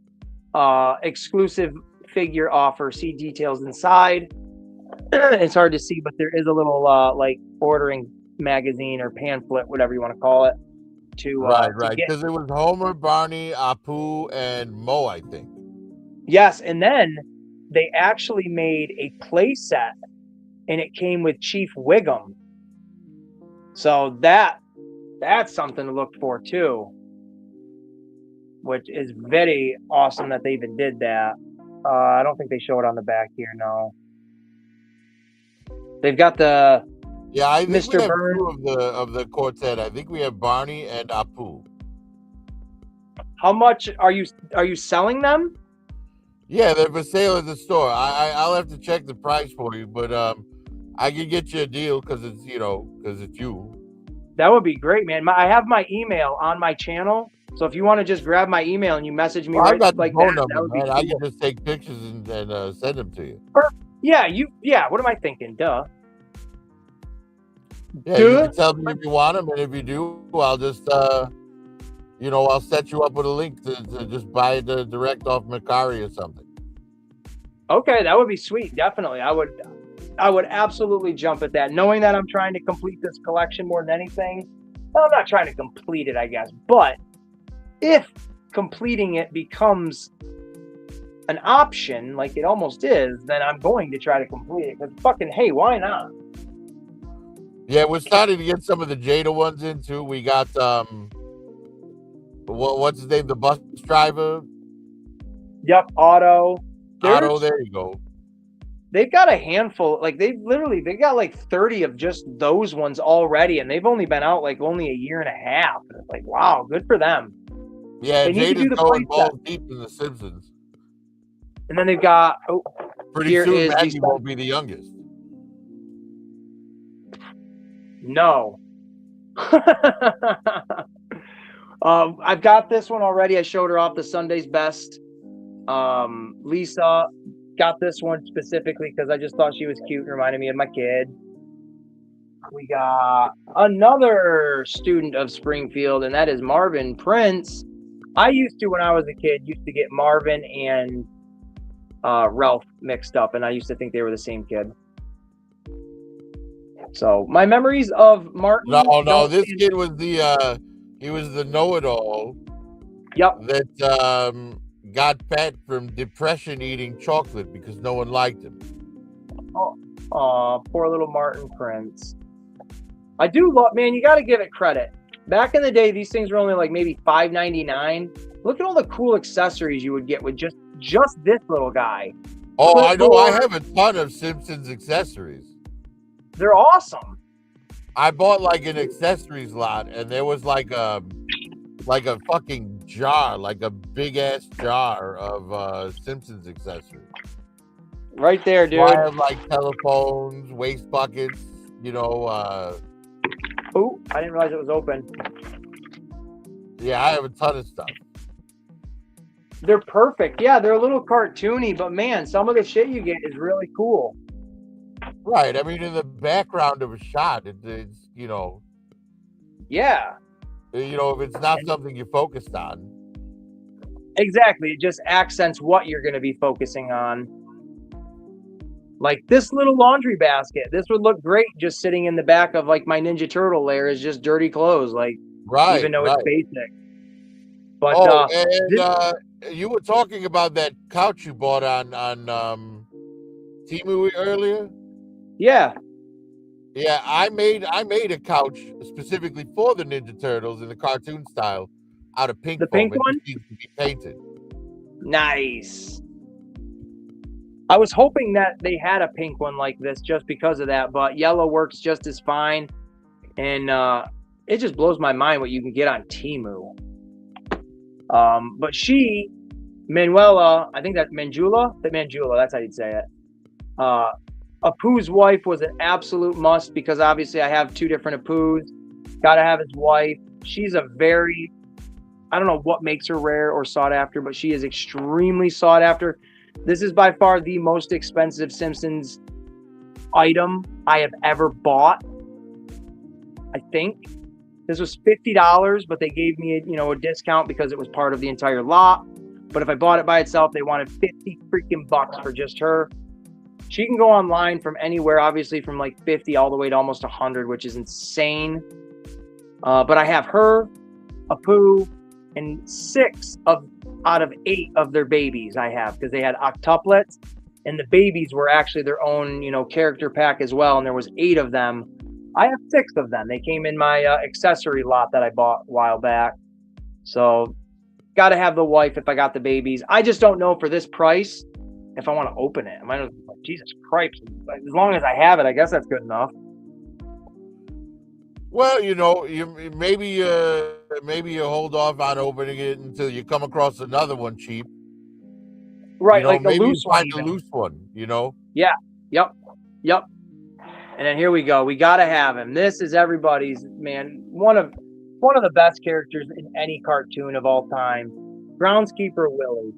Exclusive figure offer. See details inside. It's hard to see, but there is a little like ordering magazine or pamphlet, whatever you want to call it. Right. Because it was Homer, Barney, Apu, and Mo, I think. Yes, and then they actually made a play set, and it came with Chief Wiggum. So that's something to look for too, which is very awesome that they even did that. I don't think they show it on the back here. No, they've got the I think Mr. we have Burns two of the quartet. I think we have Barney and Apu. How much are you selling them? Yeah, they're for sale at the store. I'll have to check the price for you, but I can get you a deal because it's you. That would be great, man. I have my email on my channel, so if you want to just grab my email and you message me, I got like the phone that, number, man. cool. I can just take pictures and send them to you. Yeah. What am I thinking? Duh. Yeah, you can tell me if you want them, and if you do, I'll just I'll set you up with a link to just buy it direct off Mercari or something. Okay, that would be sweet. Definitely, I would absolutely jump at that. Knowing that I'm trying to complete this collection more than anything. Well, I'm not trying to complete it, I guess. But if completing it becomes an option, like it almost is, then I'm going to try to complete it. Because fucking hey, why not? Yeah, we're starting to get some of the Jada ones in too. We got what's his name? The bus driver. Yep, Otto. There you go. They've got a handful, like they got like 30 of just those ones already, and they've only been out like only a year and a half. And it's like, wow, good for them. Yeah, Jada's going balls deep in The Simpsons. And then they've got pretty soon Maggie won't be the youngest. No. I've got this one already. I showed her off the Sunday's Best. Lisa got this one specifically because I just thought she was cute and reminded me of my kid. We got another student of Springfield, and that is Marvin Prince. I used to, when I was a kid, get Marvin and Ralph mixed up, and I used to think they were the same kid. So my memories of Martin. No, this kid was he was the know-it-all. Yep. That got fat from depression eating chocolate because no one liked him. Oh, poor little Martin Prince. I do love, man, you got to give it credit. Back in the day, these things were only like maybe $5.99. Look at all the cool accessories you would get with just this little guy. Oh, I know. I have a ton of Simpsons accessories. They're awesome. I bought like an accessories lot, and there was like a fucking jar, like a big ass jar of Simpsons accessories. Right there, dude. So I have like telephones, waste buckets, you know. Oh, I didn't realize it was open. Yeah, I have a ton of stuff. They're perfect. Yeah, they're a little cartoony, but man, some of the shit you get is really cool. Right. I mean, in the background of a shot, it's you know. Yeah. You know, if it's not something you're focused on. Exactly. It just accents what you're going to be focusing on. Like this little laundry basket. This would look great just sitting in the back of like my Ninja Turtle lair is just dirty clothes. Like, right, even though right. it's basic. But you were talking about that couch you bought on Temu earlier. Yeah. Yeah, I made a couch specifically for the Ninja Turtles in the cartoon style out of pink. The pink foam. one? It needs to be painted. Nice. I was hoping that they had a pink one like this just because of that, but yellow works just as fine. And it just blows my mind what you can get on Temu. But Manuela, I think that's Manjula, that's how you'd say it. Apu's wife was an absolute must because obviously I have two different Apus. Got to have his wife. She's a very, I don't know what makes her rare or sought after, but she is extremely sought after. This is by far the most expensive Simpsons item I have ever bought. I think this was $50, but they gave me a discount because it was part of the entire lot. But if I bought it by itself, they wanted 50 freaking bucks for just her. She can go online from anywhere, obviously from like 50 all the way to almost 100, which is insane. But I have her, Apu, and 6 out of 8 of their babies I have, because they had octuplets, and the babies were actually their own, character pack as well. And there was 8 of them. I have 6 of them. They came in my accessory lot that I bought a while back. So got to have the wife if I got the babies. I just don't know for this price if I want to open it. I might like, Jesus Christ. As long as I have it, I guess that's good enough. Well, maybe you hold off on opening it until you come across another one cheap. Right, like maybe a loose you find one. a loose one, Yeah. Yep. And then here we go. We got to have him. This is everybody's, man, one of the best characters in any cartoon of all time. Groundskeeper Willie.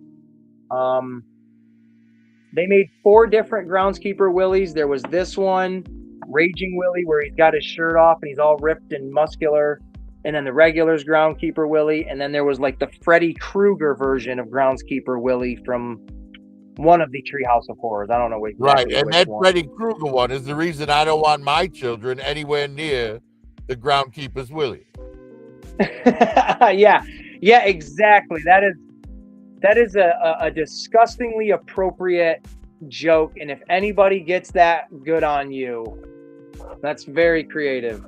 They made 4 different Groundskeeper Willies. There was this one, Raging Willie, where he's got his shirt off and he's all ripped and muscular. And then the regular's Groundskeeper Willie. And then there was like the Freddy Krueger version of Groundskeeper Willie from one of the Treehouse of Horrors. I don't know which. Right, and that Freddy Krueger one is the reason I don't want my children anywhere near the Groundskeeper's Willie. Yeah, exactly. That is a disgustingly appropriate joke, and if anybody gets that, good on you. That's very creative.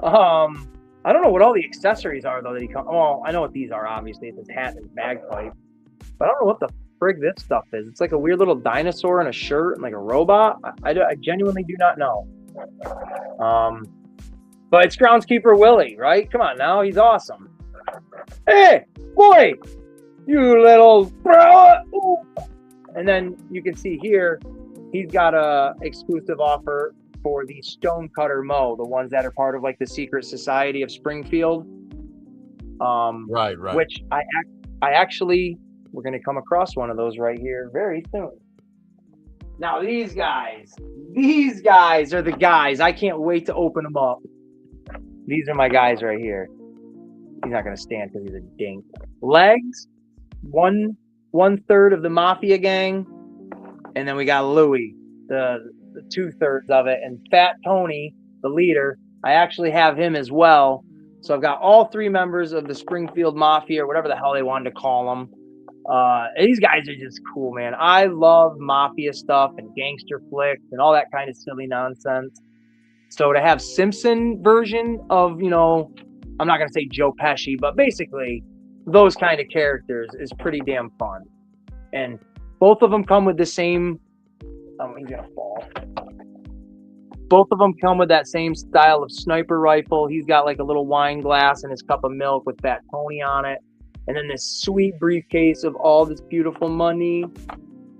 I don't know what all the accessories are though that he comes. Well, I know what these are. Obviously, it's his hat and his bagpipe, but I don't know what the frig this stuff is. It's like a weird little dinosaur in a shirt and like a robot. I genuinely do not know. But it's Groundskeeper Willie, right? Come on now, he's awesome. Hey, boy, you little bro. Ooh. And then you can see here, he's got a exclusive offer for the Stonecutter Mo, the ones that are part of like the secret society of Springfield. Right. Which I actually, we're going to come across one of those right here very soon. Now these guys are the guys. I can't wait to open them up. These are my guys right here. He's not going to stand because he's a dink. Legs, one third of the Mafia gang, and then we got Louie, the 2/3 of it, and Fat Tony, the leader. I actually have him as well. So I've got all 3 members of the Springfield Mafia, or whatever the hell they wanted to call them. These guys are just cool, man. I love mafia stuff and gangster flicks and all that kind of silly nonsense. So to have Simpson version of, you know, I'm not going to say Joe Pesci, but basically those kind of characters is pretty damn fun. And both of them come with the same, he's going to fall. Both of them come with that same style of sniper rifle. He's got like a little wine glass and his cup of milk with Fat Tony on it. And then this sweet briefcase of all this beautiful money.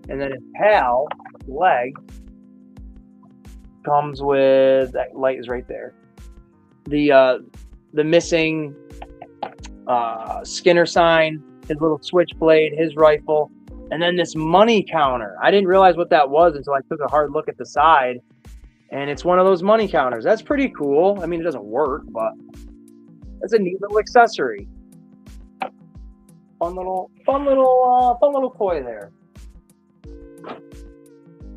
And then his pal, leg, comes with, that light is right there, the missing Skinner sign, his little switchblade, his rifle, and then this money counter. I didn't realize what that was until I took a hard look at the side, and it's one of those money counters. That's pretty cool. I mean, it doesn't work, but it's a neat little accessory. Fun little toy there.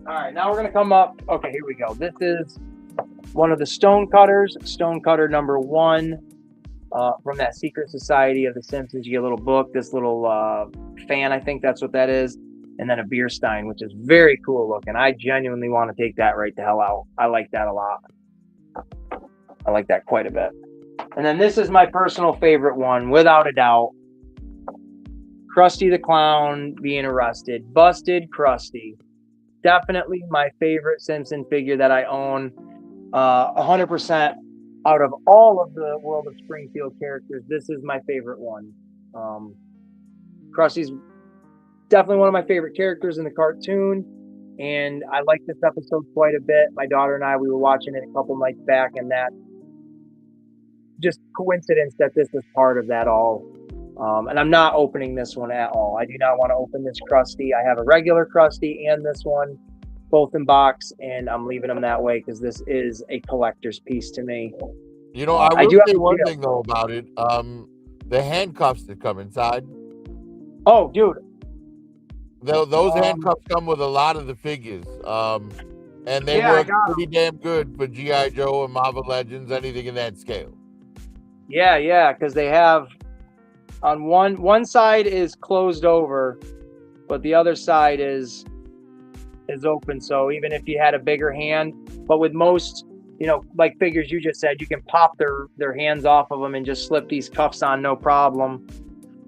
All right, now we're going to come up. Okay, here we go. This is one of the stone cutters, stone cutter number 1 from that Secret Society of the Simpsons. You get a little book, this little fan, I think that's what that is, and then a beer stein, which is very cool looking. I genuinely want to take that right the hell out. I like that a lot. I like that quite a bit. And then this is my personal favorite one, without a doubt. Krusty the Clown being arrested. Busted Krusty. Definitely my favorite Simpson figure that I own. 100% out of all of the World of Springfield characters, this is my favorite one. Krusty's definitely one of my favorite characters in the cartoon, and I like this episode quite a bit. My daughter and I, we were watching it a couple nights back, and that just coincidence that this was part of that all. And I'm not opening this one at all. I do not want to open this Krusty. I have a regular Krusty and this one, both in box, and I'm leaving them that way because this is a collector's piece to me. You know, I will say one thing though about it. The handcuffs that come inside. Oh, dude. Those handcuffs come with a lot of the figures. And they work pretty damn good for G.I. Joe and Marvel Legends, anything in that scale. Yeah, because they have on one side is closed over, but the other side is open. So even if you had a bigger hand, but with most, you know, like figures you just said, you can pop their hands off of them and just slip these cuffs on, no problem.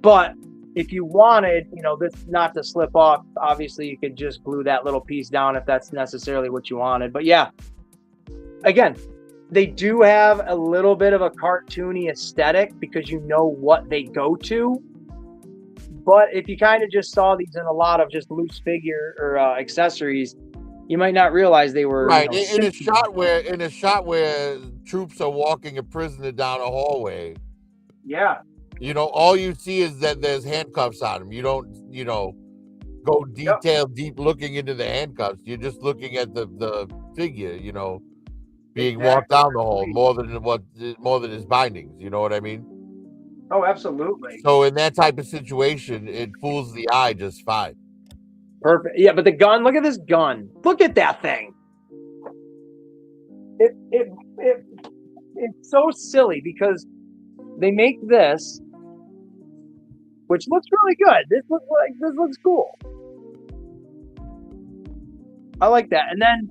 But if you wanted, you know, this not to slip off, obviously you could just glue that little piece down if that's necessarily what you wanted. But yeah, again, they do have a little bit of a cartoony aesthetic because you know what they go to. But if you kind of just saw these in a lot of just loose figure or accessories, you might not realize they were right in a shot where troops are walking a prisoner down a hallway. Yeah, you know, all you see is that there's handcuffs on him. You don't, you know, go deep looking into the handcuffs. You're just looking at the figure, you know, being walked down the hall more than his bindings. You know what I mean? Oh, absolutely. So in that type of situation, it fools the eye just fine. Perfect. Yeah, but the gun, look at this gun. Look at that thing. It's so silly because they make this, which looks really good. This looks cool. I like that. And then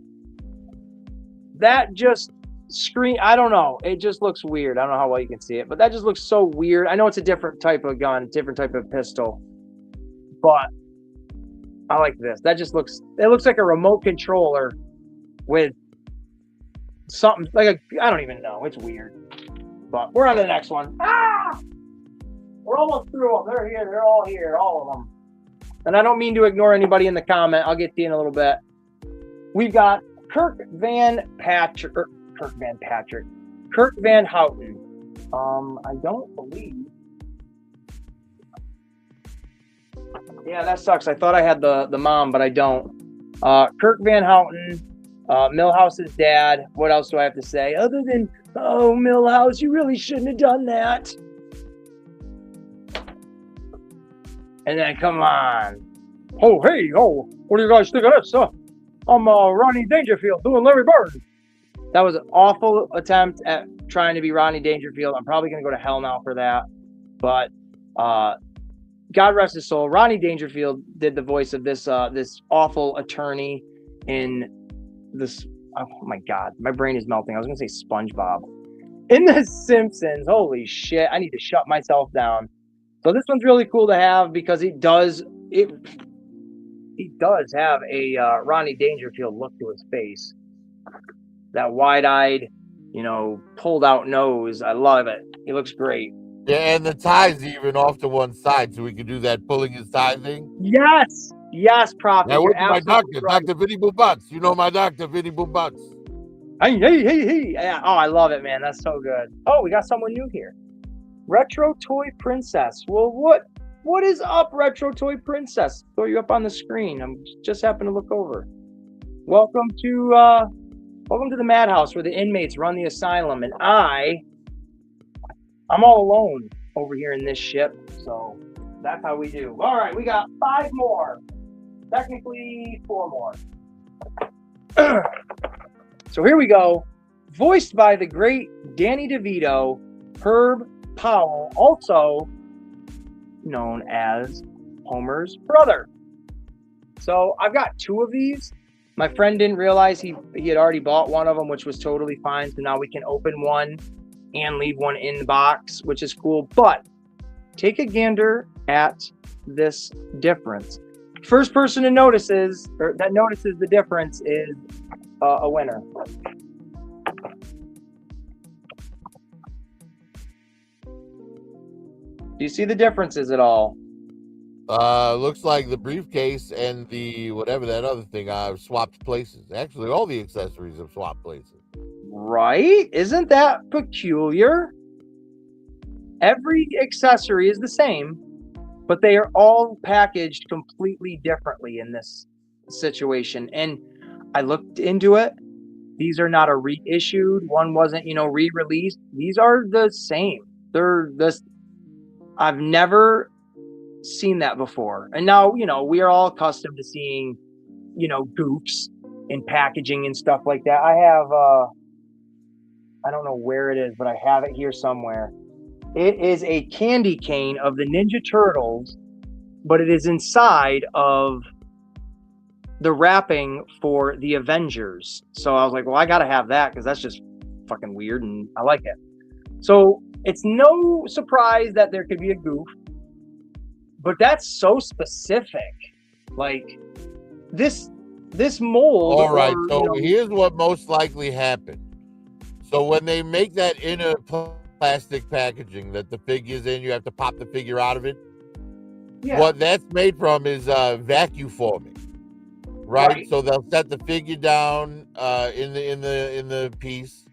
that just I don't know. It just looks weird. I don't know how well you can see it, but that just looks so weird. I know it's a different type of gun, different type of pistol, but I like this. That just looks like a remote controller with something like I don't even know. It's weird, but we're on to the next one. We're almost through them. They're here. They're all here. All of them. And I don't mean to ignore anybody in the comment. I'll get to you in a little bit. We've got Kirk Van Houten. I don't believe. Yeah, that sucks. I thought I had the mom, but I don't. Kirk Van Houten, Milhouse's dad. What else do I have to say? Other than, oh, Milhouse, you really shouldn't have done that. And then, come on. Oh, hey, what do you guys think of this? I'm Ronnie Dangerfield doing Larry Bird. That was an awful attempt at trying to be Ronnie Dangerfield. I'm probably going to go to hell now for that. But God rest his soul, Ronnie Dangerfield did the voice of this this awful attorney in this. Oh my God, my brain is melting. I was gonna say SpongeBob in the Simpsons. Holy shit! I need to shut myself down. So this one's really cool to have because he does have a Ronnie Dangerfield look to his face. That wide-eyed, pulled out nose. I love it. He looks great. Yeah, and the tie's even off to one side, so we can do that pulling his tie thing. Yes, Prophet. Now, what's my doctor? Right. Dr. Vinny Boombots. You know my doctor, Vinny Boombots. Hey. Yeah. Oh, I love it, man. That's so good. Oh, we got someone new here. Retro Toy Princess. Well, what is up, Retro Toy Princess? Throw you up on the screen. I'm just happened to look over. Welcome to the madhouse where the inmates run the asylum, and I'm all alone over here in this ship, so that's how we do. All right, we got 5 more. Technically 4 more. So here we go. Voiced by the great Danny DeVito, Herb Powell, also known as Homer's brother. So I've got 2 of these. My friend didn't realize he had already bought one of them, which was totally fine. So now we can open one and leave one in the box, which is cool. But take a gander at this difference. First person that notices the difference is a winner. Do you see the differences at all? Looks like the briefcase and the whatever that other thing swapped places. Actually, all the accessories have swapped places. Right? Isn't that peculiar? Every accessory is the same, but they are all packaged completely differently in this situation. And I looked into it. These are not a reissued. One wasn't, re-released. These are the same. They're this. I've never seen that before. And now, we are all accustomed to seeing, goofs in packaging and stuff like that. I have, I don't know where it is, but I have it here somewhere. It is a candy cane of the Ninja Turtles, but it is inside of the wrapping for the Avengers. So I was like, well, I got to have that because that's just fucking weird and I like it. So it's no surprise that there could be a goof, but that's so specific. Like this mold. All right. So here's what most likely happened. So when they make that inner plastic packaging that the figure's in, you have to pop the figure out of it. Yeah. What that's made from is vacuum forming, right? So they'll set the figure down in the piece.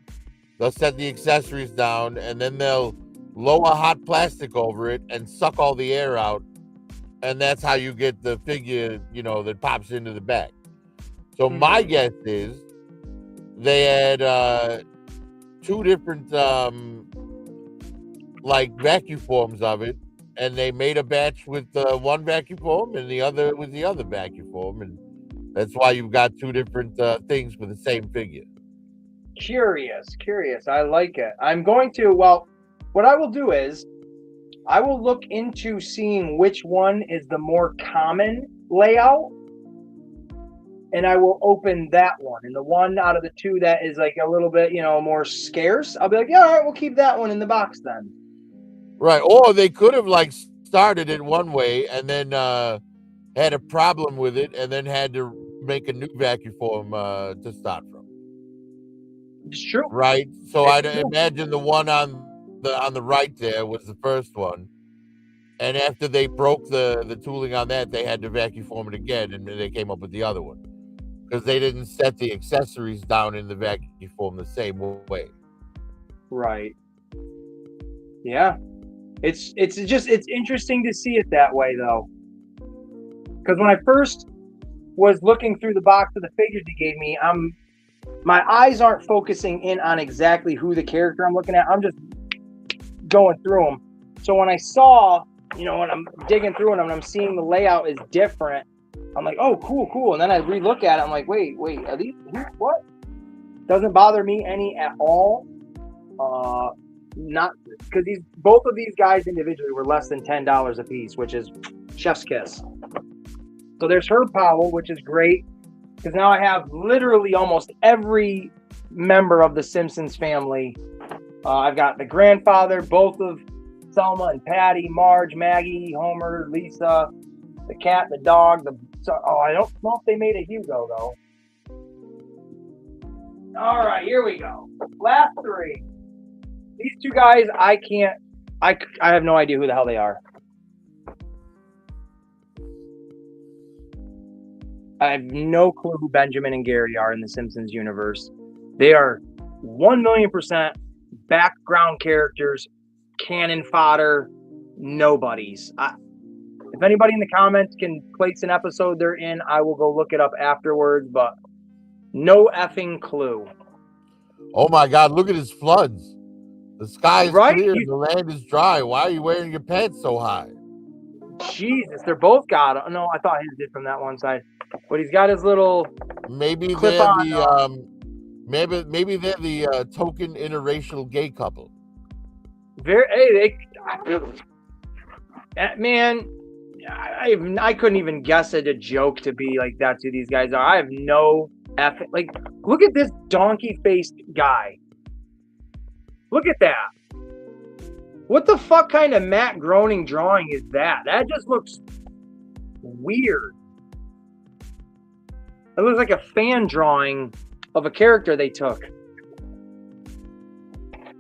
They'll set the accessories down, and then they'll lower hot plastic over it and suck all the air out, and that's how you get the figure, that pops into the bag. So my guess is they had 2 different vacuum forms of it, and they made a batch with one vacuum form and the other with the other vacuum form, and that's why you've got 2 different things for the same figure. Curious. I like it. I'm going to, what I will do is I will look into seeing which one is the more common layout, and I will open that one. And the one out of the 2 that is like a little bit, more scarce, I'll be like, yeah, all right, we'll keep that one in the box then. Right. Or they could have started it one way and then had a problem with it and then had to make a new vacuum form to start from. It's true. Right. So I'd imagine the one on the right there was the first one. And after they broke the tooling on that, they had to vacuum form it again, and they came up with the other one. Because they didn't set the accessories down in the vacuum form the same way. Right. Yeah. It's interesting to see it that way, though. Because when I first was looking through the box of the figures he gave me, my eyes aren't focusing in on exactly who the character I'm looking at. I'm just going through them. So when I saw, when I'm digging through them and I'm seeing the layout is different, I'm like, oh, cool. And then I re-look at it. I'm like, wait, are these, what? Doesn't bother me any at all. not because both of these guys individually were less than $10 a piece, which is chef's kiss. So there's Herb Powell, which is great because now I have literally almost every member of the Simpsons family. I've got the grandfather, both of Selma and Patty, Marge, Maggie, Homer, Lisa, the cat, the dog. I don't know if they made a Hugo though. All right, here we go. Last three. These two guys, I have no idea who the hell they are. I have no clue who Benjamin and Gary are in the Simpsons universe. They are 1,000,000% background characters, cannon fodder, nobodies. If anybody in the comments can place an episode they're in, I will go look it up afterwards, but no effing clue. Oh my God, look at his floods. The sky is right? clear, the land is dry. Why are you wearing your pants so high? Jesus, they're both got it. No, I thought his did from that one side. But he's got his little maybe clip they're on, maybe they're the token interracial gay couple. Man, I couldn't even guess at a joke to be like that's who these guys are. I have no like, look at this donkey-faced guy. Look at that. What the fuck kind of Matt Groening drawing is that? That just looks weird. It looks like a fan drawing of a character they took.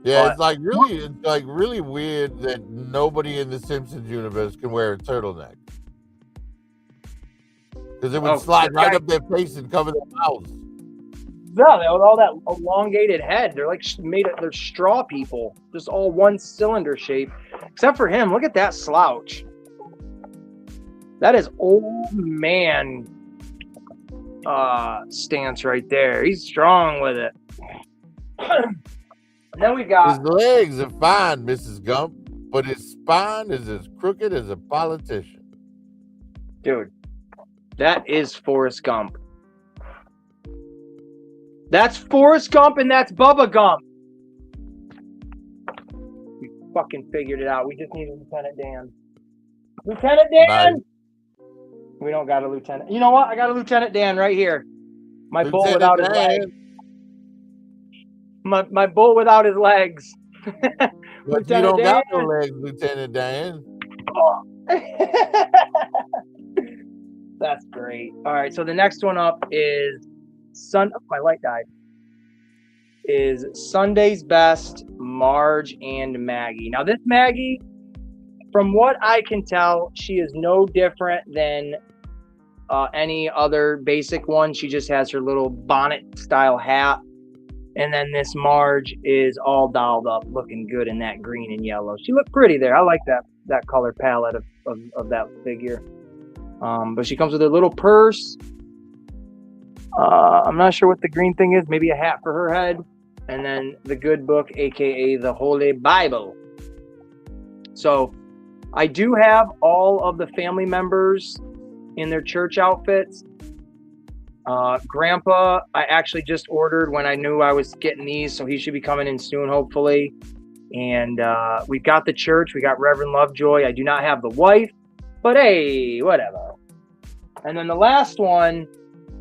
Yeah, it's like really weird that nobody in the Simpsons universe can wear a turtleneck. Because it would slide right up their face and cover their mouths. No, with all that elongated head, they're like they're straw people, just all one cylinder shape. Except for him, look at that slouch. That is old man stance right there. He's strong with it. And then we got his legs are fine, Mrs. Gump, but his spine is as crooked as a politician. Dude, that is Forrest Gump. That's Forrest Gump and that's Bubba Gump. We fucking figured it out. We just need a Lieutenant Dan. Lieutenant Dan! Nice. We don't got a lieutenant. You know what? I got a Lieutenant Dan right here. My bull without his legs. My bull without his legs. But you don't got no legs, Lieutenant Dan. Oh. That's great. All right, so the next one up is my light died. Is Sunday's Best, Marge and Maggie. Now this Maggie, from what I can tell, she is no different than any other basic one. She just has her little bonnet style hat. And then this Marge is all dolled up, looking good in that green and yellow. She looked pretty there. I like that color palette of that figure. But she comes with her little purse. I'm not sure what the green thing is. Maybe a hat for her head. And then the good book, aka the Holy Bible. So I do have all of the family members in their church outfits. Grandpa, I actually just ordered when I knew I was getting these, so he should be coming in soon, hopefully. And we've got the church. We got Reverend Lovejoy. I do not have the wife, but hey, whatever. And then the last one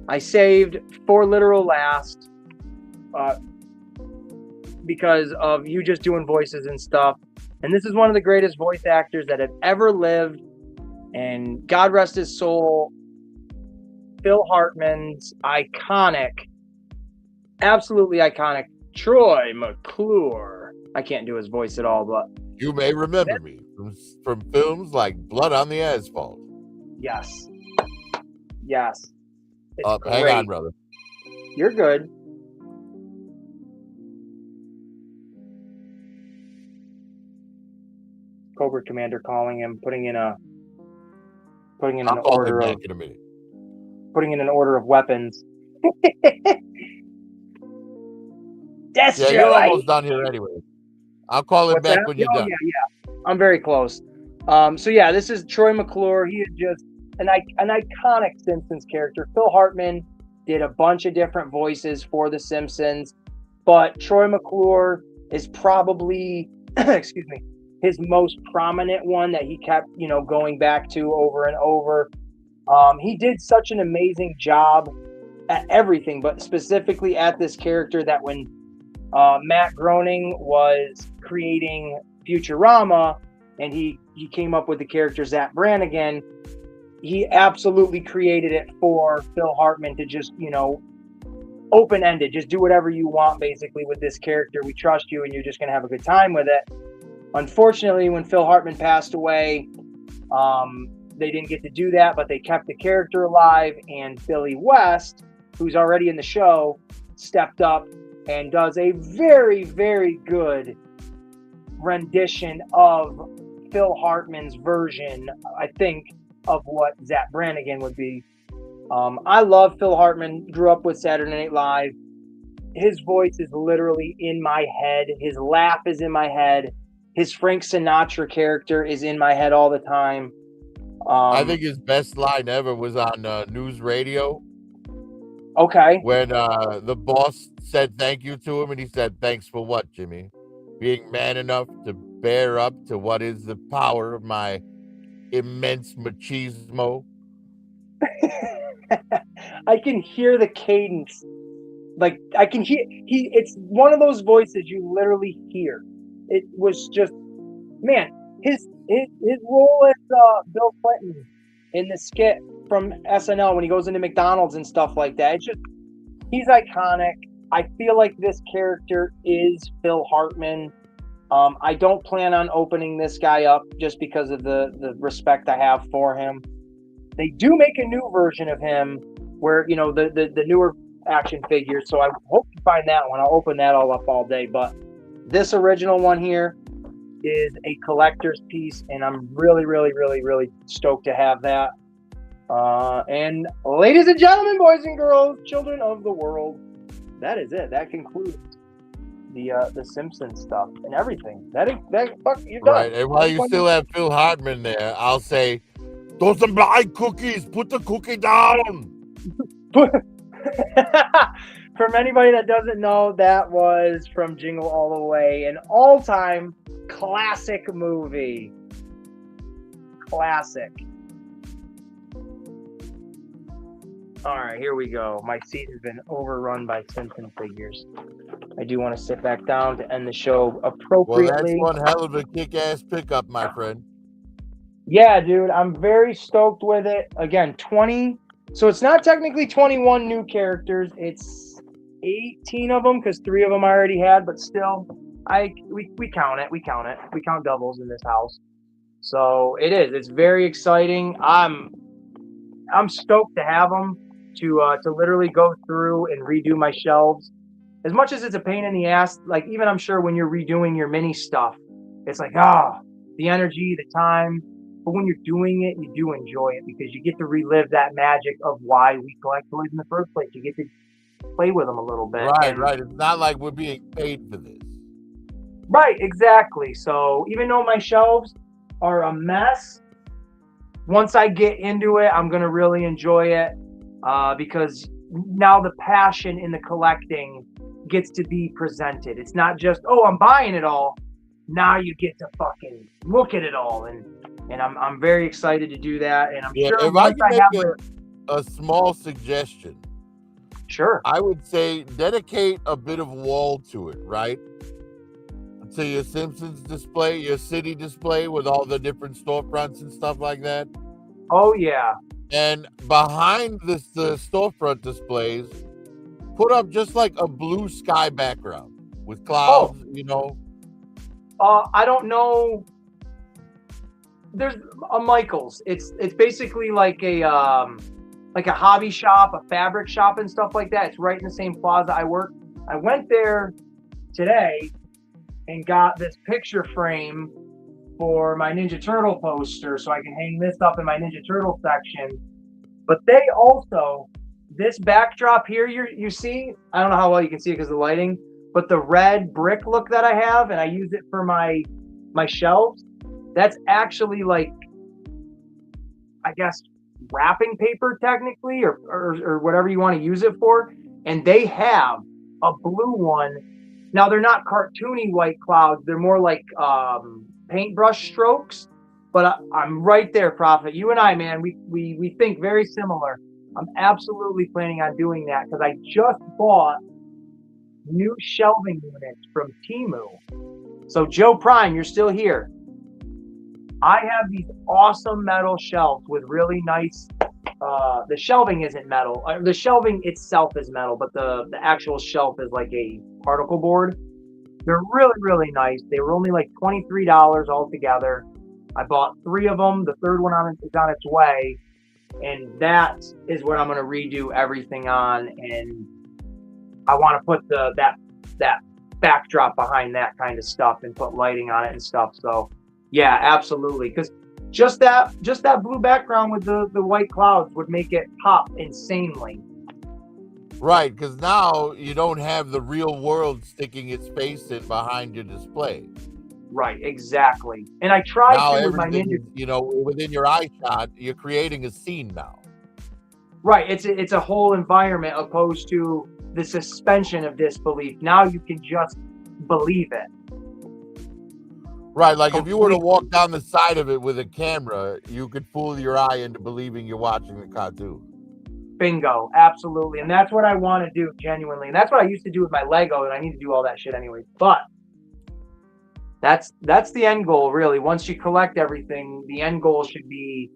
I saved for literal last because of you just doing voices and stuff. And this is one of the greatest voice actors that have ever lived. And God rest his soul, Phil Hartman's iconic, absolutely iconic, Troy McClure. I can't do his voice at all, but you may remember me from films like Blood on the Asphalt. Yes. Yes. Hang on, brother. You're good. Cobra Commander calling him, putting in an order of in a minute. Putting in an order of weapons. That's yeah, you're almost done here anyway. I'll call him back when you're done. Yeah. I'm very close. So yeah, this is Troy McClure. He is just an iconic Simpsons character. Phil Hartman did a bunch of different voices for The Simpsons, but Troy McClure is probably excuse me, his most prominent one that he kept, going back to over and over. He did such an amazing job at everything, but specifically at this character, that when Matt Groening was creating Futurama and he came up with the character Zach Brannigan, he absolutely created it for Phil Hartman to just, open-ended, just do whatever you want basically with this character. We trust you and you're just going to have a good time with it. Unfortunately, when Phil Hartman passed away, they didn't get to do that, but they kept the character alive, and Billy West, who's already in the show, stepped up and does a very, very good rendition of Phil Hartman's version, I think, of what Zach Brannigan would be. I love Phil Hartman, grew up with Saturday Night Live. His voice is literally in my head. His laugh is in my head. His Frank Sinatra character is in my head all the time. I think his best line ever was on news radio. Okay. When the boss said thank you to him, and he said, "Thanks for what, Jimmy? Being man enough to bear up to what is the power of my immense machismo." I can hear the cadence. Like, I can hear, it's one of those voices you literally hear. It was just, man, his role as Bill Clinton in the skit from SNL when he goes into McDonald's and stuff like that. It's just, he's iconic. I feel like this character is Phil Hartman. I don't plan on opening this guy up just because of the respect I have for him. They do make a new version of him where, the newer action figures. So I hope you find that one. I'll open that all up all day. But this original one here is a collector's piece, and I'm really, really, really, really stoked to have that. And ladies and gentlemen, boys and girls, children of the world, that is it. That concludes the Simpsons stuff and everything. That fuck, you're done. Right, and while you still have Phil Hartman there, I'll say, those are my cookies. Put the cookie down. From anybody that doesn't know, that was from Jingle All the Way, an all-time classic movie. Classic. All right, here we go. My seat has been overrun by Simpson figures. I do want to sit back down to end the show appropriately. Well, that's one hell of a kick-ass pickup, my friend. Yeah, dude, I'm very stoked with it. Again, 20. So it's not technically 21 new characters. It's 18 of them because 3 of them I already had, but still, we count it. We count it. We count doubles in this house. So it is. It's very exciting. I'm stoked to have them to literally go through and redo my shelves. As much as it's a pain in the ass, like even I'm sure when you're redoing your mini stuff, it's like the energy, the time. But when you're doing it, you do enjoy it because you get to relive that magic of why we collect toys in the first place. You get to play with them a little bit. Right. It's not like we're being paid for this. Right, exactly. So even though my shelves are a mess, once I get into it, I'm going to really enjoy it because now the passion in the collecting gets to be presented. It's not just, I'm buying it all. Now you get to fucking look at it all. And I'm very excited to do that. And I'm sure if I can make a small suggestion. Sure. I would say dedicate a bit of wall to it, right? To your Simpsons display, your city display with all the different storefronts and stuff like that. Oh, yeah. And behind the storefront displays, put up just like a blue sky background with clouds, I don't know. There's a Michael's. It's basically like a hobby shop, a fabric shop and stuff like that. It's right in the same plaza I work. I went there today and got this picture frame for my Ninja Turtle poster so I can hang this up in my Ninja Turtle section. But they also, this backdrop here you see, I don't know how well you can see it because of the lighting, but the red brick look that I have, and I use it for my shelves, that's actually like, I guess, wrapping paper technically, or whatever you want to use it for. And they have a blue one Now they're not cartoony white clouds. They're more like paintbrush strokes. But I'm right there, Prophet. You and I, man, we think very similar. I'm absolutely planning on doing that because I just bought new shelving units from Temu. So Joe Prime, you're still here. I have these awesome metal shelves with really nice. The shelving isn't metal. The shelving itself is metal, but the actual shelf is like a particle board. They're really, really nice. They were only like $23 altogether. I bought 3 of them. The third one is on its way. And that is what I'm going to redo everything on. And I want to put that backdrop behind that kind of stuff and put lighting on it and stuff. So yeah, absolutely. Because just that blue background with the white clouds would make it pop insanely. Right, because now you don't have the real world sticking its face in behind your display. Right, exactly. And I tried now to with my Ninja, within your eye shot, you're creating a scene now. Right, it's a whole environment opposed to the suspension of disbelief. Now you can just believe it. Right, like if you were to walk down the side of it with a camera, you could fool your eye into believing you're watching the cartoon. Bingo, absolutely. And that's what I want to do genuinely. And that's what I used to do with my Lego, and I need to do all that shit anyway. But that's the end goal, really. Once you collect everything, the end goal should be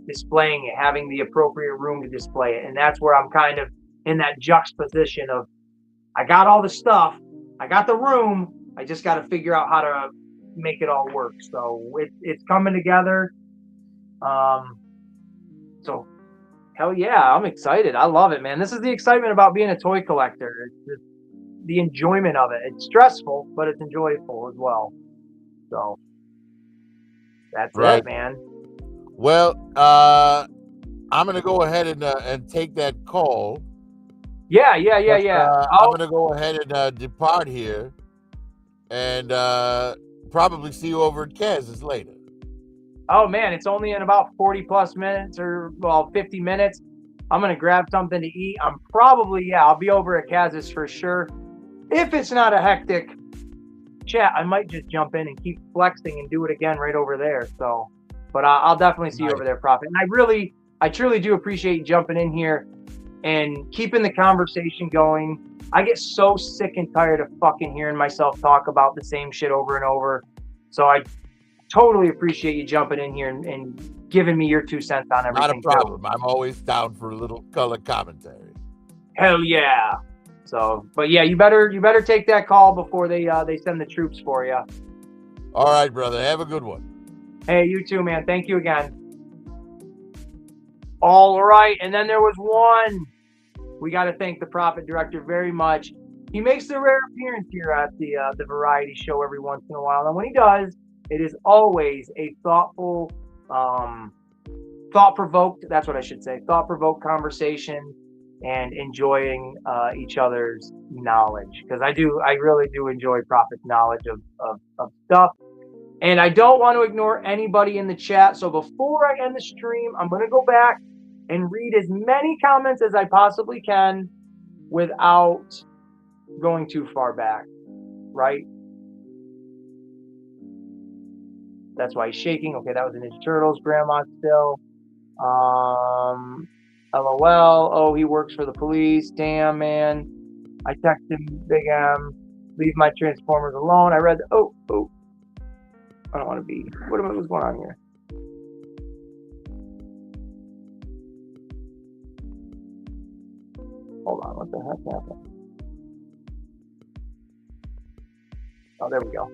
displaying it, having the appropriate room to display it. And that's where I'm kind of in that juxtaposition of I got all the stuff, I got the room, I just got to figure out how to make it all work. So it's coming together. So hell yeah, I'm excited. I love it, man. This is the excitement about being a toy collector. It's just the enjoyment of it. It's stressful, but it's enjoyable as well. So that's it, man. Well, I'm gonna go ahead and take that call. Yeah. I'm gonna go ahead and depart here, and probably see you over at Kaz's later. Oh man, it's only in about 40 plus minutes, or 50 minutes. I'm gonna grab something to eat. I'll be over at Kaz's for sure. If it's not a hectic chat, I might just jump in and keep flexing and do it again right over there. So, but I'll definitely see you over there, Prophet. And I truly do appreciate you jumping in here and keeping the conversation going. I get so sick and tired of fucking hearing myself talk about the same shit over and over. So I totally appreciate you jumping in here and giving me your 2 cents on everything. Not a problem. I'm always down for a little color commentary. Hell yeah. So, but yeah, you better take that call before they send the troops for you. All right, brother. Have a good one. Hey, you too, man. Thank you again. All right, and then there was one. We got to thank the Prophet Director very much. He makes a rare appearance here at the variety show every once in a while, and when he does, it is always a thoughtful, thought-provoked. That's what I should say. Thought-provoked conversation. And enjoying each other's knowledge, because I really do enjoy Prophet's knowledge of stuff, and I don't want to ignore anybody in the chat. So before I end the stream, I'm going to go back and read as many comments as I possibly can without going too far back. Right? That's why he's shaking. Okay, that was in Ninja Turtles. Grandma still. LOL. Oh, he works for the police. Damn, man. I texted him, Big M. Leave my Transformers alone. I read the, oh. I don't want to be. What's going on here? Hold on. What the heck happened? Oh, there we go.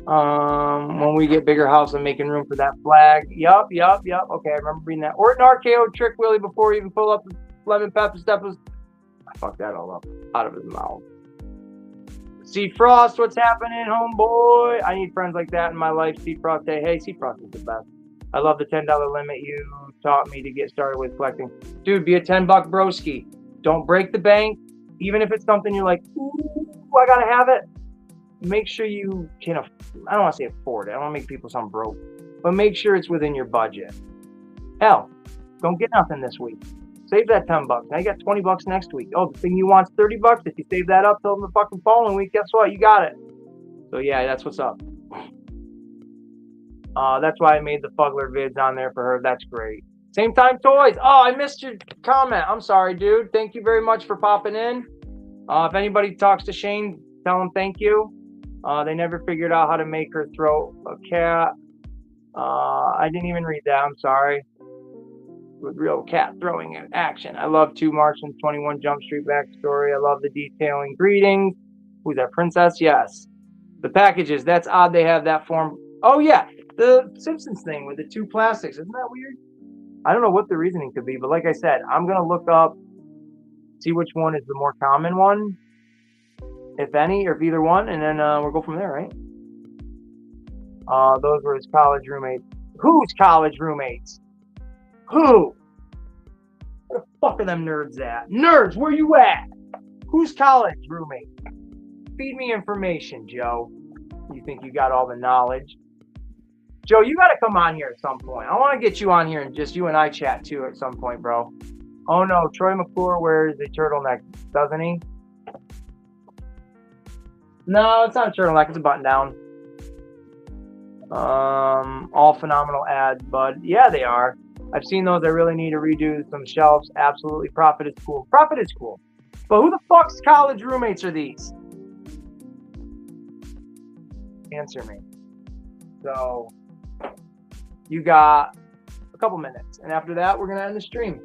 When we get bigger house, I'm making room for that flag. Yup. Okay, I remember reading that. Orton RKO Trick Willie before he even pull up the lemon pepper steppers. I fucked that all up out of his mouth. C Frost, what's happening, homeboy? I need friends like that in my life. C Frost, hey, C Frost is the best. I love the $10 limit you taught me to get started with collecting. Dude, be a $10 broski. Don't break the bank. Even if it's something you're like, ooh, I gotta have it. Make sure you can, I don't want to say afford it. I don't want to make people sound broke, but make sure it's within your budget. Hell, don't get nothing this week. save that $10. Now you got $20 next week. Oh, the thing you want's $30. If you save that up till the fucking following week, guess what? You got it. So yeah, that's what's up. That's why I made the Fugler vids on there for her. That's great. Same time toys. Oh, I missed your comment. I'm sorry, dude. Thank you very much for popping in. If anybody talks to Shane, tell him thank you. They never figured out how to make her throw a cat. I didn't even read that. I'm sorry. With real cat throwing in action. I love 2 Martians, 21 Jump Street backstory. I love the detailing. Greetings. Who's that, Princess? Yes. The packages. That's odd they have that form. Oh, yeah. The Simpsons thing with the 2 plastics. Isn't that weird? I don't know what the reasoning could be, but like I said, I'm going to look up, see which one is the more common one, if any, or if either one, and then we'll go from there, right? Those were his college roommates. Whose college roommates? Who? Where the fuck are them nerds at? Nerds, where you at? Who's college roommate? Feed me information, Joe. You think you got all the knowledge? Joe, you got to come on here at some point. I want to get you on here and just you and I chat too at some point, bro. Oh no, Troy McClure wears a turtleneck, doesn't he? No, it's not a turtleneck. It's a button down. All phenomenal ads, bud. Yeah, they are. I've seen those. I really need to redo some shelves. Absolutely. Profit is cool. Profit is cool. But who the fuck's college roommates are these? Answer me. So, you got a couple minutes. And after that, we're going to end the stream.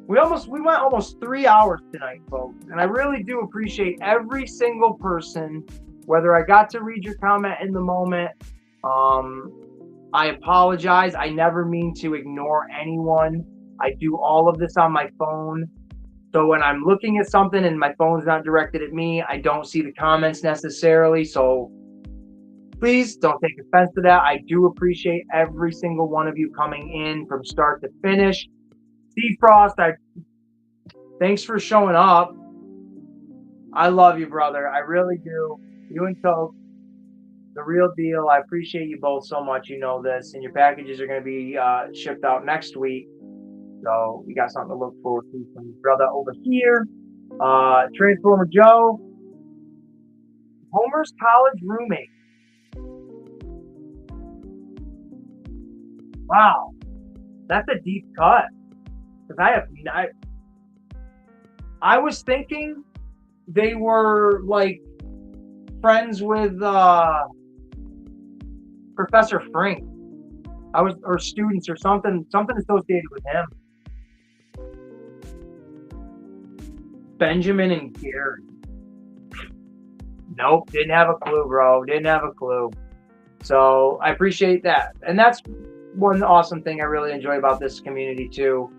We went almost 3 hours tonight, folks. And I really do appreciate every single person, whether I got to read your comment in the moment. I apologize. I never mean to ignore anyone. I do all of this on my phone. So when I'm looking at something and my phone's not directed at me, I don't see the comments necessarily. So please don't take offense to that. I do appreciate every single one of you coming in from start to finish. Steve Frost, thanks for showing up. I love you, brother. I really do. You and Coke, the real deal. I appreciate you both so much. You know this. And your packages are going to be shipped out next week. So you got something to look forward to from your brother over here. Transformer Joe. Homer's college roommate. Wow. That's a deep cut. Because I was thinking they were like friends with Professor Frink. Or students or something associated with him. Benjamin and Gary. Nope, didn't have a clue, bro. Didn't have a clue. So I appreciate that. And that's one awesome thing I really enjoy about this community too.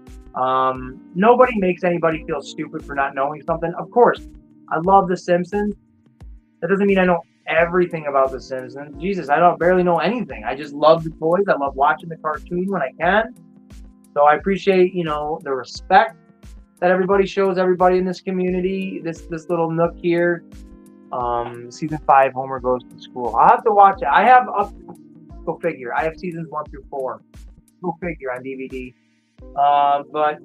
Nobody makes anybody feel stupid for not knowing something. Of course, I love The Simpsons. That doesn't mean I know everything about The Simpsons. Jesus, I don't barely know anything. I just love the toys. I love watching the cartoon when I can. So I appreciate, the respect that everybody shows everybody in this community. This little nook here. Season 5, Homer Goes to School. I'll have to watch it. Go figure. I have seasons 1 through 4. Go figure on DVD. But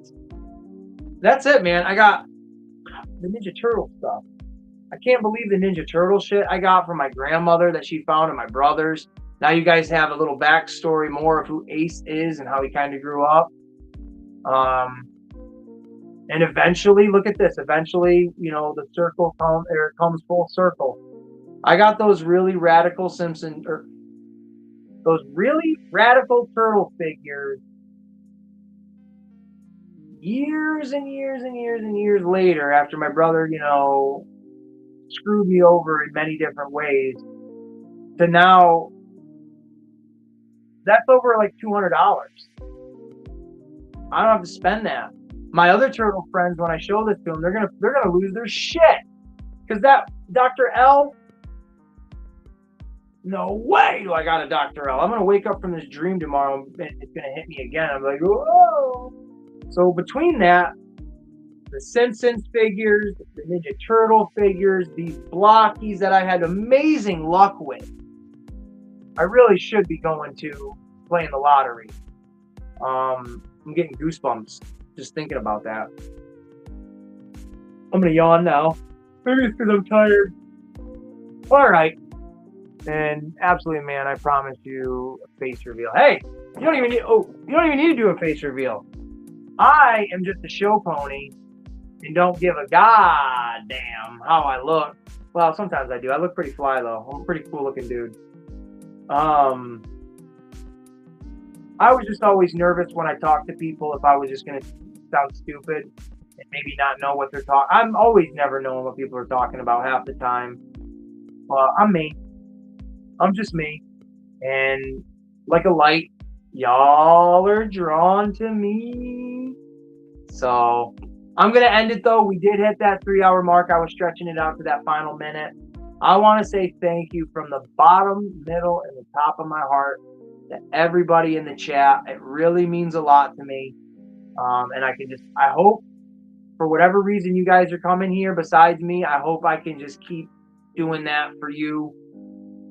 that's it, man. I got the Ninja Turtle stuff. I can't believe the Ninja Turtle shit I got from my grandmother that she found and my brothers. Now you guys have a little backstory more of who Ace is and how he kind of grew up. And eventually, look at this. Eventually, the circle comes full circle. I got those really radical those really radical turtle figures years and years and years and years later after my brother, screwed me over in many different ways, to now that's over like $200. I don't have to spend that. My other turtle friends, when I show this to them, they're gonna lose their shit, because that Dr. L, no way do I got a Dr. L. I'm gonna wake up from this dream tomorrow and it's gonna hit me again. I'm like, whoa. So between that, the Simpsons figures, the Ninja Turtle figures, these blockies that I had amazing luck with, I really should be going to playing the lottery. I'm getting goosebumps just thinking about that. I'm gonna yawn now. Maybe it's because I'm tired. All right. And absolutely, man, I promise you a face reveal. Hey, you don't even need to do a face reveal. I am just a show pony and don't give a goddamn how I look. Well, sometimes I do. I look pretty fly though. I'm a pretty cool looking dude. I was just always nervous when I talk to people if I was just gonna sound stupid and maybe not know what they're talking. I'm always never knowing what people are talking about half the time. Well, I'm me. I'm just me. And like a light, y'all are drawn to me. So I'm going to end it, though. We did hit that 3-hour mark. I was stretching it out to that final minute. I want to say thank you from the bottom, middle, and the top of my heart to everybody in the chat. It really means a lot to me. And I hope for whatever reason you guys are coming here besides me, I hope I can just keep doing that for you.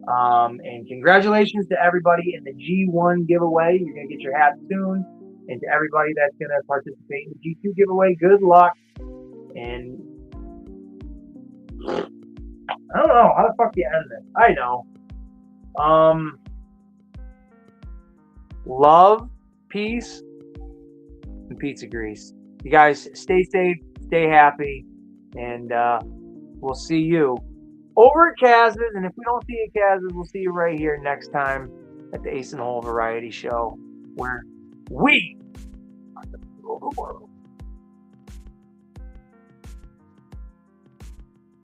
And congratulations to everybody in the G1 giveaway. You're going to get your hat soon. And to everybody that's going to participate in the G2 giveaway, good luck. And I don't know. How the fuck do you end this? I know. Love, peace, and pizza grease. You guys stay safe, stay happy, and we'll see you over at Kaz's, and if we don't see you at Kaz's, we'll see you right here next time at the Ace in the Hole Variety Show, where we are the world.